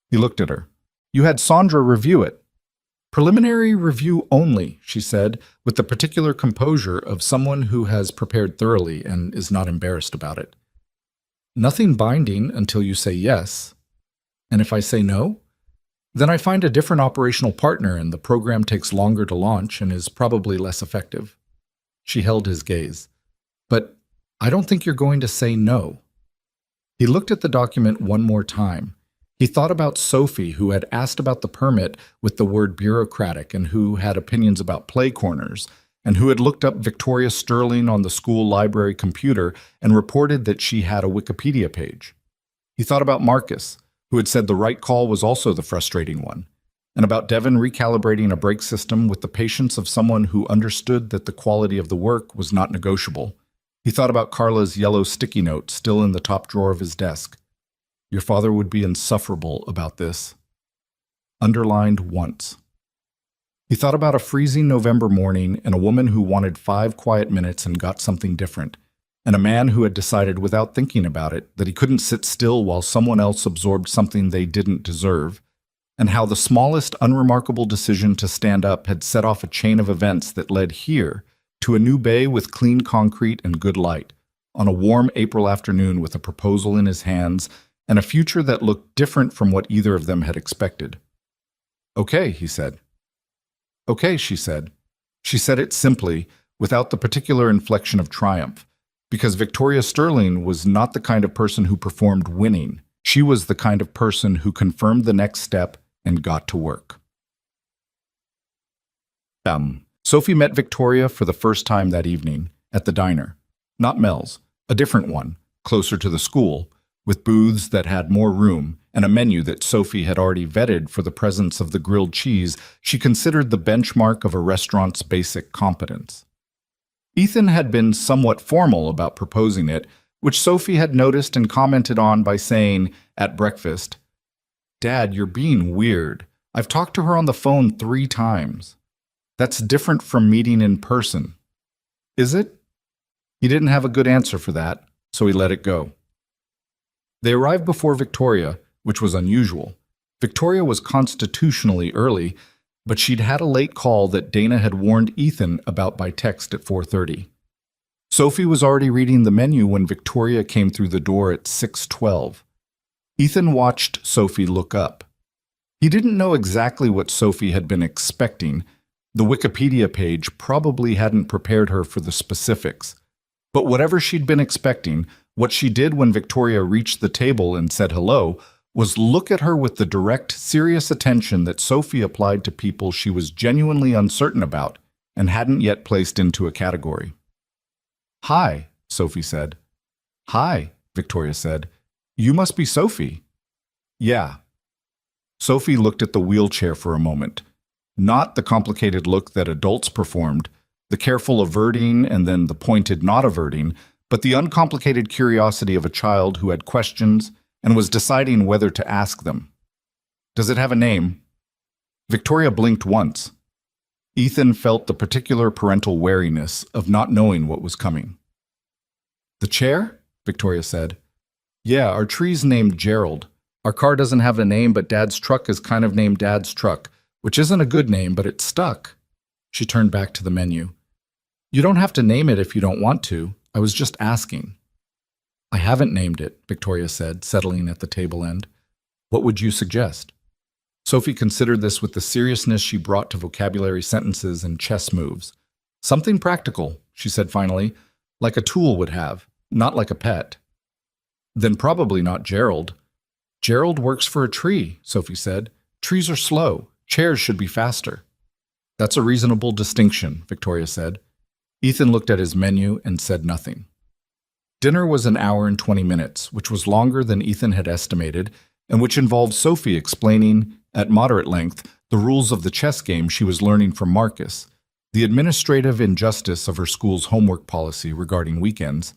He looked at her. "You had Sandra review it." "Preliminary review only," she said, with the particular composure of someone who has prepared thoroughly and is not embarrassed about it. "Nothing binding until you say yes. And if I say no? Then I find a different operational partner and the program takes longer to launch and is probably less effective." She held his gaze. "But I don't think you're going to say no." He looked at the document one more time. He thought about Sophie, who had asked about the permit with the word bureaucratic and who had opinions about play corners, and who had looked up Victoria Sterling on the school library computer and reported that she had a Wikipedia page. He thought about Marcus, who had said the right call was also the frustrating one, and about Devon recalibrating a brake system with the patience of someone who understood that the quality of the work was not negotiable. He thought about Carla's yellow sticky note still in the top drawer of his desk. "Your father would be insufferable about this." Underlined once. He thought about a freezing November morning and a woman who wanted 5 quiet minutes and got something different, and a man who had decided without thinking about it that he couldn't sit still while someone else absorbed something they didn't deserve, and how the smallest unremarkable decision to stand up had set off a chain of events that led here to a new bay with clean concrete and good light, on a warm April afternoon with a proposal in his hands and a future that looked different from what either of them had expected. "Okay," he said. "Okay," she said. She said it simply, without the particular inflection of triumph, because Victoria Sterling was not the kind of person who performed winning. She was the kind of person who confirmed the next step and got to work. Sophie met Victoria for the first time that evening, at the diner. Not Mel's, a different one, closer to the school, with booths that had more room and a menu that Sophie had already vetted for the presence of the grilled cheese she considered the benchmark of a restaurant's basic competence. Ethan had been somewhat formal about proposing it, which Sophie had noticed and commented on by saying, at breakfast, "Dad, you're being weird. I've talked to her on the phone 3 times. That's different from meeting in person." "Is it?" He didn't have a good answer for that, so he let it go. They arrived before Victoria, which was unusual. Victoria was constitutionally early, but she'd had a late call that Dana had warned Ethan about by text at 4:30. Sophie was already reading the menu when Victoria came through the door at 6:12. Ethan watched Sophie look up. He didn't know exactly what Sophie had been expecting. The Wikipedia page probably hadn't prepared her for the specifics. But whatever she'd been expecting, what she did when Victoria reached the table and said hello was look at her with the direct, serious attention that Sophie applied to people she was genuinely uncertain about and hadn't yet placed into a category. "Hi," Sophie said. "Hi," Victoria said. "You must be Sophie." "Yeah." Sophie looked at the wheelchair for a moment. Not the complicated look that adults performed, the careful averting and then the pointed not averting, but the uncomplicated curiosity of a child who had questions and was deciding whether to ask them. "Does it have a name?" Victoria blinked once. Ethan felt the particular parental wariness of not knowing what was coming. "The chair?" Victoria said. "Yeah, our tree's named Gerald. Our car doesn't have a name, but Dad's truck is kind of named Dad's truck, which isn't a good name, but it stuck." She turned back to the menu. "You don't have to name it if you don't want to. I was just asking." "I haven't named it," Victoria said, settling at the table end. "What would you suggest?" Sophie considered this with the seriousness she brought to vocabulary sentences and chess moves. "Something practical," she said finally, "like a tool would have. Not like a pet. Then probably not Gerald. Gerald works for a tree, Sophie said. Trees are slow. Chairs should be faster. That's a reasonable distinction, Victoria said. Ethan looked at his menu and said nothing. Dinner was an hour and 20 minutes, which was longer than Ethan had estimated, and which involved Sophie explaining, at moderate length, the rules of the chess game she was learning from Marcus, the administrative injustice of her school's homework policy regarding weekends,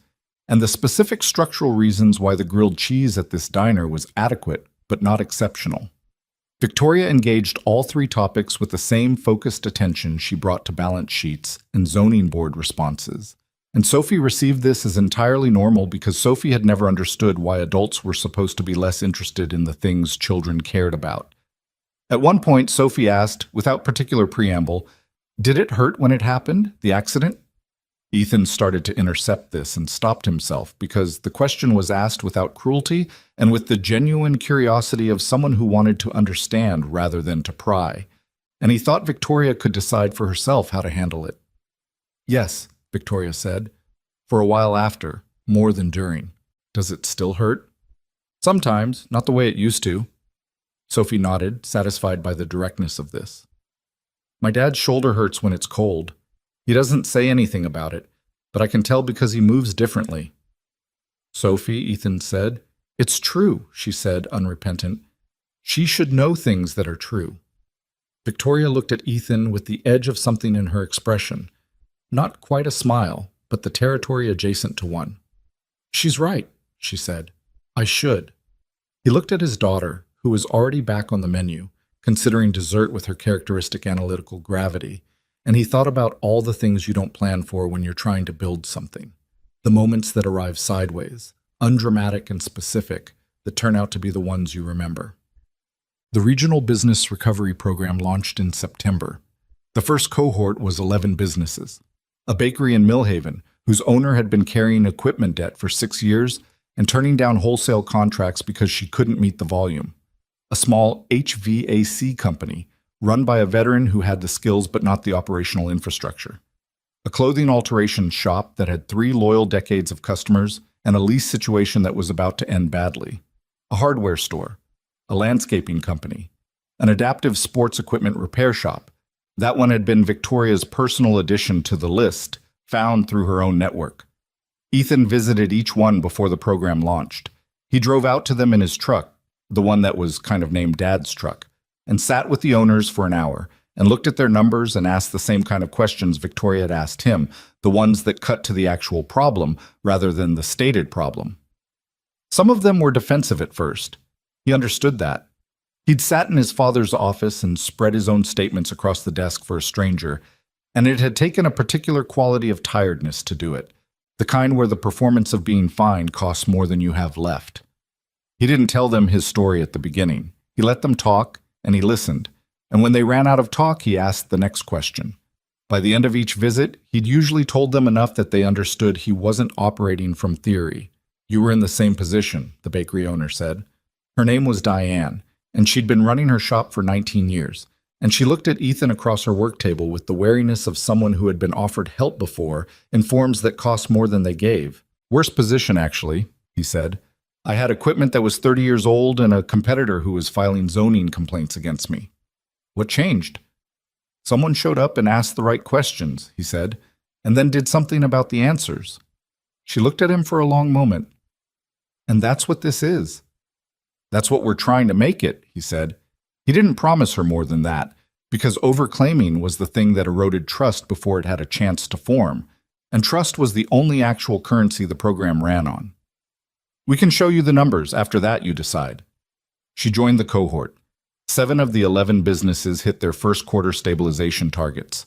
and the specific structural reasons why the grilled cheese at this diner was adequate but not exceptional. Victoria engaged all three topics with the same focused attention she brought to balance sheets and zoning board responses, and Sophie received this as entirely normal because Sophie had never understood why adults were supposed to be less interested in the things children cared about. At one point, Sophie asked, without particular preamble, "Did it hurt when it happened, the accident?" Ethan started to intercept this and stopped himself because the question was asked without cruelty and with the genuine curiosity of someone who wanted to understand rather than to pry, and he thought Victoria could decide for herself how to handle it. "Yes," Victoria said, "for a while after, more than during. Does it still hurt?" "Sometimes, not the way it used to." Sophie nodded, satisfied by the directness of this. "My dad's shoulder hurts when it's cold. He doesn't say anything about it, but I can tell because he moves differently." "Sophie," Ethan said. "It's true," she said, unrepentant. "She should know things that are true." Victoria looked at Ethan with the edge of something in her expression. Not quite a smile, but the territory adjacent to one. "She's right," she said. "I should." He looked at his daughter, who was already back on the menu, considering dessert with her characteristic analytical gravity, and he thought about all the things you don't plan for when you're trying to build something. The moments that arrive sideways, undramatic and specific, that turn out to be the ones you remember. The Regional Business Recovery Program launched in September. The first cohort was 11 businesses. A bakery in Millhaven, whose owner had been carrying equipment debt for 6 years and turning down wholesale contracts because she couldn't meet the volume. A small HVAC company, run by a veteran who had the skills but not the operational infrastructure. A clothing alteration shop that had 3 loyal decades of customers and a lease situation that was about to end badly. A hardware store. A landscaping company. An adaptive sports equipment repair shop. That one had been Victoria's personal addition to the list, found through her own network. Ethan visited each one before the program launched. He drove out to them in his truck, the one that was kind of named Dad's truck, and sat with the owners for an hour and looked at their numbers and asked the same kind of questions Victoria had asked him, the ones that cut to the actual problem rather than the stated problem. Some of them were defensive at first. He understood that. He'd sat in his father's office and spread his own statements across the desk for a stranger, and it had taken a particular quality of tiredness to do it, the kind where the performance of being fine costs more than you have left. He didn't tell them his story at the beginning. He let them talk, and he listened, and when they ran out of talk, he asked the next question. By the end of each visit, he'd usually told them enough that they understood he wasn't operating from theory. "You were in the same position," the bakery owner said. Her name was Diane, and she'd been running her shop for 19 years, and she looked at Ethan across her work table with the wariness of someone who had been offered help before in forms that cost more than they gave. "Worse position, actually," he said. "I had equipment that was 30 years old and a competitor who was filing zoning complaints against me." "What changed?" "Someone showed up and asked the right questions," he said, "and then did something about the answers." She looked at him for a long moment. "And that's what this is." "That's what we're trying to make it," he said. He didn't promise her more than that, because overclaiming was the thing that eroded trust before it had a chance to form, and trust was the only actual currency the program ran on. "We can show you the numbers. After that, you decide." She joined the cohort. 7 of the 11 businesses hit their first quarter stabilization targets.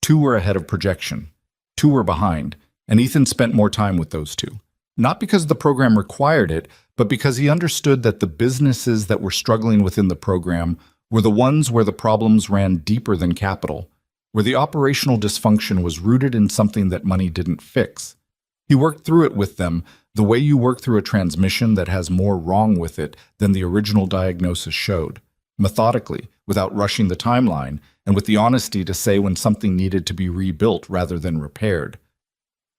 2 were ahead of projection. 2 were behind, and Ethan spent more time with those 2. Not because the program required it, but because he understood that the businesses that were struggling within the program were the ones where the problems ran deeper than capital, where the operational dysfunction was rooted in something that money didn't fix. He worked through it with them the way you work through a transmission that has more wrong with it than the original diagnosis showed, methodically, without rushing the timeline, and with the honesty to say when something needed to be rebuilt rather than repaired.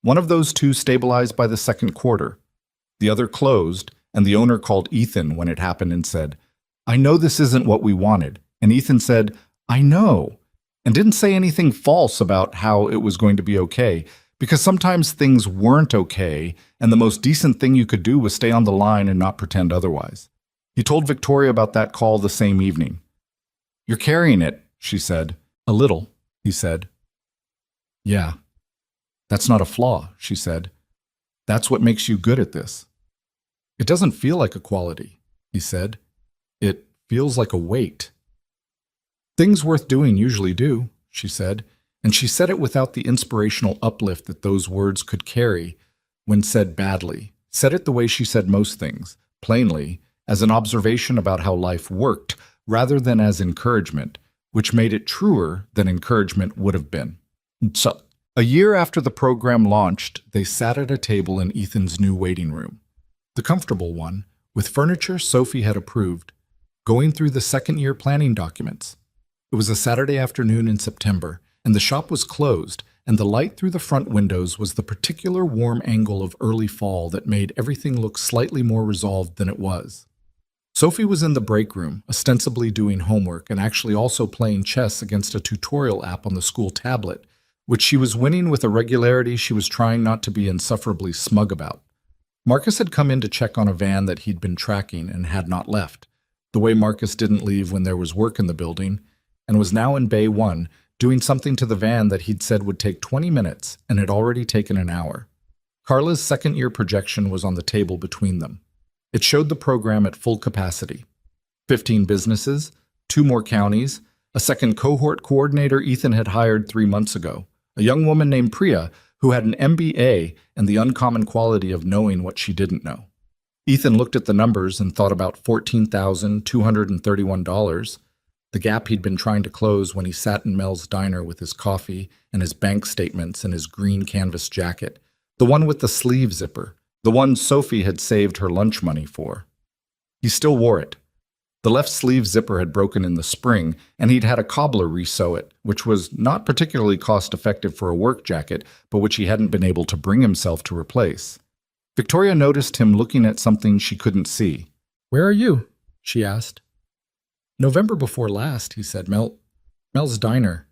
One of those two stabilized by the second quarter. The other closed, and the owner called Ethan when it happened and said, "I know this isn't what we wanted." And Ethan said, "I know," and didn't say anything false about how it was going to be okay, because sometimes things weren't okay, and the most decent thing you could do was stay on the line and not pretend otherwise. He told Victoria about that call the same evening. "You're carrying it," she said. "A little," he said. "Yeah. That's not a flaw," she said. "That's what makes you good at this." "It doesn't feel like a quality," he said. "It feels like a weight." "Things worth doing usually do," she said, and she said it without the inspirational uplift that those words could carry when said badly. Said it the way she said most things, plainly, as an observation about how life worked, rather than as encouragement, which made it truer than encouragement would have been. So, a year after the program launched, they sat at a table in Ethan's new waiting room. The comfortable one, with furniture Sophie had approved, going through the second-year planning documents. It was a Saturday afternoon in September, and the shop was closed, and the light through the front windows was the particular warm angle of early fall that made everything look slightly more resolved than it was. Sophie was in the break room, ostensibly doing homework and actually also playing chess against a tutorial app on the school tablet, which she was winning with a regularity she was trying not to be insufferably smug about. Marcus had come in to check on a van that he'd been tracking and had not left, the way Marcus didn't leave when there was work in the building, and was now in Bay 1, doing something to the van that he'd said would take 20 minutes and had already taken an hour. Carla's second-year projection was on the table between them. It showed the program at full capacity. 15 businesses, 2 more counties, a second cohort coordinator Ethan had hired 3 months ago, a young woman named Priya who had an MBA and the uncommon quality of knowing what she didn't know. Ethan looked at the numbers and thought about $14,231, the gap he'd been trying to close when he sat in Mel's diner with his coffee and his bank statements and his green canvas jacket, the one with the sleeve zipper, the one Sophie had saved her lunch money for. He still wore it. The left sleeve zipper had broken in the spring, and he'd had a cobbler resew it, which was not particularly cost-effective for a work jacket, but which he hadn't been able to bring himself to replace. Victoria noticed him looking at something she couldn't see. "Where are you?" she asked. "November before last," he said. Mel's diner."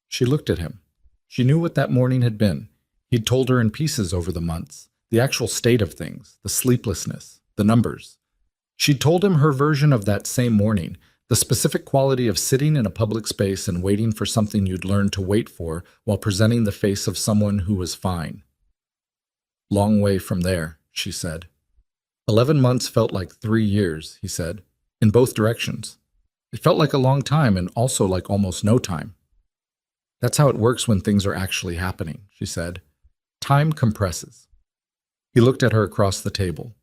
She looked at him. She knew what that morning had been. He'd told her in pieces over the months, the actual state of things, the sleeplessness, the numbers. She'd told him her version of that same morning, the specific quality of sitting in a public space and waiting for something you'd learned to wait for while presenting the face of someone who was fine. "Long way from there," she said. 11 months felt like 3 years, he said, in both directions. It felt like a long time and also like almost no time. "That's how it works when things are actually happening," she said. "Time compresses." He looked at her across the table.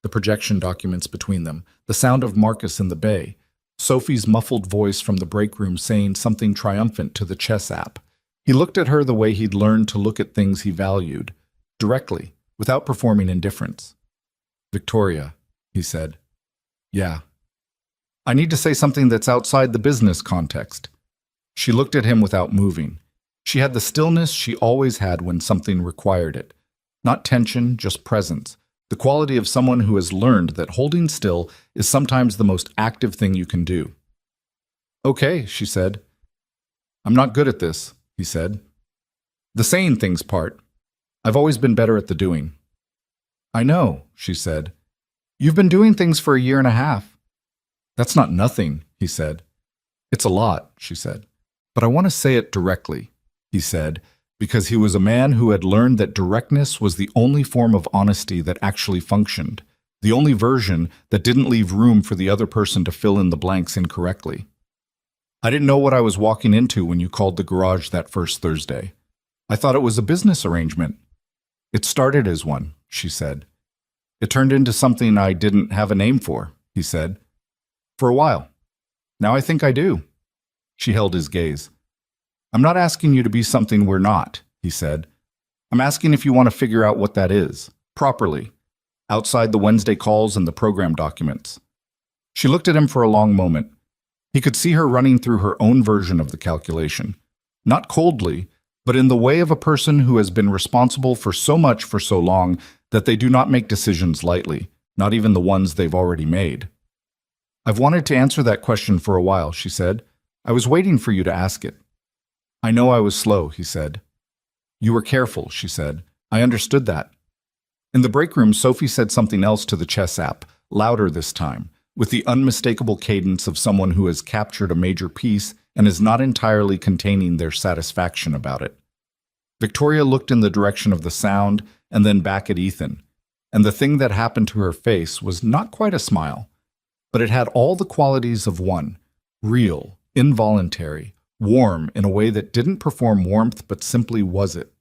The projection documents between them, the sound of Marcus in the bay, Sophie's muffled voice from the break room saying something triumphant to the chess app. He looked at her the way he'd learned to look at things he valued, directly, without performing indifference. "Victoria," he said. "Yeah. I need to say something that's outside the business context." She looked at him without moving. She had the stillness she always had when something required it. Not tension, just presence. The quality of someone who has learned that holding still is sometimes the most active thing you can do. "Okay," she said. "I'm not good at this," he said. "The saying things part. I've always been better at the doing." "I know," she said. "You've been doing things for a year and a half." "That's not nothing," he said. "It's a lot," she said. "But I want to say it directly," he said, because he was a man who had learned that directness was the only form of honesty that actually functioned, the only version that didn't leave room for the other person to fill in the blanks incorrectly. "I didn't know what I was walking into when you called the garage that first Thursday. I thought it was a business arrangement." "It started as one," she said. "It turned into something I didn't have a name for," he said. "For a while. Now I think I do." She held his gaze. "I'm not asking you to be something we're not," he said. "I'm asking if you want to figure out what that is, properly, outside the Wednesday calls and the program documents." She looked at him for a long moment. He could see her running through her own version of the calculation. Not coldly, but in the way of a person who has been responsible for so much for so long that they do not make decisions lightly, not even the ones they've already made. I've wanted to answer that question for a while, she said. I was waiting for you to ask it. I know I was slow, he said. You were careful, she said. I understood that. In the break room, Sophie said something else to the chess app, louder this time, with the unmistakable cadence of someone who has captured a major piece and is not entirely containing their satisfaction about it. Victoria looked in the direction of the sound and then back at Ethan, and the thing that happened to her face was not quite a smile, but it had all the qualities of one, real, involuntary, warm in a way that didn't perform warmth but simply was it.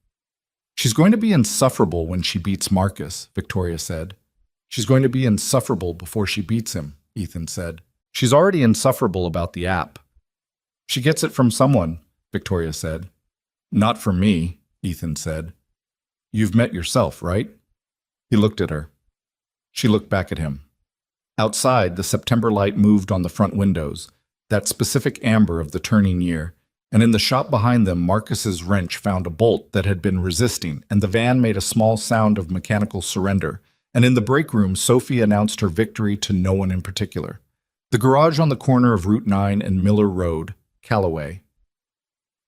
She's going to be insufferable when she beats Marcus, Victoria said. She's going to be insufferable before she beats him, Ethan said. She's already insufferable about the app. She gets it from someone, Victoria said. Not from me, Ethan said. You've met yourself, right? He looked at her. She looked back at him. Outside, the September light moved on the front windows, that specific amber of the turning year, and in the shop behind them, Marcus's wrench found a bolt that had been resisting, and the van made a small sound of mechanical surrender, and in the break room, Sophie announced her victory to no one in particular. The garage on the corner of Route 9 and Miller Road, Callaway.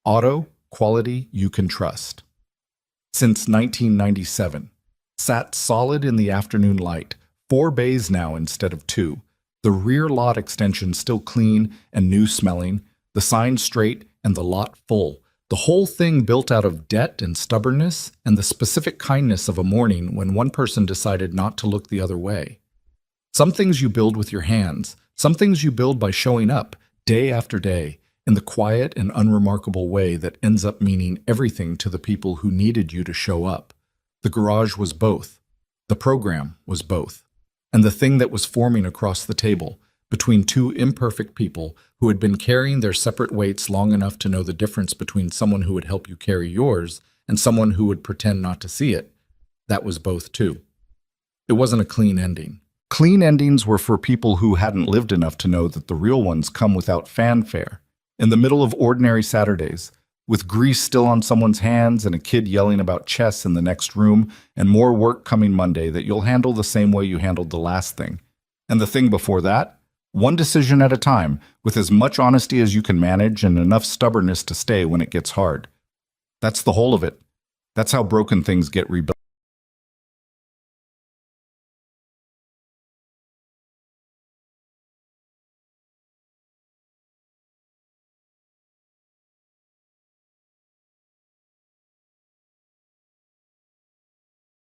Auto, quality you can trust. Since 1997. Sat solid in the afternoon light, 4 bays now instead of 2. The rear lot extension still clean and new smelling, the sign straight and the lot full. The whole thing built out of debt and stubbornness and the specific kindness of a morning when one person decided not to look the other way. Some things you build with your hands, some things you build by showing up, day after day, in the quiet and unremarkable way that ends up meaning everything to the people who needed you to show up. The garage was both. The program was both. And the thing that was forming across the table, between 2 imperfect people who had been carrying their separate weights long enough to know the difference between someone who would help you carry yours and someone who would pretend not to see it, that was both too. It wasn't a clean ending. Clean endings were for people who hadn't lived enough to know that the real ones come without fanfare, in the middle of ordinary Saturdays, with grease still on someone's hands and a kid yelling about chess in the next room and more work coming Monday that you'll handle the same way you handled the last thing. And the thing before that? One decision at a time, with as much honesty as you can manage and enough stubbornness to stay when it gets hard. That's the whole of it. That's how broken things get rebuilt.